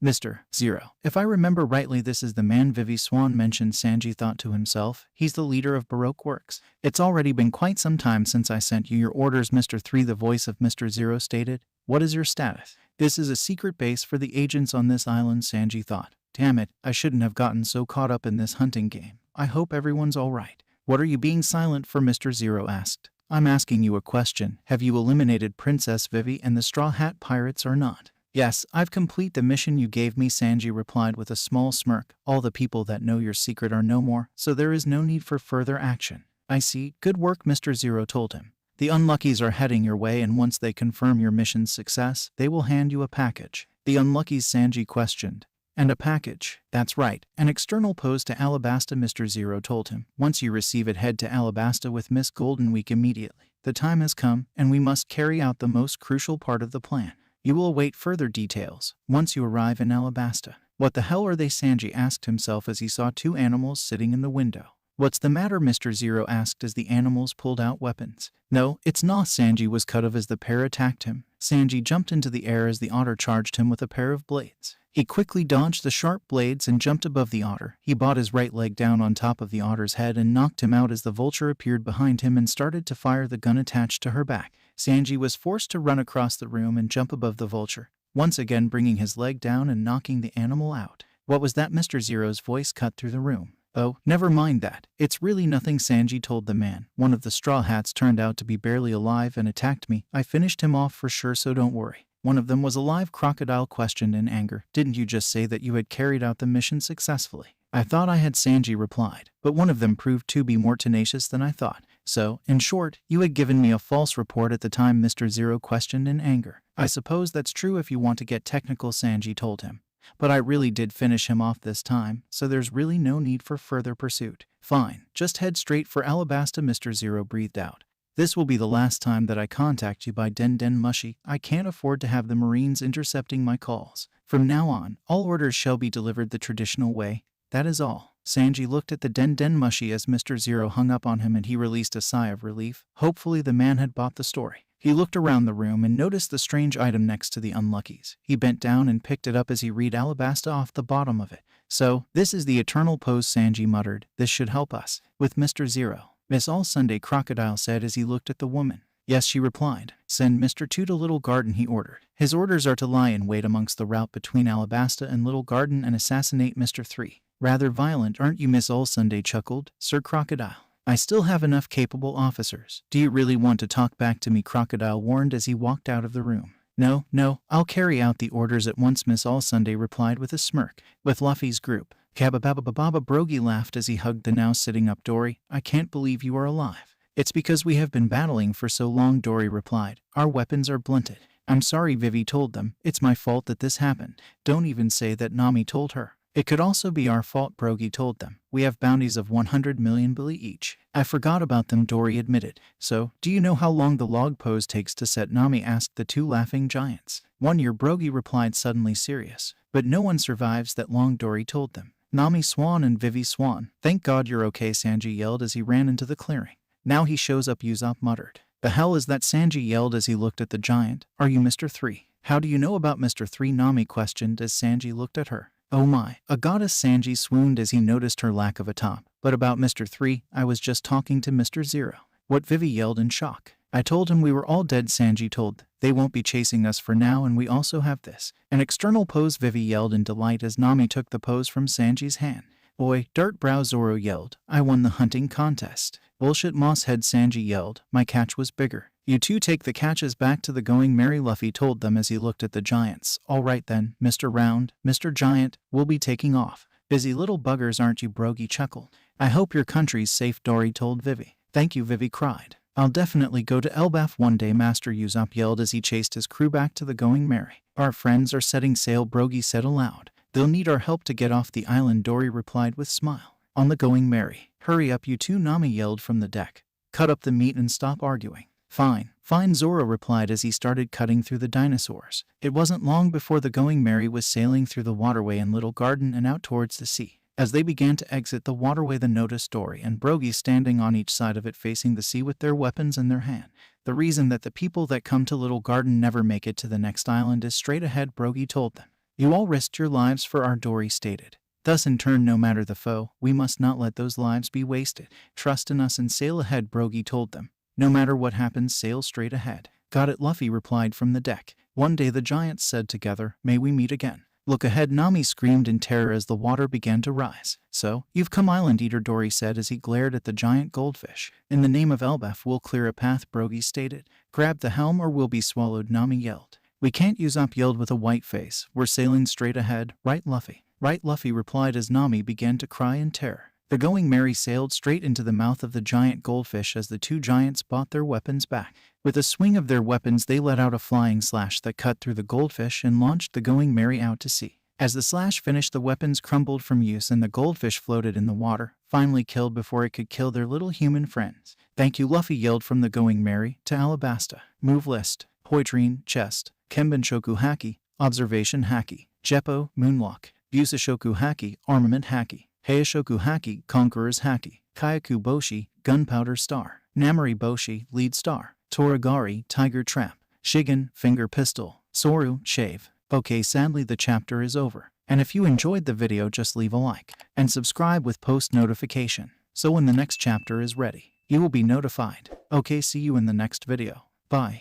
If I remember rightly, this is the man Vivi Swan mentioned, Sanji thought to himself. He's the leader of Baroque Works. "It's already been quite some time since I sent you your orders, Mr. 3, the voice of Mr. Zero stated. "What is your status?" "This is a secret base for the agents on this island," Sanji thought. "Damn it, I shouldn't have gotten so caught up in this hunting game. I hope everyone's alright." "What are you being silent for?" Mr. Zero asked. "I'm asking you a question. Have you eliminated Princess Vivi and the Straw Hat Pirates or not?" "Yes, I've completed the mission you gave me," Sanji replied with a small smirk. "All the people that know your secret are no more, so there is no need for further action." "I see. Good work," Mr. Zero told him. "The Unluckies are heading your way, and once they confirm your mission's success, they will hand you a package." "The Unluckies?" Sanji questioned. "And a package." "That's right. An external pose to Alabasta," Mr. Zero told him. "Once you receive it, head to Alabasta with Miss Golden Week immediately. The time has come, and we must carry out the most crucial part of the plan. You will await further details once you arrive in Alabasta." "What the hell are they?" Sanji asked himself as he saw two animals sitting in the window. "What's the matter?" Mr. Zero asked as the animals pulled out weapons. "No, it's not." Sanji was cut off as the pair attacked him. Sanji jumped into the air as the otter charged him with a pair of blades. He quickly dodged the sharp blades and jumped above the otter. He brought his right leg down on top of the otter's head and knocked him out as the vulture appeared behind him and started to fire the gun attached to her back. Sanji was forced to run across the room and jump above the vulture, once again bringing his leg down and knocking the animal out. "What was that?" Mr. Zero's voice cut through the room. "Oh, never mind that. It's really nothing," Sanji told the man. "One of the Straw Hats turned out to be barely alive and attacked me. I finished him off for sure, so don't worry." "One of them was alive?" Crocodile questioned in anger. "Didn't you just say that you had carried out the mission successfully?" I thought I had, Sanji replied, but one of them proved to be more tenacious than I thought. So, in short, you had given me a false report at the time, Mr. Zero questioned in anger. I suppose that's true if you want to get technical, Sanji told him. But I really did finish him off this time, so there's really no need for further pursuit. Fine, just head straight for Alabasta, Mr. Zero breathed out. This will be the last time that I contact you by Den Den Mushi. I can't afford to have the Marines intercepting my calls. From now on, all orders shall be delivered the traditional way. That is all. Sanji looked at the Den Den Mushi as Mr. Zero hung up on him, and he released a sigh of relief. Hopefully the man had bought the story. He looked around the room and noticed the strange item next to the unluckies. He bent down and picked it up as he read Alabasta off the bottom of it. So, this is the eternal pose, Sanji muttered. This should help us with Mr. Zero. Miss All Sunday, Crocodile said as he looked at the woman. Yes, she replied. Send Mr. 2 to Little Garden, he ordered. His orders are to lie in wait amongst the route between Alabasta and Little Garden and assassinate Mr. 3. Rather violent, aren't you, Miss All Sunday chuckled. Sir Crocodile, I still have enough capable officers. Do you really want to talk back to me? Crocodile warned as he walked out of the room. No, I'll carry out the orders at once, Miss All Sunday replied with a smirk. With Luffy's group. Kabababababa, Brogy laughed as he hugged the now sitting up Dory. I can't believe you are alive. It's because we have been battling for so long, Dory replied. Our weapons are blunted. I'm sorry, Vivi told them. It's my fault that this happened. Don't even say that, Nami told her. It could also be our fault, Brogy told them. We have bounties of 100 million billy each. I forgot about them, Dory admitted. So, do you know how long the log pose takes to set? Nami asked the two laughing giants. 1 year, Brogy replied, suddenly serious. But no one survives that long, Dory told them. Nami Swan and Vivi Swan. Thank God you're okay, Sanji yelled as he ran into the clearing. Now he shows up, Usopp muttered. The hell is that? Sanji yelled as he looked at the giant. Are you Mr. 3? How do you know about Mr. 3? Nami questioned as Sanji looked at her. Oh my, a goddess, Sanji swooned as he noticed her lack of a top. But about Mr. 3, I was just talking to Mr. 0. What? Vivi yelled in shock. I told him we were all dead, Sanji told. They won't be chasing us for now, and we also have this. An external pose, Vivi yelled in delight as Nami took the pose from Sanji's hand. Boy, Dirt Brow, Zoro yelled. I won the hunting contest. Bullshit, Mosshead, Sanji yelled. My catch was bigger. You two take the catches back to the Going Merry, Luffy told them as he looked at the giants. All right then, Mr. Round, Mr. Giant, we'll be taking off. Busy little buggers, aren't you? Brogy chuckled. I hope your country's safe, Dory told Vivi. Thank you, Vivi cried. I'll definitely go to Elbaf one day, Master Usopp yelled as he chased his crew back to the Going Merry. Our friends are setting sail, Brogy said aloud. They'll need our help to get off the island, Dory replied with smile. On the Going Merry. Hurry up, you two, Nami yelled from the deck. Cut up the meat and stop arguing. Fine, Zoro replied as he started cutting through the dinosaurs. It wasn't long before the Going Merry was sailing through the waterway in Little Garden and out towards the sea. As they began to exit the waterway, they noticed Dory and Brogy standing on each side of it facing the sea with their weapons in their hand. The reason that the people that come to Little Garden never make it to the next island is straight ahead, Brogy told them. You all risked your lives for our, Dory stated. Thus in turn, no matter the foe, we must not let those lives be wasted. Trust in us and sail ahead, Brogy told them. No matter what happens, sail straight ahead. Got it, Luffy replied from the deck. One day the giants said together, may we meet again. Look ahead, Nami screamed in terror as the water began to rise. So, you've come, Island Eater, Dory said as he glared at the giant goldfish. In the name of Elbaf, we'll clear a path, Brogy stated. Grab the helm or we'll be swallowed, Nami yelled. We can't, Usopp yelled with a white face. We're sailing straight ahead, right, Luffy? Right, Luffy replied as Nami began to cry in terror. The Going Merry sailed straight into the mouth of the giant goldfish as the two giants brought their weapons back. With a swing of their weapons, they let out a flying slash that cut through the goldfish and launched the Going Merry out to sea. As the slash finished, the weapons crumbled from use and the goldfish floated in the water, finally killed before it could kill their little human friends. Thank you, Luffy yelled from the Going Merry to Alabasta. Move list. Poitrine, chest. Kenbenshoku Haki, Observation Haki. Jeppo, Moonwalk. Busashoku Haki, Armament Haki. Heishoku Haki, Conqueror's Haki. Kayaku Boshi, Gunpowder Star. Namori Boshi, Lead Star. Toragari, Tiger Trap. Shigen, Finger Pistol. Soru, Shave. Okay, sadly the chapter is over. And if you enjoyed the video, just leave a like and subscribe with post notification. So when the next chapter is ready, you will be notified. Okay, see you in the next video. Bye.